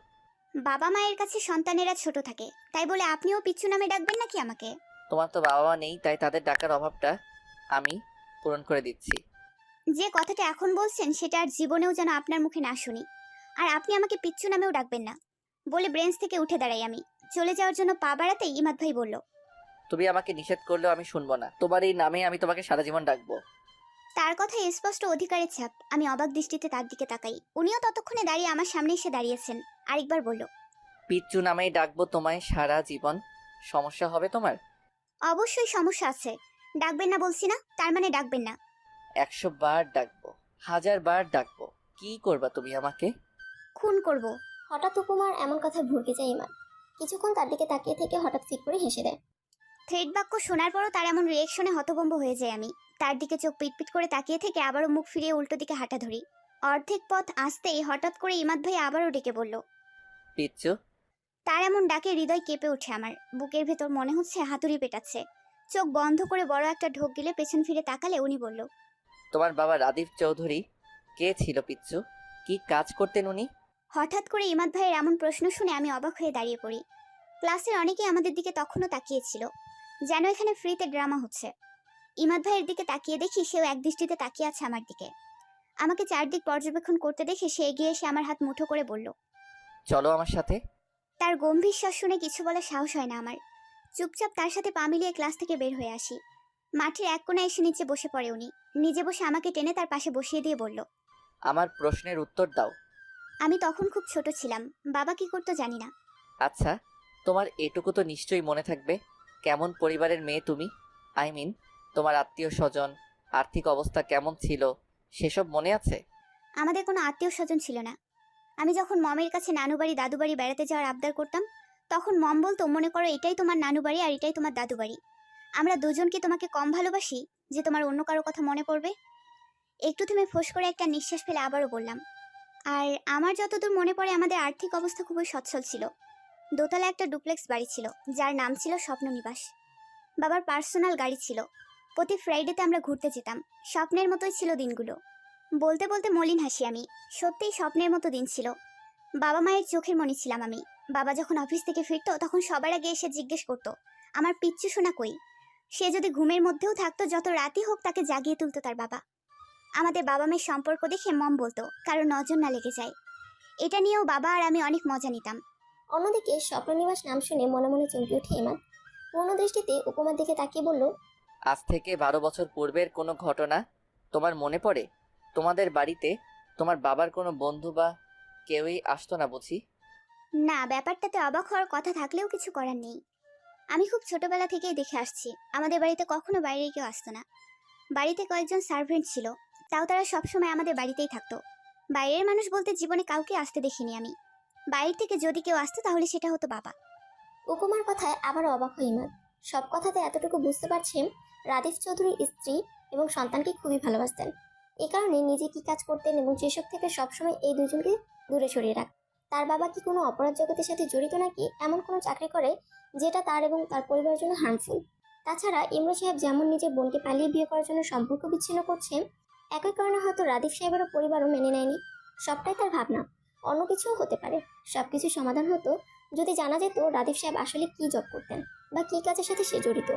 B: বাবা মায়ের কাছে সন্তানেরা ছোট থাকে, তাই বলে আপনিও পিচ্চু নামে ডাকবেন নাকি আমাকে?
E: তোমার তো বাবা মা নেই, তাই তাদের ডাকার অভাবটা আমি পূরণ করে দিচ্ছি।
B: যে কথাটা এখন বলছেন সেটা আর জীবনেও যেন আপনার মুখে না শুনি। আর আপনি আমাকে পিচ্চু নামেও ডাকবেন না। বলে ব্রেঞ্চ থেকে উঠে দাঁড়াই আমি। চলে যাওয়ার জন্য পা বাড়াতেই ইমাদ ভাই বলল,
E: তুমি আমাকে নিষেধ করলেও আমি শুনবো না। তোমার এই নামে আমি তোমাকে সারা জীবন ডাকবো।
B: তার কথায় স্পষ্ট অধিকারের ছাপ। আমি অবাক দৃষ্টিতে তার দিকে তাকাই। উনিও ততক্ষণে দাঁড়িয়ে আমার সামনে এসে দাঁড়িয়েছেন। আরেকবার বলল,
E: পিচ্চু নামেই ডাকবো তোমায় সারা জীবন। সমস্যা হবে তোমার?
B: অবশ্যই সমস্যা আছে। ডাকবেন না বলছি না, তার মানে ডাকবেন না।
E: 100 বার ডাকবো, 1000 বার ডাকবো। কি করবা তুমি আমাকে?
B: খুন করব।
F: হঠাৎ উপমার এমন কথা ভুরকে যায় ইমান। কিছুক্ষণ তার দিকে তাকিয়ে থেকে হঠাৎ ফিক করে হেসে দেয়।
B: থ্রেড বাক্য শোনার পরও তার এমন রিয়েকশনে হতভম্ব হয়ে যায় আমি। তার দিকে চোখ পিটপিট করে তাকিয়ে থেকে আবারও মুখ ফিরিয়ে উল্টো দিকে হাঁটা ধরি। অর্ধেক পথ আসতেই হঠাৎ করে ইমাদ ভাই আবারও ডেকে বলল।
E: পিচ্চু।
B: তার এমন ডাকে হৃদয় কেঁপে ওঠে আমার। বুকের ভেতর মনে হচ্ছে হাতুড়ি পেটাচ্ছে। চোখ বন্ধ করে বড় একটা ঢোক গিলে পেছন ফিরে তাকালে উনি বলল,
E: তোমার বাবা রাদীপ চৌধুরী কে ছিল পিচ্চু? কি কাজ করতেন উনি?
B: হঠাৎ করে ইমাদ ভাইয়ের এমন প্রশ্ন শুনে আমি অবাক হয়ে দাঁড়িয়ে পড়ি। ক্লাসের অনেকেই আমাদের দিকে তখনও তাকিয়েছিল, যেন এখানে ফ্রিতে ড্রামা হচ্ছে। ইমাদ ভাইয়ের দিকে তাকিয়ে দেখি সেও একদৃষ্টিতে তাকিয়ে আছে আমার দিকে। আমাকে চারদিক পর্যবেক্ষণ করতে দেখে সে এগিয়ে এসে আমার হাত মুঠো করে বলল।
E: চলো আমার সাথে।
B: তার গম্ভীর স্বর শুনে কিছু বলার সাহস হয় না আমার। চুপচাপ তার সাথে পা মিলিয়ে ক্লাস থেকে বের হয়ে আসি। মাঠের এক কোণায় এসে নিচে বসে পড়ে উনি। নিজে বসে আমাকে টেনে তার পাশে বসিয়ে দিয়ে বলল।
E: আমার প্রশ্নের উত্তর দাও।
B: আমি তখন খুব ছোট ছিলাম, বাবা কি করতো জানি না।
E: আচ্ছা, তোমার এটুকু তো নিশ্চয়ই মনে থাকবে কেমন পরিবারের মেয়ে তুমি। তোমার আত্মীয় স্বজন, আর্থিক অবস্থা কেমন ছিল সেসব মনে আছে?
B: আমাদের কোনো আত্মীয় স্বজন ছিল না। আমি যখন মমের কাছে নানু বাড়ি দাদু বাড়ি বেড়াতে যাওয়ার আবদার করতাম, তখন মম বলতো, মনে করো এটাই তোমার নানু বাড়ি আর এটাই তোমার দাদু বাড়ি। আমরা দুজন কি তোমাকে কম ভালোবাসি যে তোমার অন্য কারো কথা মনে পড়বে? একটু থেমে ফোঁস করে একটা নিঃশ্বাস ফেলে আবারও বললাম, আর আমার যতদূর মনে পড়ে আমাদের আর্থিক অবস্থা খুবই সচ্ছল ছিল। দোতলা একটা ডুপ্লেক্স বাড়ি ছিল, যার নাম ছিল স্বপ্ননিবাস। বাবার পার্সোনাল গাড়ি ছিল। প্রতি ফ্রাইডেতে আমরা ঘুরতে যেতাম। স্বপ্নের মতোই ছিল দিনগুলো। বলতে বলতে মলিন হাসি আমি। সত্যিই স্বপ্নের মতো দিন ছিল। বাবা মায়ের চোখের মনি ছিলাম আমি। বাবা যখন অফিস থেকে ফিরতো তখন সবার আগে এসে জিজ্ঞেস করতো, আমার পিচ্চু সোনা কই? সে যদি ঘুমের মধ্যেও থাকতো, যত রাতই হোক তাকে জাগিয়ে তুলতো তার বাবা। আমাদের বাবা মেয়ের সম্পর্ক দেখে মম বলতো, কারো নজর না লেগে যায়। এটা নিয়েও বাবা আর আমি অনেক মজা নিতাম।
F: অন্যদিকে স্বপ্ননিবাস নাম শুনে মনে মনে চমকে ওঠে ইমান। পূর্ণ দৃষ্টিতে উপমার দিকে তাকিয়ে বলল,
E: আজ থেকে 12 বছর পূর্বের কোনো ঘটনা তোমার মনে পড়ে? তোমাদের বাড়িতে তোমার বাবার কোনো বন্ধু বা কেউই আসতো না বুঝি?
B: না, ব্যাপারটাতে অবাক হওয়ার কথা থাকলেও কিছু করার নেই। আমি খুব ছোটবেলা থেকেই দেখে আসছি, আমাদের বাড়িতে কখনো বাইরে কেউ আসতো না। বাড়িতে কয়েকজন সার্ভেন্ট ছিল, তাও তারা সবসময় আমাদের বাড়িতেই থাকতো। বাইরের মানুষ বলতে জীবনে কাউকে আসতে দেখিনি আমি। বাইরে থেকে যদি কেউ আসতো তাহলে সেটা হতো বাবা।
F: উপমার কথায় আবার অবাক হয় ইমান। সব কথাতে এতটুকু বুঝতে পারছেন রাদীপ চৌধুরীর স্ত্রী এবং সন্তানকে খুবই ভালোবাসতেন। এ কারণে নিজে কি কাজ করতেন এবং যেসব থেকে সবসময় এই দুজনকে দূরে সরিয়ে রাখ। তার বাবা কি কোনো অপরাধ জগতের সাথে জড়িত, নাকি এমন কোনো চাকরি করে যেটা তার এবং তার পরিবারের জন্য হার্মফুল? তাছাড়া ইমরো সাহেব যেমন নিজের বোনকে পালিয়ে বিয়ে করার জন্য সম্পর্ক বিচ্ছিন্ন করছেন, একই কারণে হয়তো রাদীপ সাহেবেরও পরিবারও মেনে নেয়নি। সবটাই তার ভাবনা, অন্য কিছুও হতে পারে। সবকিছু সমাধান হতো যদি জানা যেত রাদীপ সাহেব আসলে কি জব করতেন বা কি কাজের সাথে সে জড়িত।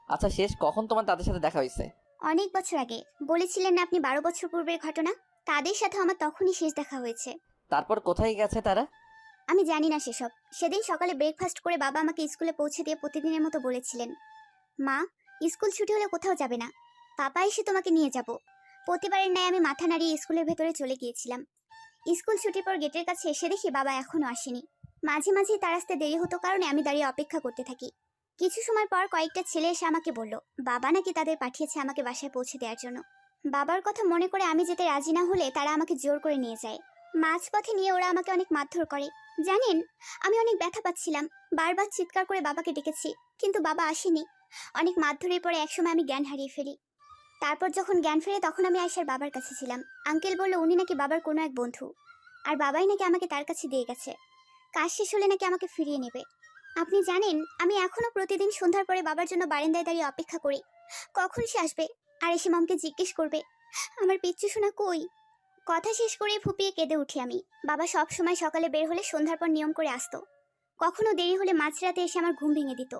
E: আচ্ছা, শেষ কখন তোমার তাদের সাথে দেখা হয়েছে?
B: অনেক বছর আগে। বলেছিলেন না আপনি 12 বছর পূর্বের ঘটনা, তাদের সাথে আমার তখনই শেষ দেখা হয়েছে।
E: তারপর কোথায় গেছে তারা?
B: আমি জানি না সেসব। সেদিন সকালে ব্রেকফাস্ট করে বাবা আমাকে স্কুলে পৌঁছে দিয়ে প্রতিদিনের মতো বলেছিলেন, মা, স্কুল ছুটি হলে কোথাও যাবে না, পাপা এসে তোমাকে নিয়ে যাব। প্রতিবারের ন্যায় আমি মাথা নাড়িয়ে স্কুলের ভেতরে চলে গিয়েছিলাম। স্কুল ছুটির পর গেটের কাছে এসে দেখি বাবা এখনো আসেনি। মাঝে মাঝেই তার আসতে দেরি হতো, কারণে আমি দাঁড়িয়ে অপেক্ষা করতে থাকি। কিছু সময় পর কয়েকটা ছেলে এসে আমাকে বলল বাবা নাকি তাদের পাঠিয়েছে আমাকে বাসায় পৌঁছে দেওয়ার জন্য। বাবার কথা মনে করে আমি যেতে রাজি না হলে তারা আমাকে জোর করে নিয়ে যায়। মাঝপথে নিয়ে ওরা আমাকে অনেক মারধর করে। জানেন, আমি অনেক ব্যথা পাচ্ছিলাম। বারবার চিৎকার করে বাবাকে ডেকেছি, কিন্তু বাবা আসেনি। অনেক মারধরের পরে একসময় আমি জ্ঞান হারিয়ে ফেলি। তারপর যখন জ্ঞান ফেরে তখন আমি আয়েশার বাবার কাছে ছিলাম। আঙ্কেল বলল উনি নাকি বাবার কোনো এক বন্ধু, আর বাবাই নাকি আমাকে তার কাছে দিয়ে গেছে। কাজ শেষ হলে নাকি আমাকে ফিরিয়ে নেবে। আপনি জানেন, আমি এখনো প্রতিদিন সন্ধ্যার পরে বাবার জন্য বারান্দায় দাঁড়িয়ে অপেক্ষা করি কখন সে আসবে আর এসে মমকে জিজ্ঞেস করবে আমার পিচ্চু সোনা কই। কথা শেষ করে ফুপিয়ে কেঁদে উঠি আমি। বাবা সব সময় সকালে বের হলে সন্ধ্যার পর নিয়ম করে আসতো। কখনো দেরি হলে মাঝরাতে এসে আমার ঘুম ভেঙে দিত।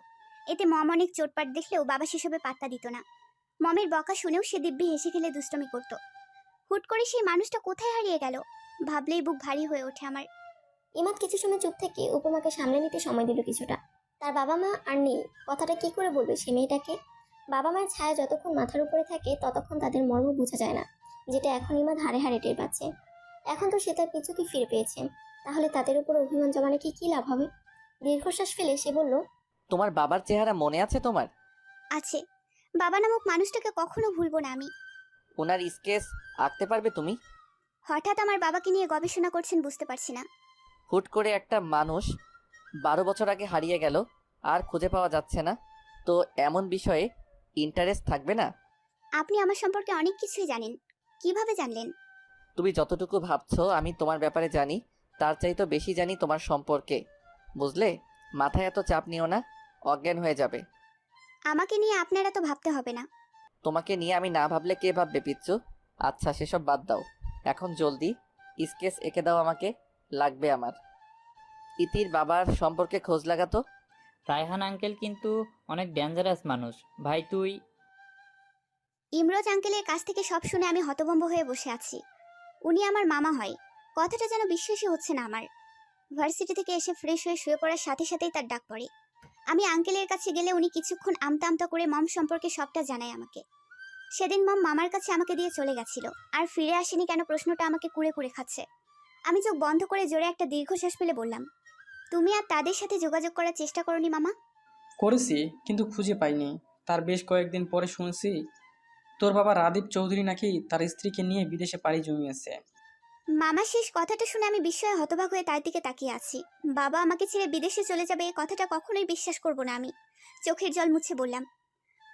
B: এতে মম অনেক চোটপাট দেখলেও বাবা সেসবে পাত্তা দিত না। মমের বকা শুনেও সে দিব্যি হেসে খেলে দুষ্টমি করত। হুট করে সেই মানুষটা কোথায় হারিয়ে গেল ভাবলেই বুক ভারী হয়ে ওঠে আমার।
F: ইমাদ কিছু সময় চুপ থেকে উপমাকে সামনে নিতে সময় দিল কিছুটা। তার বাবা মা আর নেই, কথাটা কি করে বলবে সে মেয়েটাকে? বাবা মায়ের ছায়া যতক্ষণ মাথার উপরে থাকে ততক্ষণ তাদের মর্ম বোঝা যায় না, যেটা এখন ইমাদ হাড়ে হাড়ে টের পাচ্ছে। এখন তো সে তার পিছুকে ফিরে পেয়েছে, তাহলে তাদের উপর অভিমান জমানে কি লাভ হবে? দীর্ঘশ্বাস ফেলে সে বলল,
E: তোমার বাবার চেহারা মনে আছে তোমার?
B: আছে। বাবা নামক মানুষটাকে কখনো ভুলবো না আমি।
E: ওনার স্কেচ আঁকতে পারবে তুমি?
B: হঠাৎ আমার বাবাকে নিয়ে গবেষণা করছেন বুঝতে পারছি না।
E: হুট করে একটা মানুষ 12 বছর আগে হারিয়ে গেল, আর খুঁজে পাওয়া যাচ্ছে না, তো এমন বিষয়ে ইন্টারেস্ট থাকবে না?
B: আপনি আমার সম্পর্কে অনেক কিছুই জানেন, কিভাবে জানলেন?
E: তুমি যতটুকু ভাবছো আমি তোমার ব্যাপারে জানি, তার চাইতে বেশি জানি তোমার সম্পর্কে, বুঝলে? মাথায় এত চাপ নিও না, অজ্ঞান হয়ে যাবে।
B: আমাকে নিয়ে আপনারা তো ভাবতে হবে না।
E: তোমাকে নিয়ে আমি না ভাবলে কে ভাববে পিচ্চু? আচ্ছা সেসব বাদ দাও, এখন জলদি স্কেচ এঁকে দাও আমাকে, লাগবে আমার। ইতির বাবার সম্পর্কে খোঁজ লাগাতো।
H: রায়হান আঙ্কেল কিন্তু অনেক ডেঞ্জারাস মানুষ ভাই। তুই
B: ইমরোজ আঙ্কেলের কাছ থেকে সব শুনে আমি হতভম্ব হয়ে বসে আছি। উনি আমার মামা হয়, কথাটা যেন বিশ্বাসই হচ্ছে না আমার। ভার্সিটি থেকে এসে ফ্রেশ হয়ে শুয়ে পড়ার সাথে সাথেই তার ডাক পড়ে। আমি আঙ্কেলের কাছে গেলে উনি কিছুক্ষণ আমতা আমতা করে মম সম্পর্কে সবটা জানায় আমাকে। সেদিন মম মামার কাছে আমাকে দিয়ে চলে গেছিল, আর ফিরে আসেনি কেন প্রশ্নটা আমাকে কুড়ে কুড়ে খাচ্ছে। আমি চোখ বন্ধ করে জোরে একটা দীর্ঘশ্বাস ফেলে বললাম, তুমি আর তাদের সাথে যোগাযোগ করার চেষ্টা করনি মামা?
C: করেছি, কিন্তু খুঁজে পাইনি। তার বেশ কয়েকদিন পরে শুনছি তোর বাবা রাদীপ চৌধুরী নাকি তার স্ত্রীকে নিয়ে বিদেশে পাড়ি জমিয়েছে।
B: মামা শেষ কথাটা শুনে আমি বিস্ময়ে হতবাক হয়ে তার দিকে তাকিয়ে আছি। বাবা আমাকে ছেড়ে বিদেশে চলে যাবে, এই কথাটা কখনোই বিশ্বাস করব না আমি। চোখের জল মুছে বললাম,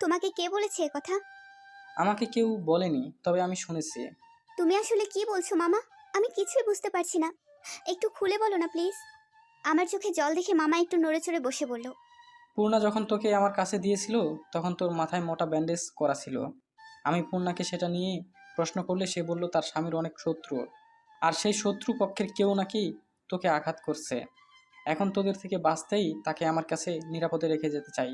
B: তোমাকে কে বলেছে এ কথা?
C: আমাকে কেউ বলেনি, তবে আমি শুনেছি।
B: তুমি আসলে কি বলছো মামা? আমি কিছুই বুঝতে পারছি না, একটু খুলে বলো না প্লিজ। আমার চোখে জল দেখে মামা একটু নড়ে চড়ে বসে বলল,
C: পূর্ণা যখন তোকে আমার কাছে দিয়েছিল তখন তোর মাথায় মোটা ব্যান্ডেজ করা ছিল। আমি পূর্ণাকে সেটা নিয়ে প্রশ্ন করলে সে বলল তার স্বামীর অনেক শত্রু, আর সেই শত্রু পক্ষের কেউ নাকি তোকে আঘাত করছে। এখন তোদের থেকে বাঁচতেই তাকে আমার কাছে নিরাপদে রেখে যেতে চাই।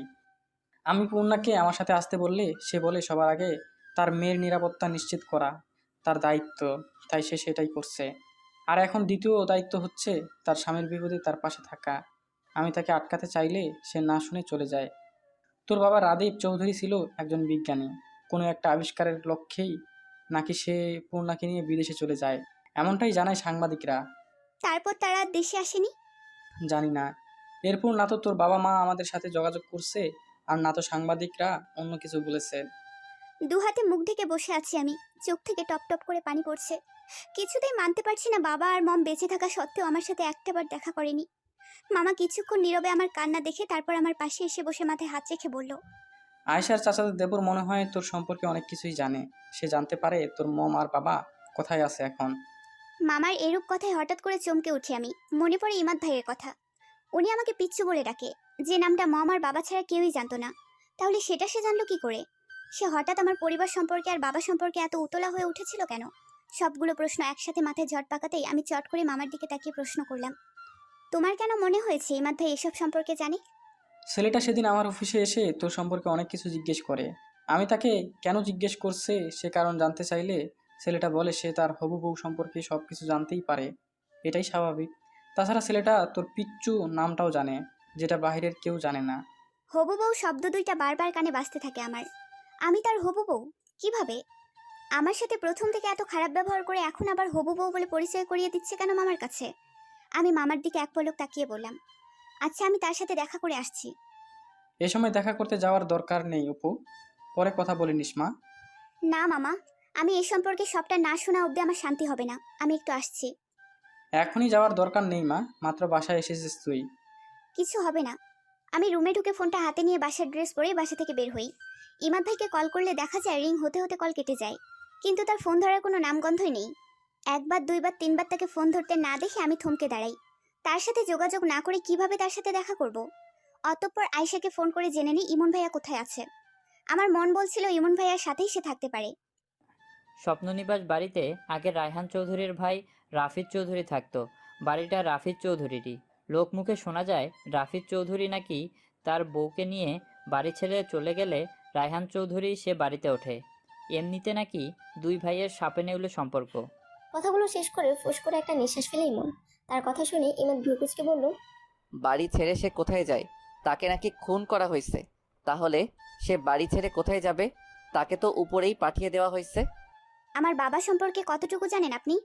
C: আমি পূর্ণাকে আমার সাথে আসতে বললে সে বলে সবার আগে তার মেয়ের নিরাপত্তা নিশ্চিত করা তার দায়িত্ব, তাই সে সেটাই করছে। আর এখন দ্বিতীয় দায়িত্ব হচ্ছে তার স্বামীর বিপদে তার পাশে থাকা। আমি তাকে আটকাতে চাইলে সে না শুনে চলে যায়। তোর বাবা রাদীপ চৌধুরী ছিল একজন বিজ্ঞানী, কোনো একটা আবিষ্কারের লক্ষ্যেই নাকি সে পূর্ণাকে নিয়ে বিদেশে চলে যায়, এমনটাই জানায় সাংবাদিকরা।
B: তারপর তারা আর দেশে আসেনি?
C: জানি না, এরপর না তো তোর বাবা মা আমাদের সাথে যোগাযোগ করছে, আর না তো সাংবাদিকরা অন্য কিছু বলেছে।
B: দু হাতে মুখ ঢেকে বসে আছি আমি, চোখ থেকে টপ টপ করে পানি পড়ছে। কিছুতেই মানতে পারছি না বাবা আর মম বেঁচে থাকা সত্ত্বেও আমার সাথে একটাবার দেখা করেনি। মামা কিছুক্ষণ নীরবে আমার কান্না দেখে তারপর আমার পাশে এসে বসে মাথায় হাত রেখে বলল,
C: আয়েশার চাচাদের দেবর মনে হয় তোর সম্পর্কে অনেক কিছুই জানে। সে জানতে পারে তোর মম আর বাবা কোথায় আছে এখন।
B: মামার এরূপ কথায় হঠাৎ করে চমকে উঠি আমি। মনে পড়ে ইমাদ ভাইয়ের কথা। উনি আমাকে পিচ্চু বলে ডাকে, যে নামটা মম আর বাবা ছাড়া কেউই জানতো না। তাহলে সেটা সে জানলো কি করে? সে হঠাৎ আমার পরিবার সম্পর্কে আর বাবা সম্পর্কে এত উতলা হয়ে উঠেছিল কেন? সবগুলো প্রশ্ন একসাথে মাথায় ঝট পাকাতেই আমি চট করে মামার দিকে তাকিয়ে প্রশ্ন করলাম, তোমার কেন মনে হয়েছে ইমাদ ভাই এসব সম্পর্কে জানে?
C: ছেলেটা সেদিন আমার অফিসে এসে তোর সম্পর্কে অনেক কিছু জিজ্ঞেস করে। আমি তাকে কেন জিজ্ঞেস করছে সে কারণ জানতে চাইলে ছেলেটা বলে সে তার হবু বউ সম্পর্কে সব কিছু জানতেই পারে, এটাই স্বাভাবিক। তাছাড়া ছেলেটা তোর পিচ্চু নামটাও জানে, যেটা বাইরের কেউ জানে না।
B: হবু বউ শব্দ দুইটা বারবার কানে বাজতে থাকে আমার। আমি তার হবু বউ? কিভাবে? আমার সাথে প্রথম থেকে এত খারাপ ব্যবহার করে এখন আবার হবু বউ বলে পরিচয় করিয়ে দিচ্ছে কেন মামার কাছে? আমি মামার দিকে এক পলক তাকিয়ে বললাম, আচ্ছা আমি তার সাথে দেখা করে আসছি।
C: এ সময় দেখা করতে যাওয়ার দরকার নেই অপু, পরে কথা বলে নিস মা।
B: না মামা, আমি এই সম্পর্কে সবটা না শোনা অবধি আমার শান্তি হবে না। আমি একটু আসছি।
C: এখনই যাওয়ার দরকার নেই মা, মাত্র বাসায় এসেছিস তুই।
B: কিছু হবে না। আমি রুমে ঢুকে ফোনটা হাতে নিয়ে বাসার ড্রেস পরে বাসা থেকে বের হই। ইমাদ ভাইকে কল করলে দেখা যায় রিং হতে হতে কল কেটে যায়, কিন্তু তার ফোন ধরার কোনো নামগন্ধই নেই। একবার দুইবার তিনবার তাকে ফোন ধরতে না দেখে আমি থমকে দাঁড়াই। তার সাথে যোগাযোগ না করে কিভাবে তার সাথে দেখা করব? অতঃপর আয়শাকে ফোন করে জেনে নিই ইমন ভাইয়া কোথায় আছে। আমার মন বলছিল ইমন ভাইয়ার সাথেই সে থাকতে পারে।
H: স্বপ্ননিবাস বাড়িতে আগে রায়হান চৌধুরীর ভাই রাফিদ চৌধুরী থাকতো। বাড়িটা রাফিদ চৌধুরীরই। লোকমুখে শোনা যায় রাফিদ চৌধুরী নাকি তার বউকে নিয়ে বাড়ি ছেড়ে চলে গেলে রায়হান চৌধুরী সে বাড়িতে ওঠে। এমনিতে নাকি দুই ভাইয়ের সাপে নেউলে সম্পর্ক।
F: কথাগুলো শেষ করে ফুস করে একটা নিঃশ্বাস ফেলে ইমন। তার কথা শুনে ইমাদ ভ্রুকুচকে বলল,
E: বাড়ি ছেড়ে সে কোথায় যায়? তাকে নাকি খুন করা হয়েছে। তাহলে সে বাড়ি ছেড়ে কোথায় যাবে? তাকে তো উপরেই পাঠিয়ে দেওয়া হয়েছে।
B: আমার বাবা সম্পর্কে কতটুকু জানেন আপনি?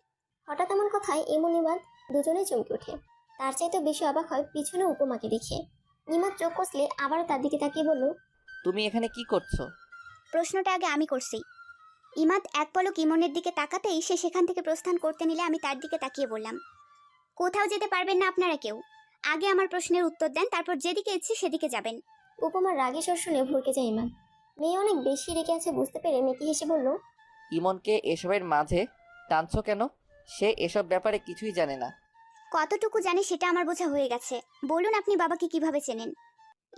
F: হঠাৎ এমন কথায় ইমন ইমাদ দুজনেই চমকে ওঠে। তার চাইতে বেশি অবাক হয় পিছনে উপমাকে দেখে। ইমাদ চোখ কষলে আবারও তার দিকে তাকিয়ে বলল,
E: তুমি এখানে কি করছো?
B: প্রশ্নটা আগে আমি করছি। ইমাদ এক পলক ইমনের দিকে তাকাতেই সে সেখান থেকে প্রস্থান করতে নিলে আমি তার দিকে তাকিয়ে বললাম, কোথাও যেতে পারবেন না আপনারা কেউ। আগে আমার প্রশ্নের উত্তর দেন, তারপর যেদিকে ইচ্ছে সেদিকে যাবেন।
F: উপমার রাগে স্বর শুনে ভরকে যায় ইমান। মেয়ে অনেক বেশি রেগে আছে বুঝতে পেরে মেকি হেসে বলল,
E: ইমনকে এসবের মাঝে টানছো কেন? সে এসব ব্যাপারে কিছুই জানে না।
B: কতটুকু জানে সেটা আমার বোঝা হয়ে গেছে। বলুন আপনি বাবাকে কিভাবে চেনেন?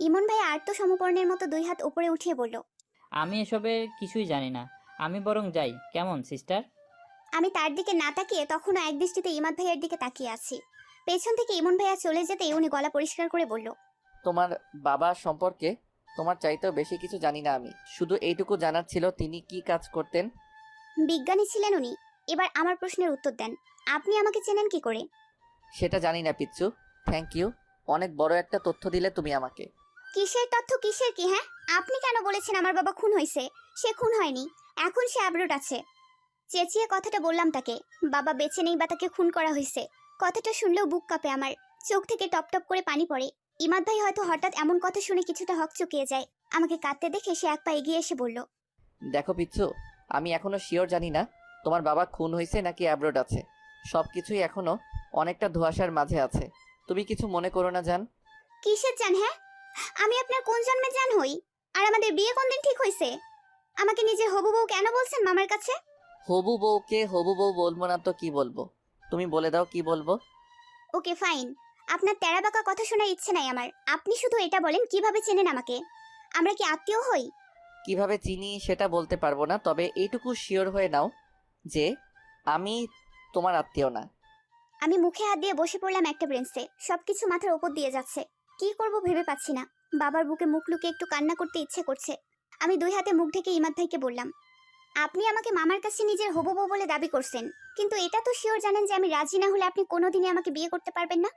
B: ইমন ভাই আর্ত সমপর্ণের মতো দুই হাত উপরে উঠিয়ে বলল,
H: আমি এসবের কিছুই জানি না। আমি বরং যাই, কেমন সিস্টার?
B: আমি তার দিকে না তাকিয়ে তখনও একদৃষ্টিতে ইমাদ ভাইয়ের দিকে তাকিয়ে আছি। পেছন থেকে ইমন ভাইয়া চলে যেতেই উনি গলা পরিষ্কার করে বলল,
E: তোমার বাবা সম্পর্কে তোমার চাইতেও বেশি কিছু জানি না আমি। শুধু এইটুকু জানার ছিল তিনি কি কাজ করতেন।
B: বিজ্ঞানী ছিলেন উনি। এবার আমার প্রশ্নের উত্তর দেন, আপনি আমাকে চেনেন কি করে?
E: সেটা জানি না পিচ্চু। থ্যাংক ইউ, অনেক বড় একটা তথ্য দিলে তুমি আমাকে।
B: কিসের তথ্য, কিসের কি? হ্যাঁ, আপনি কেন বলেছেন আমার বাবা খুন হয়েছে? সে খুন হয়নি, এখন সে অ্যাব্রোড আছে। চেঁচিয়ে কথাটা বললাম তাকে। বাবা বেঁচে নেই বা তাকে খুন করা হয়েছে, কথাটা শুনলেও বুক কাঁপে আমার, চোখ থেকে টপ টপ করে পানি পড়ে। ইমাদ ভাই হয়তো হঠাৎ এমন কথা শুনে কিছুটা হকচকিয়ে যায়। আমাকে কাঁদতে দেখে সে এক পা এগিয়ে এসে বলল,
E: দেখো পিচ্চু, আমি এখনো শিওর জানি না তোমার বাবা খুন হয়েছে নাকি অ্যাব্রোড আছে। সব কিছুই এখনো অনেকটা ধোঁয়াশার মাঝে আছে। তুমি কিছু মনে করো না জান।
B: কিসের জান? হ্যাঁ, আমি আপনার কোন জন্মে জান হই? আর আমাদের বিয়ে কোন দিন ঠিক হয়েছে? আমাকে নিজের হবু বউ কেন বলছেন মামার কাছে?
E: হবু বউকে হবু বউ বলবো না তো কি বলবো? তুমি বলে দাও কি বলবো।
B: ওকে ফাইন, আপনার তেড়াবাঁকা কথা শোনার ইচ্ছে নাই আমার। আপনি শুধু এটা বলেন কিভাবে চেনেন আমাকে? আমরা কি আত্মীয় হই?
E: কিভাবে চিনি সেটা বলতে পারবো না, তবে এইটুকু শিওর হয়ে নাও যে আমি তোমার আত্মীয় না।
B: আমি মুখে হাত দিয়ে বসে পড়লাম একটা বেঞ্চে। সবকিছু মাথার উপর দিয়ে যাচ্ছে, কি করব ভেবে পাচ্ছি না। বাবার বুকে মুখ লুকিয়ে একটু কান্না করতে ইচ্ছে করছে। আমি দুই হাতে মুখ ঢেকে ইমাদ ভাইকে বললাম, আপনি আমাকে মামার কাছে নিজের হবু বউ বলে দাবি করছেন, কিন্তু এটা তো শিওর জানেন যে আমি রাজি না হলে আপনি কোনোদিনই আমাকে বিয়ে করতে পারবেন না।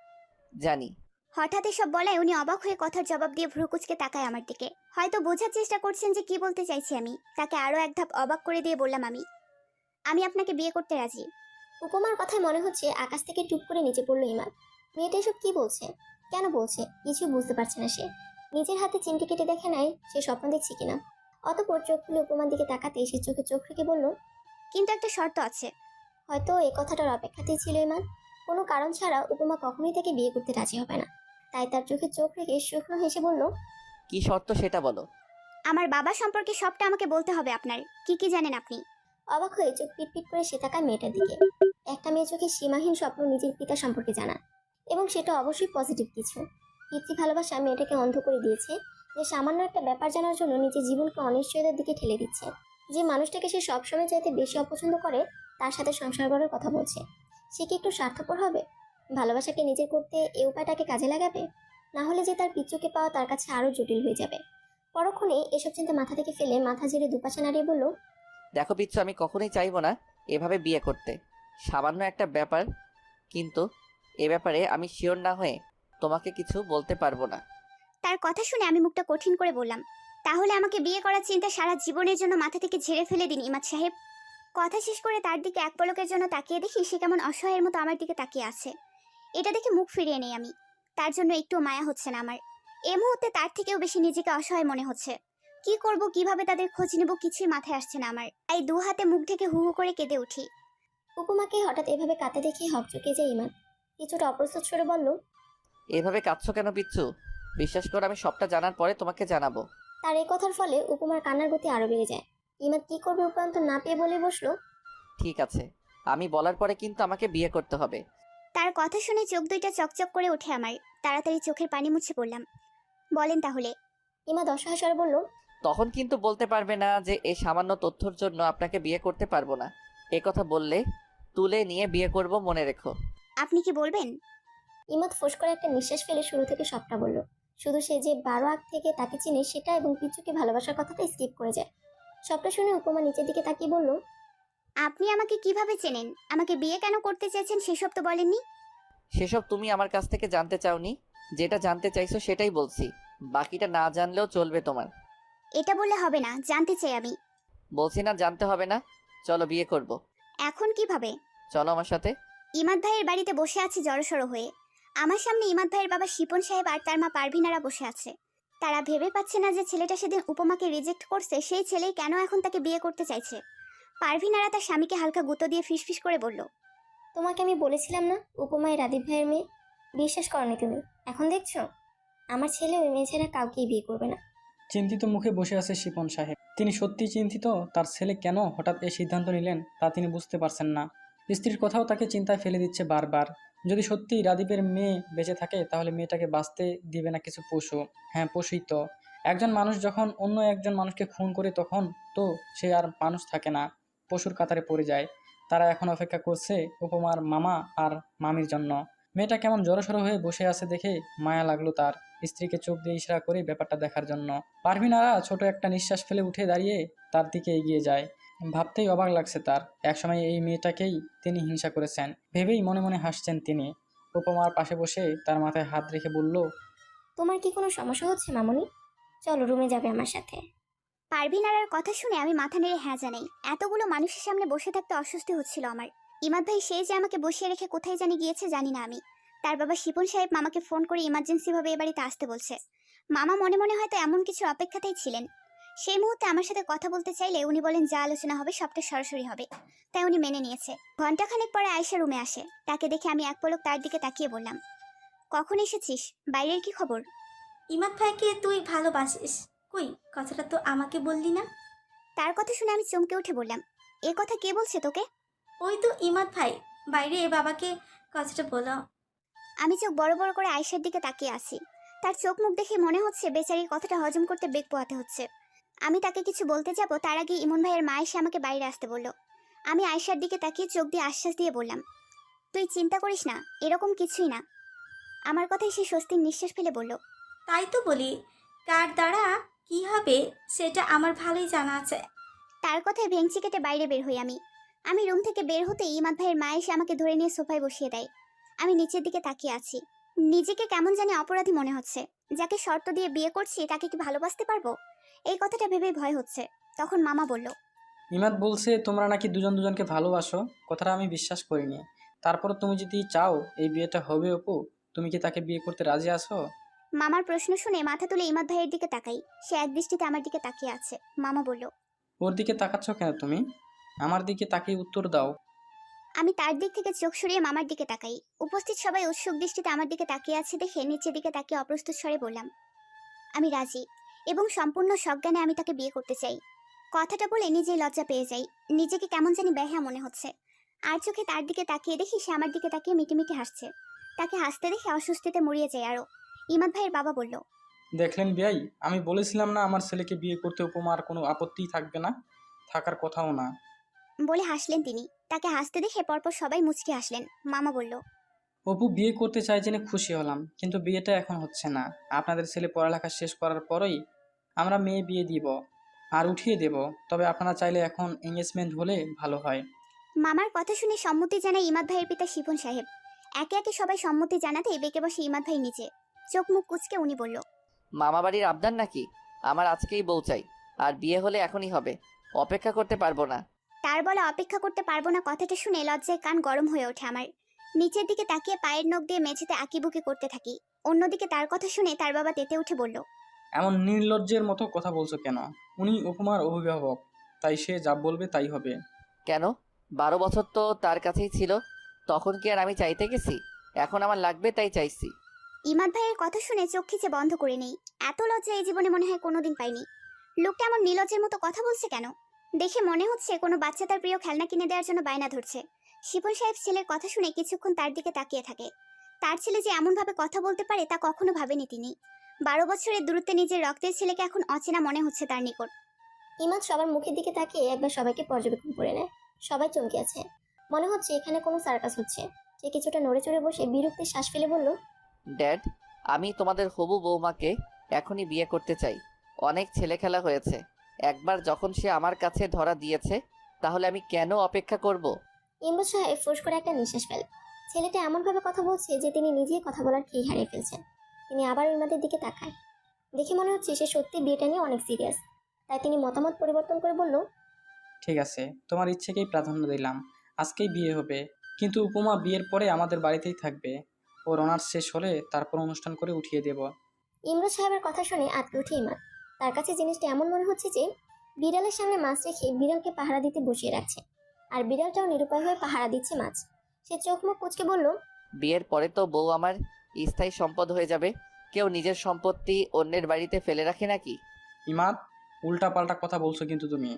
E: জানি।
B: হঠাৎ এসব বলায় উনি অবাক হয়ে কথার জবাব দিয়ে ভ্রুকুচকে তাকায় আমার দিকে। হয়তো বোঝার চেষ্টা করছেন যে কি বলতে চাইছি আমি। তাকে আরো এক ধাপ অবাক করে দিয়ে বললাম, আমি আপনাকে বিয়ে করতে রাজি।
F: উপমার কথায় মনে হচ্ছে আকাশ থেকে টুপ করে নিচে পড়লো ইমান। মেয়েটা এসব কি বলছে, কেন বলছে, কিছু বুঝতে পারছে না সে। নিজের হাতে চিমটি কেটে দেখে নাই সে স্বপ্ন দেখছে কিনা। অতঃপর চোখ খুলে উপমার দিকে তাকাতে সে চোখে চোখ রেখে বলল,
B: কিন্তু একটা শর্ত আছে।
F: হয়তো এই কথাটার অপেক্ষাতেই ছিল ইমান। কোনো কারণ ছাড়া উপমা কখনোই তাকে বিয়ে করতে রাজি হবে না। তাই তার চোখে চোখ রেখে শুকনো হেসে বলল,
E: কি শর্ত সেটা বলো।
B: আমার বাবা সম্পর্কে সবটা আমাকে বলতে হবে আপনার। কি কি জানেন আপনি?
F: অবাক হয়ে চোখ পিটপিট করে সে তাকায় মেয়েটার দিকে। একটা মেয়ে চোখে সীমাহীন স্বপ্ন নিজের পিতা সম্পর্কে জানা, এবং সেটা অবশ্যই পজিটিভ কিছু। পিতৃ ভালোবাসা মেয়েটাকে অন্ধ করে দিয়েছে, যে সামান্য একটা ব্যাপার জানার জন্য নিজের জীবনকে অনিশ্চয়তার দিকে ঠেলে দিচ্ছে। যে মানুষটাকে সে সবসময় চাইতে বেশি অপছন্দ করে তার সাথে সংসার করার কথা বলছে। সে কি একটু স্বার্থপর হবে? ভালোবাসাকে নিজের করতে এই উপায়টাকে কাজে লাগাবে? না হলে যে তার পিচ্চুকে পাওয়া তার কাছে আরও জটিল হয়ে যাবে। পরক্ষণে এসব চিন্তা মাথা থেকে ফেলে মাথা ঝেড়ে দুপাশে নাড়িয়ে বলল,
E: দেখো পিচ্ছু, আমি কখনোই চাইবো না এভাবে বিয়ে করতে। সামান্য একটা ব্যাপার, কিন্তু এ ব্যাপারে আমি শিওর না হয়ে তোমাকে কিছু বলতে পারবো না।
B: তার কথা শুনে আমি মুখটা কঠিন করে বললাম, তাহলে আমাকে বিয়ে করার চিন্তা সারা জীবনের জন্য মাথা থেকে ঝেড়ে ফেলে দিন ইমাদ সাহেব। কথা শেষ করে তার দিকে এক পলকের জন্য তাকিয়ে দেখি সে কেমন অসহায়ের মতো আমার দিকে তাকিয়ে আছে। এটা দেখে মুখ ফিরিয়ে নেই আমি। তার জন্য একটু মায়া হচ্ছে না আমার। এই মুহূর্তে তার থেকেও বেশি নিজেকে অসহায় মনে হচ্ছে। কি করব, কিভাবে তাদের খোঁজ নেব, কিছুই মাথায় আসছে না আমার। তাই দু হাতে মুখ ঢেকে হু হু করে কেঁদে উঠি।
F: উপমাকে হঠাৎ এভাবে কাঁদতে দেখে হকচকে যায় ইমান। কিছুটা অপ্রস্তুত স্বরে বলল,
E: এভাবে কাঁদছো কেন পিচ্ছু? বিশ্বাস করো, আমি সবটা জানার পরে তোমাকে জানাবো।
F: তার এই কথার ফলে উপমার কান্নার গতি আরো বেড়ে যায়। ইমান কি করবে উপায়ন্ত না পেয়ে বলে বসলো,
E: ঠিক আছে, আমি বলার পরে কিন্তু আমাকে বিয়ে করতে হবে।
B: তার কথা শুনে চোখ দুইটা চকচক করে ওঠে আমার। তাড়াতাড়ি চোখের পানি মুছে পড়লাম, বলেন তাহলে।
F: ইমা অসহায় স্বরে বলল,
E: তখন কিন্তু বলতে পারবে না যে এই সামান্য তথ্যর জন্য আপনাকে বিয়ে করতে পারবো না। এ কথা বললে তুলে নিয়ে বিয়ে করব, মনে রেখো।
B: আপনি কি বলবেন?
F: ইমাদ ফোঁস করে একটা নিঃশ্বাস ফেলে শুরু থেকে সবটা বলল। শুধু সে যে 12 আগ থেকে তাকে চিনে সেটা এবং পিচ্চুকে ভালোবাসার কথাটা স্কিপ করে যায়। সবটা শুনে উপমা নিচের দিকে তাকিয়ে বলল,
B: আপনি আমাকে কিভাবে চেনেন? আমাকে বিয়ে কেন করতে চাইছেন সেসব তো বলেননি।
E: সেসব তুমি আমার কাছ থেকে জানতে চাওনি। যেটা জানতে চাইছো সেটাই বলছি, বাকিটা না জানলেও চলবে তোমার।
B: এটা বললে হবে না, জানতে চাই আমি।
E: বলছি না জানতে হবে না। চলো বিয়ে করব।
B: এখন কিভাবে?
E: চলো আমার সাথে।
B: ইমাদ ভাইয়ের বাড়িতে বসে আছে জড়সড় হয়ে। আমার সামনে ইমাদ ভাইয়ের বাবা শিপন সাহেব আর তার মা পারভিনারা বসে আছে। তারা ভেবে পাচ্ছে না যে ছেলেটা সেদিন উপমাকে রিজেক্ট করছে সেই ছেলেই কেন এখন তাকে বিয়ে করতে চাইছে। পারভিন আরা তার স্বামীকে হালকা গুঁতো দিয়ে ফিসফিস করে বলল,
F: তোমাকে আমি বলেছিলাম না উপমায় রাদীপ ভাইয়ের মেয়ে? বিশ্বাস করনি তুমি, এখন দেখছো আমার ছেলে ওই মেয়ে ছাড়া কাউকেই বিয়ে করবে না।
C: চিন্তিত মুখে বসে আছে শিপন সাহেব। তিনি সত্যি চিন্তিত। তার ছেলে কেন হঠাৎ এই সিদ্ধান্ত নিলেন তা তিনি বুঝতে পারছেন না। স্ত্রীর কথাও তাকে চিন্তায় ফেলে দিচ্ছে বারবার। যদি সত্যি রাদীপের মেয়ে বেঁচে থাকে তাহলে মেয়েটাকে বাঁচতে দিবে না কিছু পশু? হ্যাঁ, পশুই তো। একজন মানুষ যখন অন্য একজন মানুষকে খুন করে তখন তো সে আর মানুষ থাকে না, পশুর কাতারে পড়ে যায়। তারা এখন অপেক্ষা করছে উপমার মামা আর মামির জন্য। মেয়েটা কেমন জড়সড় হয়ে বসে আছে দেখে মায়া লাগলো তার। স্ত্রীকে চোখ দিয়ে ইশারা করে ব্যাপারটা দেখার জন্য। পারভিন আরা ছোট একটা নিঃশ্বাস ফেলে উঠে দাঁড়িয়ে তার দিকে এগিয়ে যায়। ভাবতেই অবাক লাগছে তার, একসময় এই মেয়েটাকেই তিনি হিংসা করেছেন ভেবেই মনে মনে হাসছেন তিনি। উপমার পাশে বসে তার মাথায় হাত রেখে বলল,
F: তোমার কি কোনো সমস্যা হচ্ছে মামনি? চলো রুমে যাবে আমার সাথে।
B: পারভিন আরার কথা শুনে আমি মাথা নেড়ে হ্যাঁ জানাই। এতগুলো মানুষের সামনে বসে থাকতে অস্বস্তি হচ্ছিল আমার। ইমাদ ভাই সে যে আমাকে বসিয়ে রেখে কোথায় জানি গিয়েছে জানি না আমি। তার বাবা শিপন সাহেব মামাকে ফোন করে ইমার্জেন্সি ভাবে এ বাড়িতে আসতে বলছে। মামা মনে মনে হয়তো এমন কিছু অপেক্ষাতেই ছিলেন। সেই মুহূর্তে আমার সাথে কথা বলতে চাইলে উনি বলেন যা আলোচনা হবে সবটা সরাসরি হবে, তাই উনি মেনে নিয়েছে। ঘন্টাখানেক পরে আয়েশা রুমে আসে। তাকে দেখে আমি এক পলক তার দিকে তাকিয়ে বললাম, কখন এসেছিস? বাইরের কি খবর?
G: ইমাদ ভাইকে তুই ভালোবাসিস? কই, কথাটা তো আমাকে বললি না।
B: তার কথা শুনে আমি চমকে উঠে বললাম, এ কথা কে বলছে তোকে?
G: ওই তো ইমাদ ভাই, বাইরে বাবাকে কথাটা বলো।
B: আমি চোখ বড় বড় করে আয়েশার দিকে তাকিয়ে আছি। তার চোখ মুখ দেখে মনে হচ্ছে বেচারির কথাটা হজম করতে বেগ পোহাতে হচ্ছে। আমি তাকে কিছু বলতে যাব তার আগে ইমন ভাইয়ের মা এসে আমাকে বাইরে আসতে বলল। আমি আয়েশার দিকে তাকিয়ে চোখ দিয়ে আশ্বাস দিয়ে বললাম, তুই চিন্তা করিস না, এরকম কিছুই না। আমার কথায় সে স্বস্তির নিঃশ্বাস ফেলে বলল,
G: তাই তো বলি, কার দ্বারা কি হবে সেটা আমার ভালোই জানা আছে।
B: তার কথায় ভেঙচি কেটে বাইরে বের হই আমি রুম থেকে বের হতেই ইমাদ ভাইয়ের মা এসে আমাকে ধরে নিয়ে সোফায় বসিয়ে দেয়। আমি নিচের দিকে তাকিয়ে আছি। নিজেকে কেমন জানি অপরাধী মনে হচ্ছে। যাকে শর্ত দিয়ে বিয়ে করছি তাকে কি ভালোবাসতে পারবো? এই কথাটা ভেবেই ভয় হচ্ছে। তখন মামা বলল,
C: ইমাদ বলছে তোমরা নাকি দুজন দুজনকে ভালোবাসো। কথাটা আমি বিশ্বাস করিনি। তারপর তুমি যদি চাও এই বিয়েটা হবে অপু, তুমি কি তাকে বিয়ে করতে রাজি আছো?
B: মামার প্রশ্ন শুনে মাথা তুলে ইমাদ ভাইয়ের দিকে তাকাই। সে এক দৃষ্টিতে আমার দিকে তাকিয়ে আছে। মামা বলল,
C: ওর দিকে তাকাচ্ছ কেন তুমি? আমার দিকে তাকিয়ে উত্তর দাও।
B: আমি তার দিক থেকে চোখ সরিয়ে মামার দিকে তাকাই। উপস্থিত সবাই উৎসুক দৃষ্টিতে আমার দিকে তাকিয়ে আছে দেখে নিচের দিকে তাকিয়ে অপ্রস্তুত স্বরে বললাম, আমি রাজি এবং সম্পূর্ণ সজ্ঞানে আমি তাকে বিয়ে করতে চাই। কথাটা বলে নিজেই লজ্জা পেয়ে যাই। নিজেকে কেমন জানি বেহা মনে হচ্ছে। আর চোখে তার দিকে তাকিয়ে দেখি সে আমার দিকে তাকিয়ে মিটিমিটি হাসছে। তাকে হাসতে দেখে অস্বস্তিতে মরিয়ে যায় আরো। ইমাদ ভাইয়ের বাবা বলল,
C: দেখলেন বিয়াই, আমি বলেছিলাম না আমার ছেলেকে বিয়ে করতে উপমার কোনো আপত্তিই থাকবে না, থাকার কথাও না।
B: বলে হাসলেন তিনি। তাকে হাসতে দেখে পরপর সবাই মুচকি হাসলেন। মামা বলল,
C: অপু বিয়ে করতে চাই জেনে খুশি হলাম, কিন্তু বিয়েটা এখন হচ্ছে না। আপনাদের ছেলে পড়ালেখা শেষ করার পরেই আমরা মেয়ে বিয়ে দিব আর উঠিয়ে দেব। তবে আপনারা চাইলে এখন এঙ্গেজমেন্ট হলে ভালো হয়।
B: মামার কথা শুনে সম্মতি জানায় ইমাদ ভাইয়ের পিতা শিপন সাহেব। একে একে সবাই সম্মতি জানাতেই বেঁকে বসে ইমাদ ভাই নিচে। চোখ মুখ কুচকে উনি বলল,
E: মামা বাড়ির আবদার নাকি? আমার আজকেই বউ চাই, আর বিয়ে হলে এখনই হবে, অপেক্ষা করতে পারবো না।
B: তার বলা অপেক্ষা করতে পারবো না কথাটা শুনে লজ্জায় কান গরম হয়ে ওঠে আমার। নিচের দিকে তাকিয়ে পায়ের নখ দিয়ে মেঝেতে আঁকিবুকি করতে থাকি। অন্যদিকে তার কথা শুনে তার বাবা তেতে উঠে বলল,
C: এমন নির্লজ্জের মতো কথা বলছো কেন? উনি উপমার অভিভাবক, তাই সে যা বলবে তাই হবে।
E: কেন? 12 বছর তো তার কাছেই ছিল, তখন কি আর আমি চাইতে গেছি? এখন আমার লাগবে তাই চাইছি।
B: ইমাদ ভাইয়ের কথা শুনে চোখ খিচে বন্ধ করে নেই। এত লজ্জা এই জীবনে মনে হয় কোনোদিন পাইনি। লোকটা এমন নির্লজ্জের মতো কথা বলছে কেন? দেখে মনে হচ্ছে কোনো বাচ্চা তার প্রিয় খেলনা কিনে দেওয়ার জন্য বায়না ধরছে। শিপন সাহেব ছেলের কথা শুনে কিছুক্ষণ তার দিকে তাকিয়ে থাকে। তার ছেলে যে এমনভাবে কথা বলতে পারে তা কখনো ভাবেনি তিনি। 12 বছরের দূরত্বে নিজের রক্তের ছেলেকে এখন অচেনা মনে হচ্ছে তার নিকট।
F: ইমাদ সবার মুখের দিকে তাকিয়ে একবার সবাইকে পর্যবেক্ষণ করে নেয়। সবাই চমকে আছে। মনে হচ্ছে এখানে কোনো সার্কাস হচ্ছে। সে কিছুটা নড়ে চড়ে বসে বিরক্তির শ্বাস ফেলে বলল,
E: ড্যাড, আমি তোমাদের হবু বৌমাকে এখনই বিয়ে করতে চাই। অনেক ছেলে খেলা হয়েছে, একবার যখন সে আমার কাছে ধরা দিয়েছে, তাহলে আমি কেন অপেক্ষা করব?
F: ইমরুজ সাহেব ফোঁস করে একটা নিঃশ্বাস ফেল। ছেলেটা এমনভাবে কথা বলছে যে তিনি নিজেই কথা বলার খেই হারিয়ে ফেলছেন। তিনি আবার ইমাদের দিকে তাকায়। দেখে মনে হচ্ছে সে সত্যি বিয়েটা নিয়ে অনেক সিরিয়াস। তাই তিনি মতামত পরিবর্তন করে বলল,
C: ঠিক আছে, তোমার ইচ্ছেকেই প্রাধান্য দিলাম। আজকেই বিয়ে হবে, কিন্তু উপমা বিয়ের পরে আমাদের বাড়িতেই থাকবে। ওর অনার্স শেষ হলে তারপর অনুষ্ঠান করে উঠিয়ে দেব।
F: ইমরুজ সাহেবের কথা শুনে আটকে উঠে ইমাদ। তার কাছে জিনিসটা এমন মনে হচ্ছে যে বিড়ালের সামনে মাছ রেখে বিড়ালকে পাহারা দিতে বসিয়ে রাখছে, আর বিড়ালটাও নিরুপায় হয়ে পাহারা দিচ্ছে মাছ। সে চোখ মুখ কুঁচকে বলল,
E: বিয়ের পরে তো বউ আমার স্থায়ী সম্পদ হয়ে যাবে। কেউ নিজের সম্পত্তি অন্যের বাড়িতে ফেলে রাখে নাকি?
C: ইমাদ, উল্টাপাল্টা কথা বলছো কিন্তু তুমি।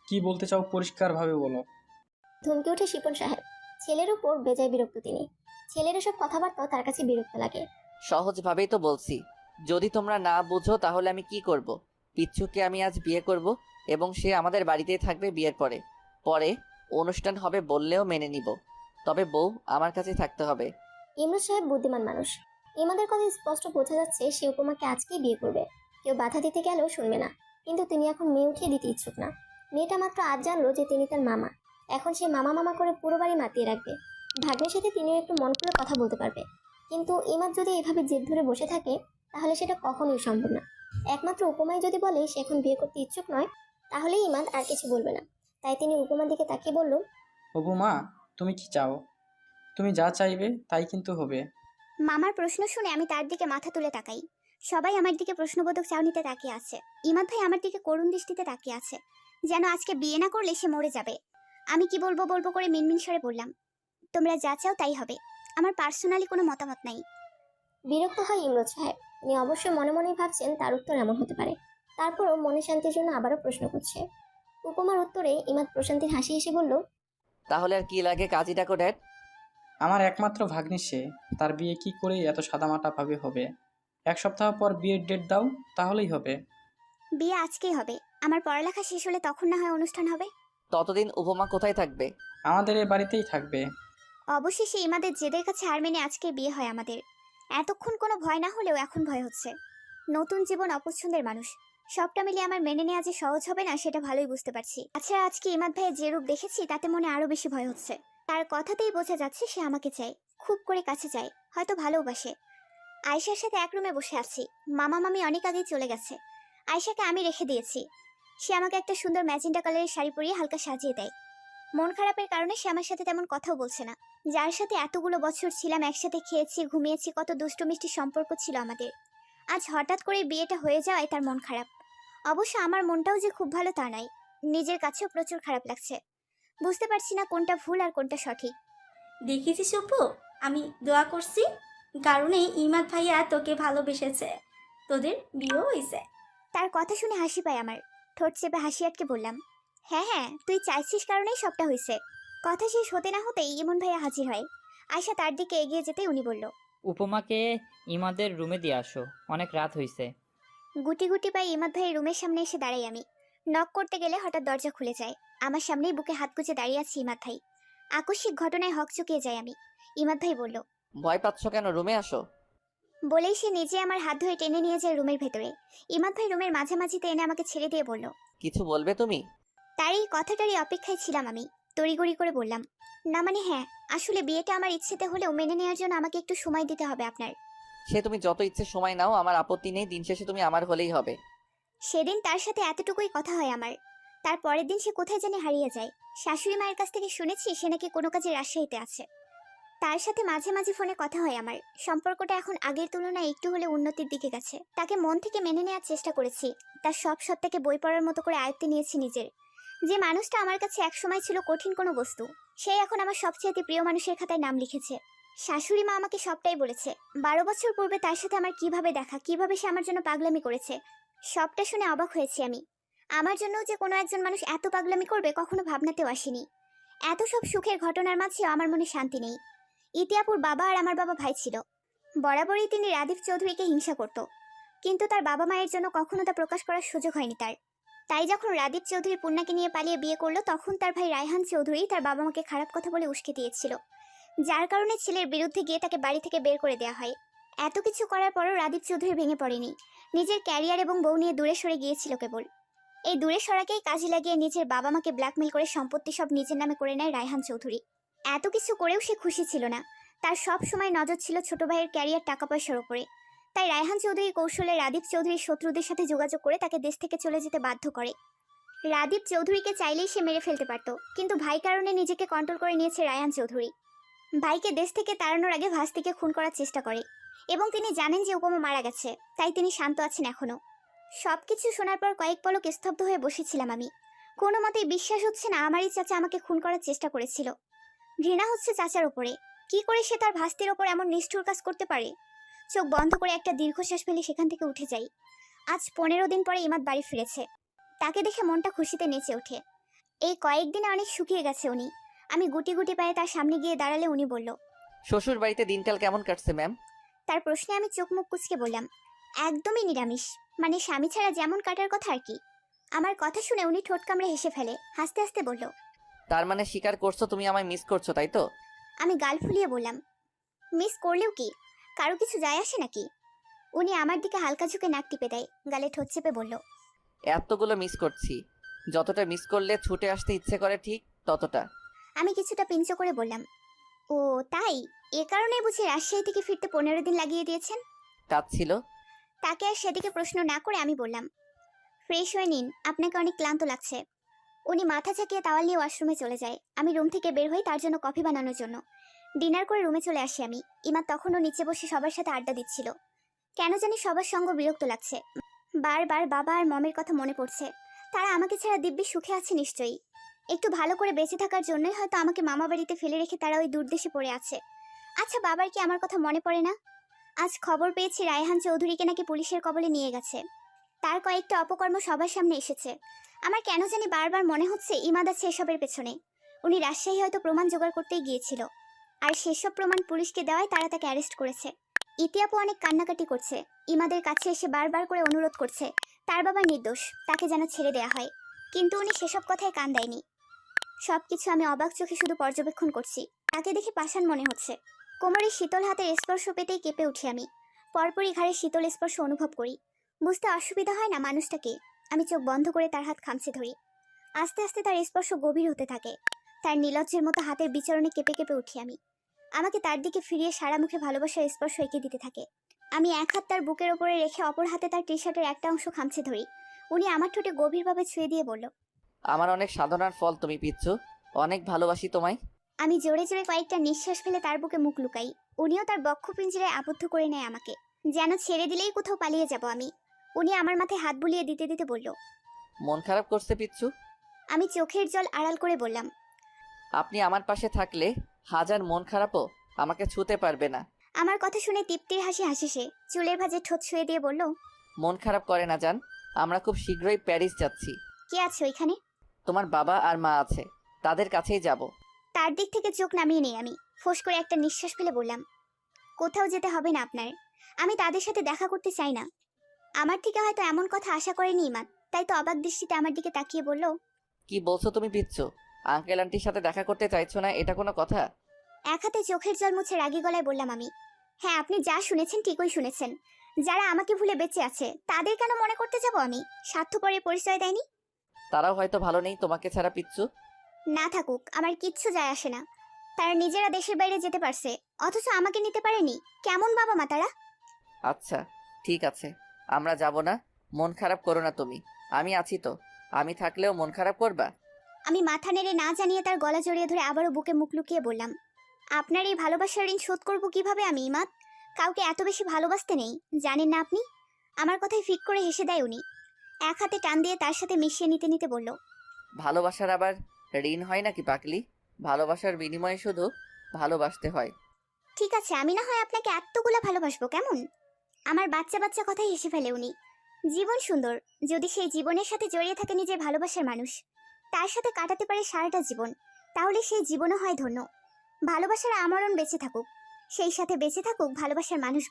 C: কি বলতে চাও পরিষ্কারভাবে বলো।
F: ধমকে ওঠে শিপন সাহেব। ছেলের উপর বেজায় বিরক্ত তিনি। ছেলের এসব কথাবার্তা তার কাছে বিরক্ত লাগে।
E: সহজভাবেই তো বলছি, যদি তোমরা না বুঝো তাহলে আমি কি করব? পিচ্ছুকে আমি আজ বিয়ে করব এবং সে আমাদের বাড়িতেই থাকবে বিয়ের পরে। পরে অনুষ্ঠান হবে বললেও মেনে নিব, তবে বউ আমার কাছে থাকতে হবে।
F: ইমরুজ সাহেব বুদ্ধিমান মানুষ। ইমাদের কথা স্পষ্ট বোঝা যাচ্ছে সে উপমাকে আজকেই বিয়ে করবে। কেউ বাধা দিতে গেলেও শুনবে না, কিন্তু তিনি এখন মেয়ে উঠিয়ে দিতে ইচ্ছুক না। মেয়েটা মাত্র আজ জানলো যে তিনি তার মামা। এখন সে মামা মামা করে পুরো বাড়ি মাতিয়ে রাখবে। ভাগ্নের সাথে তিনিও একটু মন খুলে কথা বলতে পারবে। কিন্তু ইমাদ যদি এভাবে জেদ ধরে বসে থাকে তাহলে সেটা কখনোই সম্ভব না। একমাত্র উপমাই যদি বলে সে এখন বিয়ে করতে ইচ্ছুক নয়, তাহলে ইমাদ আর কিছু বলবে না। তাই তিনি উপমার দিকে তাকিয়ে বলল,
C: অপু মা, তুমি কি চাও? তুমি যা চাইবে তাই কিন্তু হবে।
B: মামার প্রশ্ন শুনে আমি তার দিকে মাথা তুলে তাকাই। সবাই আমার দিকে প্রশ্নবোধক চাউনিতে তাকিয়ে আছে। ইমাদ ভাই আমার দিকে করুণ দৃষ্টিতে তাকিয়ে আছে, যেন আজকে বিয়ে না করলে সে মরে যাবে। আমি কি বলবো বলবো করে মিনমিন স্বরে বললাম, তোমরা যা চাও তাই হবে, আমার পার্সোনালি কোনো মতামত নাই।
F: বিরক্ত হয় ইমরোজ সাহেব। তিনি অবশ্যই মনে মনেই ভাবছেন তার উত্তর এমন হতে পারে। তারপরও মনে শান্তির জন্য আবারও প্রশ্ন করছে। উপমার উত্তরে ইমাদ প্রশান্তির হাসি হেসে বলল,
E: তাহলে আর কি লাগে, কাজী ডাকো ড্যাড।
C: আমার একমাত্র ভাগ্নি সে, তার বিয়ে কি করে এত সাদামাটাভাবে হবে? 1 সপ্তাহ পর বিয়ের ডেট দাও, তাহলেই হবে।
B: বিয়ে আজকেই হবে, আমার পড়ালেখা শেষ হলে তখন না হয় অনুষ্ঠান হবে।
E: ততদিন উপমা কোথায় থাকবে?
C: আমাদের এ বাড়িতেই থাকবে।
B: অবশেষে ইমাদের জেদের কাছে হার মেনে আজকে বিয়ে হয় আমাদের। এতক্ষণ কোনো ভয় না হলেও এখন ভয় হচ্ছে। নতুন জীবন, অপছন্দের মানুষ, সবটা মিলিয়ে আমার মেনে নেওয়া যে সহজ হবে না সেটা ভালোই বুঝতে পারছি। আচ্ছা, আজকে ইমাদ ভাইয়ের যে রূপ দেখেছি তাতে মনে আরো বেশি ভয় হচ্ছে। তার কথাতেই বোঝা যাচ্ছে সে আমাকে চায়, খুব করে কাছে চায়, হয়তো ভালোবাসে। আয়েশার সাথে এক রুমে বসে আছি। মামা মামি অনেক আগেই চলে গেছে। আয়েশাকে আমি রেখে দিয়েছি। সে আমাকে একটা সুন্দর ম্যাজেন্টা কালারের শাড়ি পরিয়ে হালকা সাজিয়ে দেয়। মন খারাপের কারণে সে আমার সাথে তেমন কথাও বলছে না। যার সাথে এতগুলো বছর ছিলাম, একসাথে খেয়েছি, ঘুমিয়েছি, কত দুষ্টু মিষ্টি সম্পর্ক ছিল আমাদের, আজ হঠাৎ করে বিয়েটা হয়ে যাওয়ায় তার মন খারাপ। অবশ্য আমার মনটাও যে খুব ভালো তা নয়, নিজের কাছেও প্রচুর খারাপ লাগছে। বুঝতে পারছি না কোনটা ভুল আর কোনটা সঠিক।
G: দেখেছিস অপু, আমি দোয়া করছি কারণেই ইমাদ ভাইয়া তোকে ভালোবেসেছে, তোদের বিয়েও হয়েছে।
B: তার কথা শুনে হাসি পায় আমার। ঠোঁট চেপে হাসি আটকে বললাম, হ্যাঁ হ্যাঁ, তুই চাইছিস কারণেই সবটা হয়েছে। কথা শেষ হতে না হতেই ইমন ভাইয়া হাজির হয়। আয়শা তার দিকে এগিয়ে যেতেই উনি বলল,
H: উপমাকে ইমাদের রুমে দিয়ে আসো, অনেক রাত হয়েছে।
B: গুটি গুটি পায়ে ইমাদ ভাইয়ের রুমের সামনে এসে দাঁড়াই আমি। নক করতে গেলে হঠাৎ দরজা খুলে যায়। আমার সামনেই বুকে হাত গুজে দাঁড়িয়ে আছে ইমাদ ভাই। আকস্মিক ঘটনায় হক চুকিয়ে যাই আমি। ইমাদ ভাই বলল,
E: ভয় পাচ্ছ কেন, রুমে আসো।
B: বলেই সে নিজে আমার হাত ধরে টেনে নিয়ে যায় রুমের ভেতরে। ইমাদ ভাই রুমের মাঝামাঝিতে এনে আমাকে ছেড়ে দিয়ে বলল,
E: কিছু বলবে তুমি?
B: তার এই কথাটারই অপেক্ষায় ছিলাম আমি। তড়িগড়ি করে বললাম, না মানে হ্যাঁ, আসলে বিয়েটা আমার ইচ্ছেতে হলেও মেনে নেওয়ার জন্য আমাকে একটু সময় দিতে হবে আপনার।
E: সে তুমি যত ইচ্ছে সময় নাও, আমার আপত্তি নেই, দিন শেষে তুমি আমার হলেই হবে।
B: সেদিন তার সাথে এতটুকুই কথা হয় আমার। তার পরের দিন সে কোথায় জানি হারিয়ে যায়। শাশুড়ি মায়ের কাছ থেকে শুনেছি সে নাকি কোনো কাজে রাজশাহীতে আছে। তার সাথে মাঝে মাঝে ফোনে কথা হয় আমার। সম্পর্কটা এখন আগের তুলনায় একটু হলে উন্নতির দিকে গেছে। তাকে মন থেকে মেনে নেওয়ার চেষ্টা করেছি। তার সব সত্তাকে বই পড়ার মতো করে আয়ত্তে নিয়েছি নিজের। যে মানুষটা আমার কাছে একসময় ছিল কঠিন কোনো বস্তু, সে এখন আমার সবচেয়ে প্রিয় মানুষের খাতায় নাম লিখেছে। শাশুড়ি মা আমাকে সবটাই বলেছে। 12 বছর পূর্বে তার সাথে আমার কিভাবে দেখা, কিভাবে সে আমার জন্য পাগলামি করেছে, সবটা শুনে অবাক হয়েছি আমি। আমার জন্য যে কোনো একজন মানুষ এত পাগলামি করবে কখনো ভাবনাতেও আসেনি। এত সব সুখের ঘটনার মাঝেও আমার মনে শান্তি নেই। ইতিয়াপুর বাবা আর আমার বাবা ভাই ছিল। বরাবরই তিনি রাদীপ চৌধুরীকে হিংসা করত, কিন্তু তার বাবা মায়ের জন্য কখনো তা প্রকাশ করার সুযোগ হয়নি তার। তাই যখন রাদীপ চৌধুরী পূর্ণাকে নিয়ে পালিয়ে বিয়ে করলো, তখন তার ভাই রায়হান চৌধুরী তার বাবা মাকে খারাপ কথা বলে উস্কে দিয়েছিল, যার কারণে ছেলের বিরুদ্ধে গিয়ে তাকে বাড়ি থেকে বের করে দেওয়া হয়। এত কিছু করার পরও রাদীপ চৌধুরী ভেঙে পড়েনি। নিজের ক্যারিয়ার এবং বউ নিয়ে দূরে সরে গিয়েছিল কেবল। এই দূরে সরাকেই কাজে লাগিয়ে নিজের বাবা মাকে ব্ল্যাকমেল করে সম্পত্তি সব নিজের নামে করে নেয় রায়হান চৌধুরী। এত কিছু করেও সে খুশি ছিল না। তার সব সময় নজর ছিল ছোট ভাইয়ের ক্যারিয়ার, টাকা পয়সার উপরে। তাই রায়হান চৌধুরী কৌশলে রাদীপ চৌধুরীর শত্রুদের সাথে যোগাযোগ করে তাকে দেশ থেকে চলে যেতে বাধ্য করে। রাদীপ চৌধুরীকে চাইলেই সে মেরে ফেলতে পারত, কিন্তু ভাই কারণে নিজেকে কন্ট্রোল করে নিয়েছে রায়হান চৌধুরী। ভাইকে দেশ থেকে তাড়ানোর আগে ভাস্তিকে খুন করার চেষ্টা করে, এবং তিনি জানেন যে উপমা মারা গেছে, তাই তিনি শান্ত আছেন এখনো। সবকিছু শোনার পর কয়েক পলক স্তব্ধ হয়ে বসেছিলাম আমি। কোনো মতেই বিশ্বাস হচ্ছে না আমারই চাচা আমাকে খুন করার চেষ্টা করেছিল। ঘৃণা হচ্ছে চাচার ওপরে। কি করে সে তার ভাস্তির ওপর এমন নিষ্ঠুর কাজ করতে পারে? চোখ বন্ধ করে একটা দীর্ঘশ্বাস ফেলে সেখান থেকে উঠে যাই। আজ 15 দিন পরে ইমাদ বাড়ি ফিরেছে। তাকে দেখে মনটা খুশিতে নেচে ওঠে। এই কয়েকদিনে অনেক শুকিয়ে গেছে উনি। আমি গুটি গুটি পায়ে তার সামনে গিয়ে দাঁড়ালে উনি বলল।
E: শ্বশুর বাড়িতে দিনকাল কেমন কাটছে ম্যাম?
B: তার প্রশ্নে আমি চোখ মুখ কুঁচকে বললাম, একদমই নিরামিষ, মানে স্বামী ছাড়া যেমন কাটার কথা আর কি। আমার কথা শুনে উনি ঠোঁট কামড়ে হেসে ফেলে, হাসতে হাসতে বলল।
E: তার মানে স্বীকার করছো তুমি আমায় মিস করছো, তাই তো?
B: আমি গাল ফুলিয়ে বললাম, মিস করলেও কি, কারো কিছু যায় আসে নাকি? উনি আমার দিকে হালকা ঝুঁকে নাক টিপে দেয়, গালে ঠোঁট চেপে বলল।
E: এতগুলো মিস করছি, যতটা মিস করলে ছুটে আসতে ইচ্ছে করে ঠিক ততটা।
B: আমি কিছুটা পিঞ্চ করে বললাম, ও তাই, এ কারণেই বুঝি রাজশাহী থেকে ফিরতে 15 দিন লাগিয়ে দিয়েছেন।
E: কাজ ছিল।
B: তাকে আর সেদিকে প্রশ্ন না করে আমি বললাম, ফ্রেশ হয়ে নিন, আপনাকে অনেক ক্লান্ত লাগছে। উনি মাথা ঝাঁকিয়ে তাওয়াল নিয়ে ওয়াশরুমে চলে যায়। আমি রুম থেকে বের হই তার জন্য কফি বানানোর জন্য। ডিনার করে রুমে চলে আসি আমি। ইমাদ তখনও নিচে বসে সবার সাথে আড্ডা দিচ্ছিল। কেন জানি সবার সঙ্গ বিরক্ত লাগছে। বারবার বাবা আর মমের কথা মনে পড়ছে। তারা আমাকে ছাড়া দিব্যি সুখে আছে নিশ্চয়ই। একটু ভালো করে বেঁচে থাকার জন্যই হয়তো আমাকে মামা বাড়িতে ফেলে রেখে তারা ওই দূরদেশে পড়ে আছে। আচ্ছা, বাবার কি আমার কথা মনে পড়ে না? আজ খবর পেয়েছি রায়হান চৌধুরীকে নাকি পুলিশের কবলে নিয়ে গেছে। তার কয়েকটা অপকর্ম সবার সামনে এসেছে। আমার কেন জানি বারবার মনে হচ্ছে ইমাদ আছে এসবের পেছনে। উনি রাজশাহী হয়তো প্রমাণ জোগাড় করতেই গিয়েছিল, আর সেসব প্রমাণ পুলিশকে দেওয়ায় তারা তাকে অ্যারেস্ট করেছে। ইতিয়াপু অনেক কান্নাকাটি করছে, ইমাদের কাছে এসে বারবার করে অনুরোধ করছে তার বাবা নির্দোষ, তাকে যেন ছেড়ে দেয়া হয়। কিন্তু উনি সেসব কথায় কান দেয়নি। সবকিছু আমি অবাক চোখে শুধু পর্যবেক্ষণ করছি। তাকে দেখে পাষাণ মনে হচ্ছে। কোমরের শীতল হাতের স্পর্শ পেতেই কেঁপে উঠি আমি। পরপরই ঘাড়ের শীতল স্পর্শ অনুভব করি। বুঝতে অসুবিধা হয় না মানুষটাকে। আমি চোখ বন্ধ করে তার হাত খামচে ধরি। আস্তে আস্তে তার স্পর্শ গভীর হতে থাকে। তার নির্লজ্জের মতো হাতের বিচরণে কেঁপে কেঁপে উঠি আমি। আমাকে তার দিকে ফিরিয়ে সারা মুখে ভালোবাসার স্পর্শ এঁকে দিতে থাকে। আমি এক হাত তার বুকের ওপরে রেখে অপর হাতে তার টি শার্টের একটা অংশ খামচে ধরি। উনি আমার ঠোঁটে গভীরভাবে ছুঁয়ে দিয়ে বলল,
E: আমার অনেক সাধনার ফল তুমি পিচ্ছু, অনেক ভালোবাসি তোমায়।
B: আমি জোরে জোরে কয়েকটা নিঃশ্বাস ফেলে তার বুকে মুখ লুকাই। উনিও তার বক্ষ পিঞ্জরায় আবদ্ধ করে নেয় আমাকে, যেন ছেড়ে দিলেই কোথাও পালিয়ে যাব আমি। উনি আমার মাথায় হাত বুলিয়ে দিতে দিতে বলল,
E: মন খারাপ করছে পিচ্ছু?
B: আমি চোখের জল আড়াল করে বললাম,
E: আপনি আমার পাশে থাকলে হাজার মন খারাপও আমাকে ছুঁতে পারবে না।
B: আমার কথা শুনে তৃপ্তির হাসি হাসে সে চুলের ভাঁজে ঠোঁট ছুঁয়ে দিয়ে বলল,
E: মন খারাপ করে না জান, আমরা খুব শীঘ্রই প্যারিস যাচ্ছি।
B: কে আছে ওইখানে?
E: তোমার বাবা আর মা আছে, তাদের কাছেই যাব।
B: তার দিক থেকে চোখ নামিয়ে নেই আমি। ফোঁস করে একটা নিঃশ্বাস ফেলে বললাম, কোথাও যেতে হবে না আপনার। আমি তাদের সাথে দেখা করতে চাই না। আমার থেকে হয়তো এমন কথা আশা করেনি ইমাদ, তাই তো অবাক দৃষ্টিতে আমার দিকে তাকিয়ে বলল,
E: কি বলছো তুমি পিচ্ছু? আঙ্কেল আন্টির সাথে দেখা করতে চাইছো না, এটা কোনো কথা?
B: এক হাতে চোখের জল মুছে রাগী গলায় বললাম আমি, হ্যাঁ আপনি যা শুনেছেন ঠিকই শুনেছেন। যারা আমাকে ভুলে বেঁচে আছে তাদের কেন মনে করতে যাব আমি? স্বার্থপরের পরিচয় দেয়নি।
E: তারাও হয়তো ভালো নেই তোমাকে ছাড়া পিচ্ছু।
B: না থাকুক, আমার কিচ্ছু যায় আসে না। তারা নিজেরা দেশের বাইরে যেতে পারছে, অথচ আমাকে নিতে পারেনি। কেমন বাবা মা তারা?
E: আচ্ছা ঠিক আছে, আমরা যাব না, মন খারাপ করো না তুমি। আমি আছি তো, আমি থাকলেও মন খারাপ করবা?
B: আমি মাথা নেড়ে না জানিয়ে তার গলা জড়িয়ে ধরে আবারও বুকে মুখ লুকিয়ে বললাম, আপনার এই ভালোবাসার ঋণ শোধ করবো কিভাবে আমি ইমাদ? কাউকে এত বেশি ভালোবাসতে নেই, জানেন না আপনি? আমার কথায় ফিক করে হেসে দেয় উনি। এক হাতে টান দিয়ে তার সাথে মিশিয়ে নিতে নিতে বলল,
E: ভালোবাসার আবার ঋণ হয় নাকি পাগলি? ভালোবাসার বিনিময়ে শুধু ভালোবাসতে হয়।
B: ঠিক আছে, আমি না হয় আপনাকে এতগুলা ভালোবাসবো কেমন? আমার বাচ্চা বাচ্চা কথাই হেসে ফেলে উনি। জীবন সুন্দর, যদি সেই জীবনের সাথে জড়িয়ে থাকে নিজের ভালোবাসার মানুষ, তার সাথে কাটাতে পারে সারাটা জীবন, তাহলে সেই জীবনও হয় ধন্য। ভালোবাসার আমরণ বেঁচে থাকুক, সেই সাথে বেঁচে থাকুক ভালোবাসার মানুষ।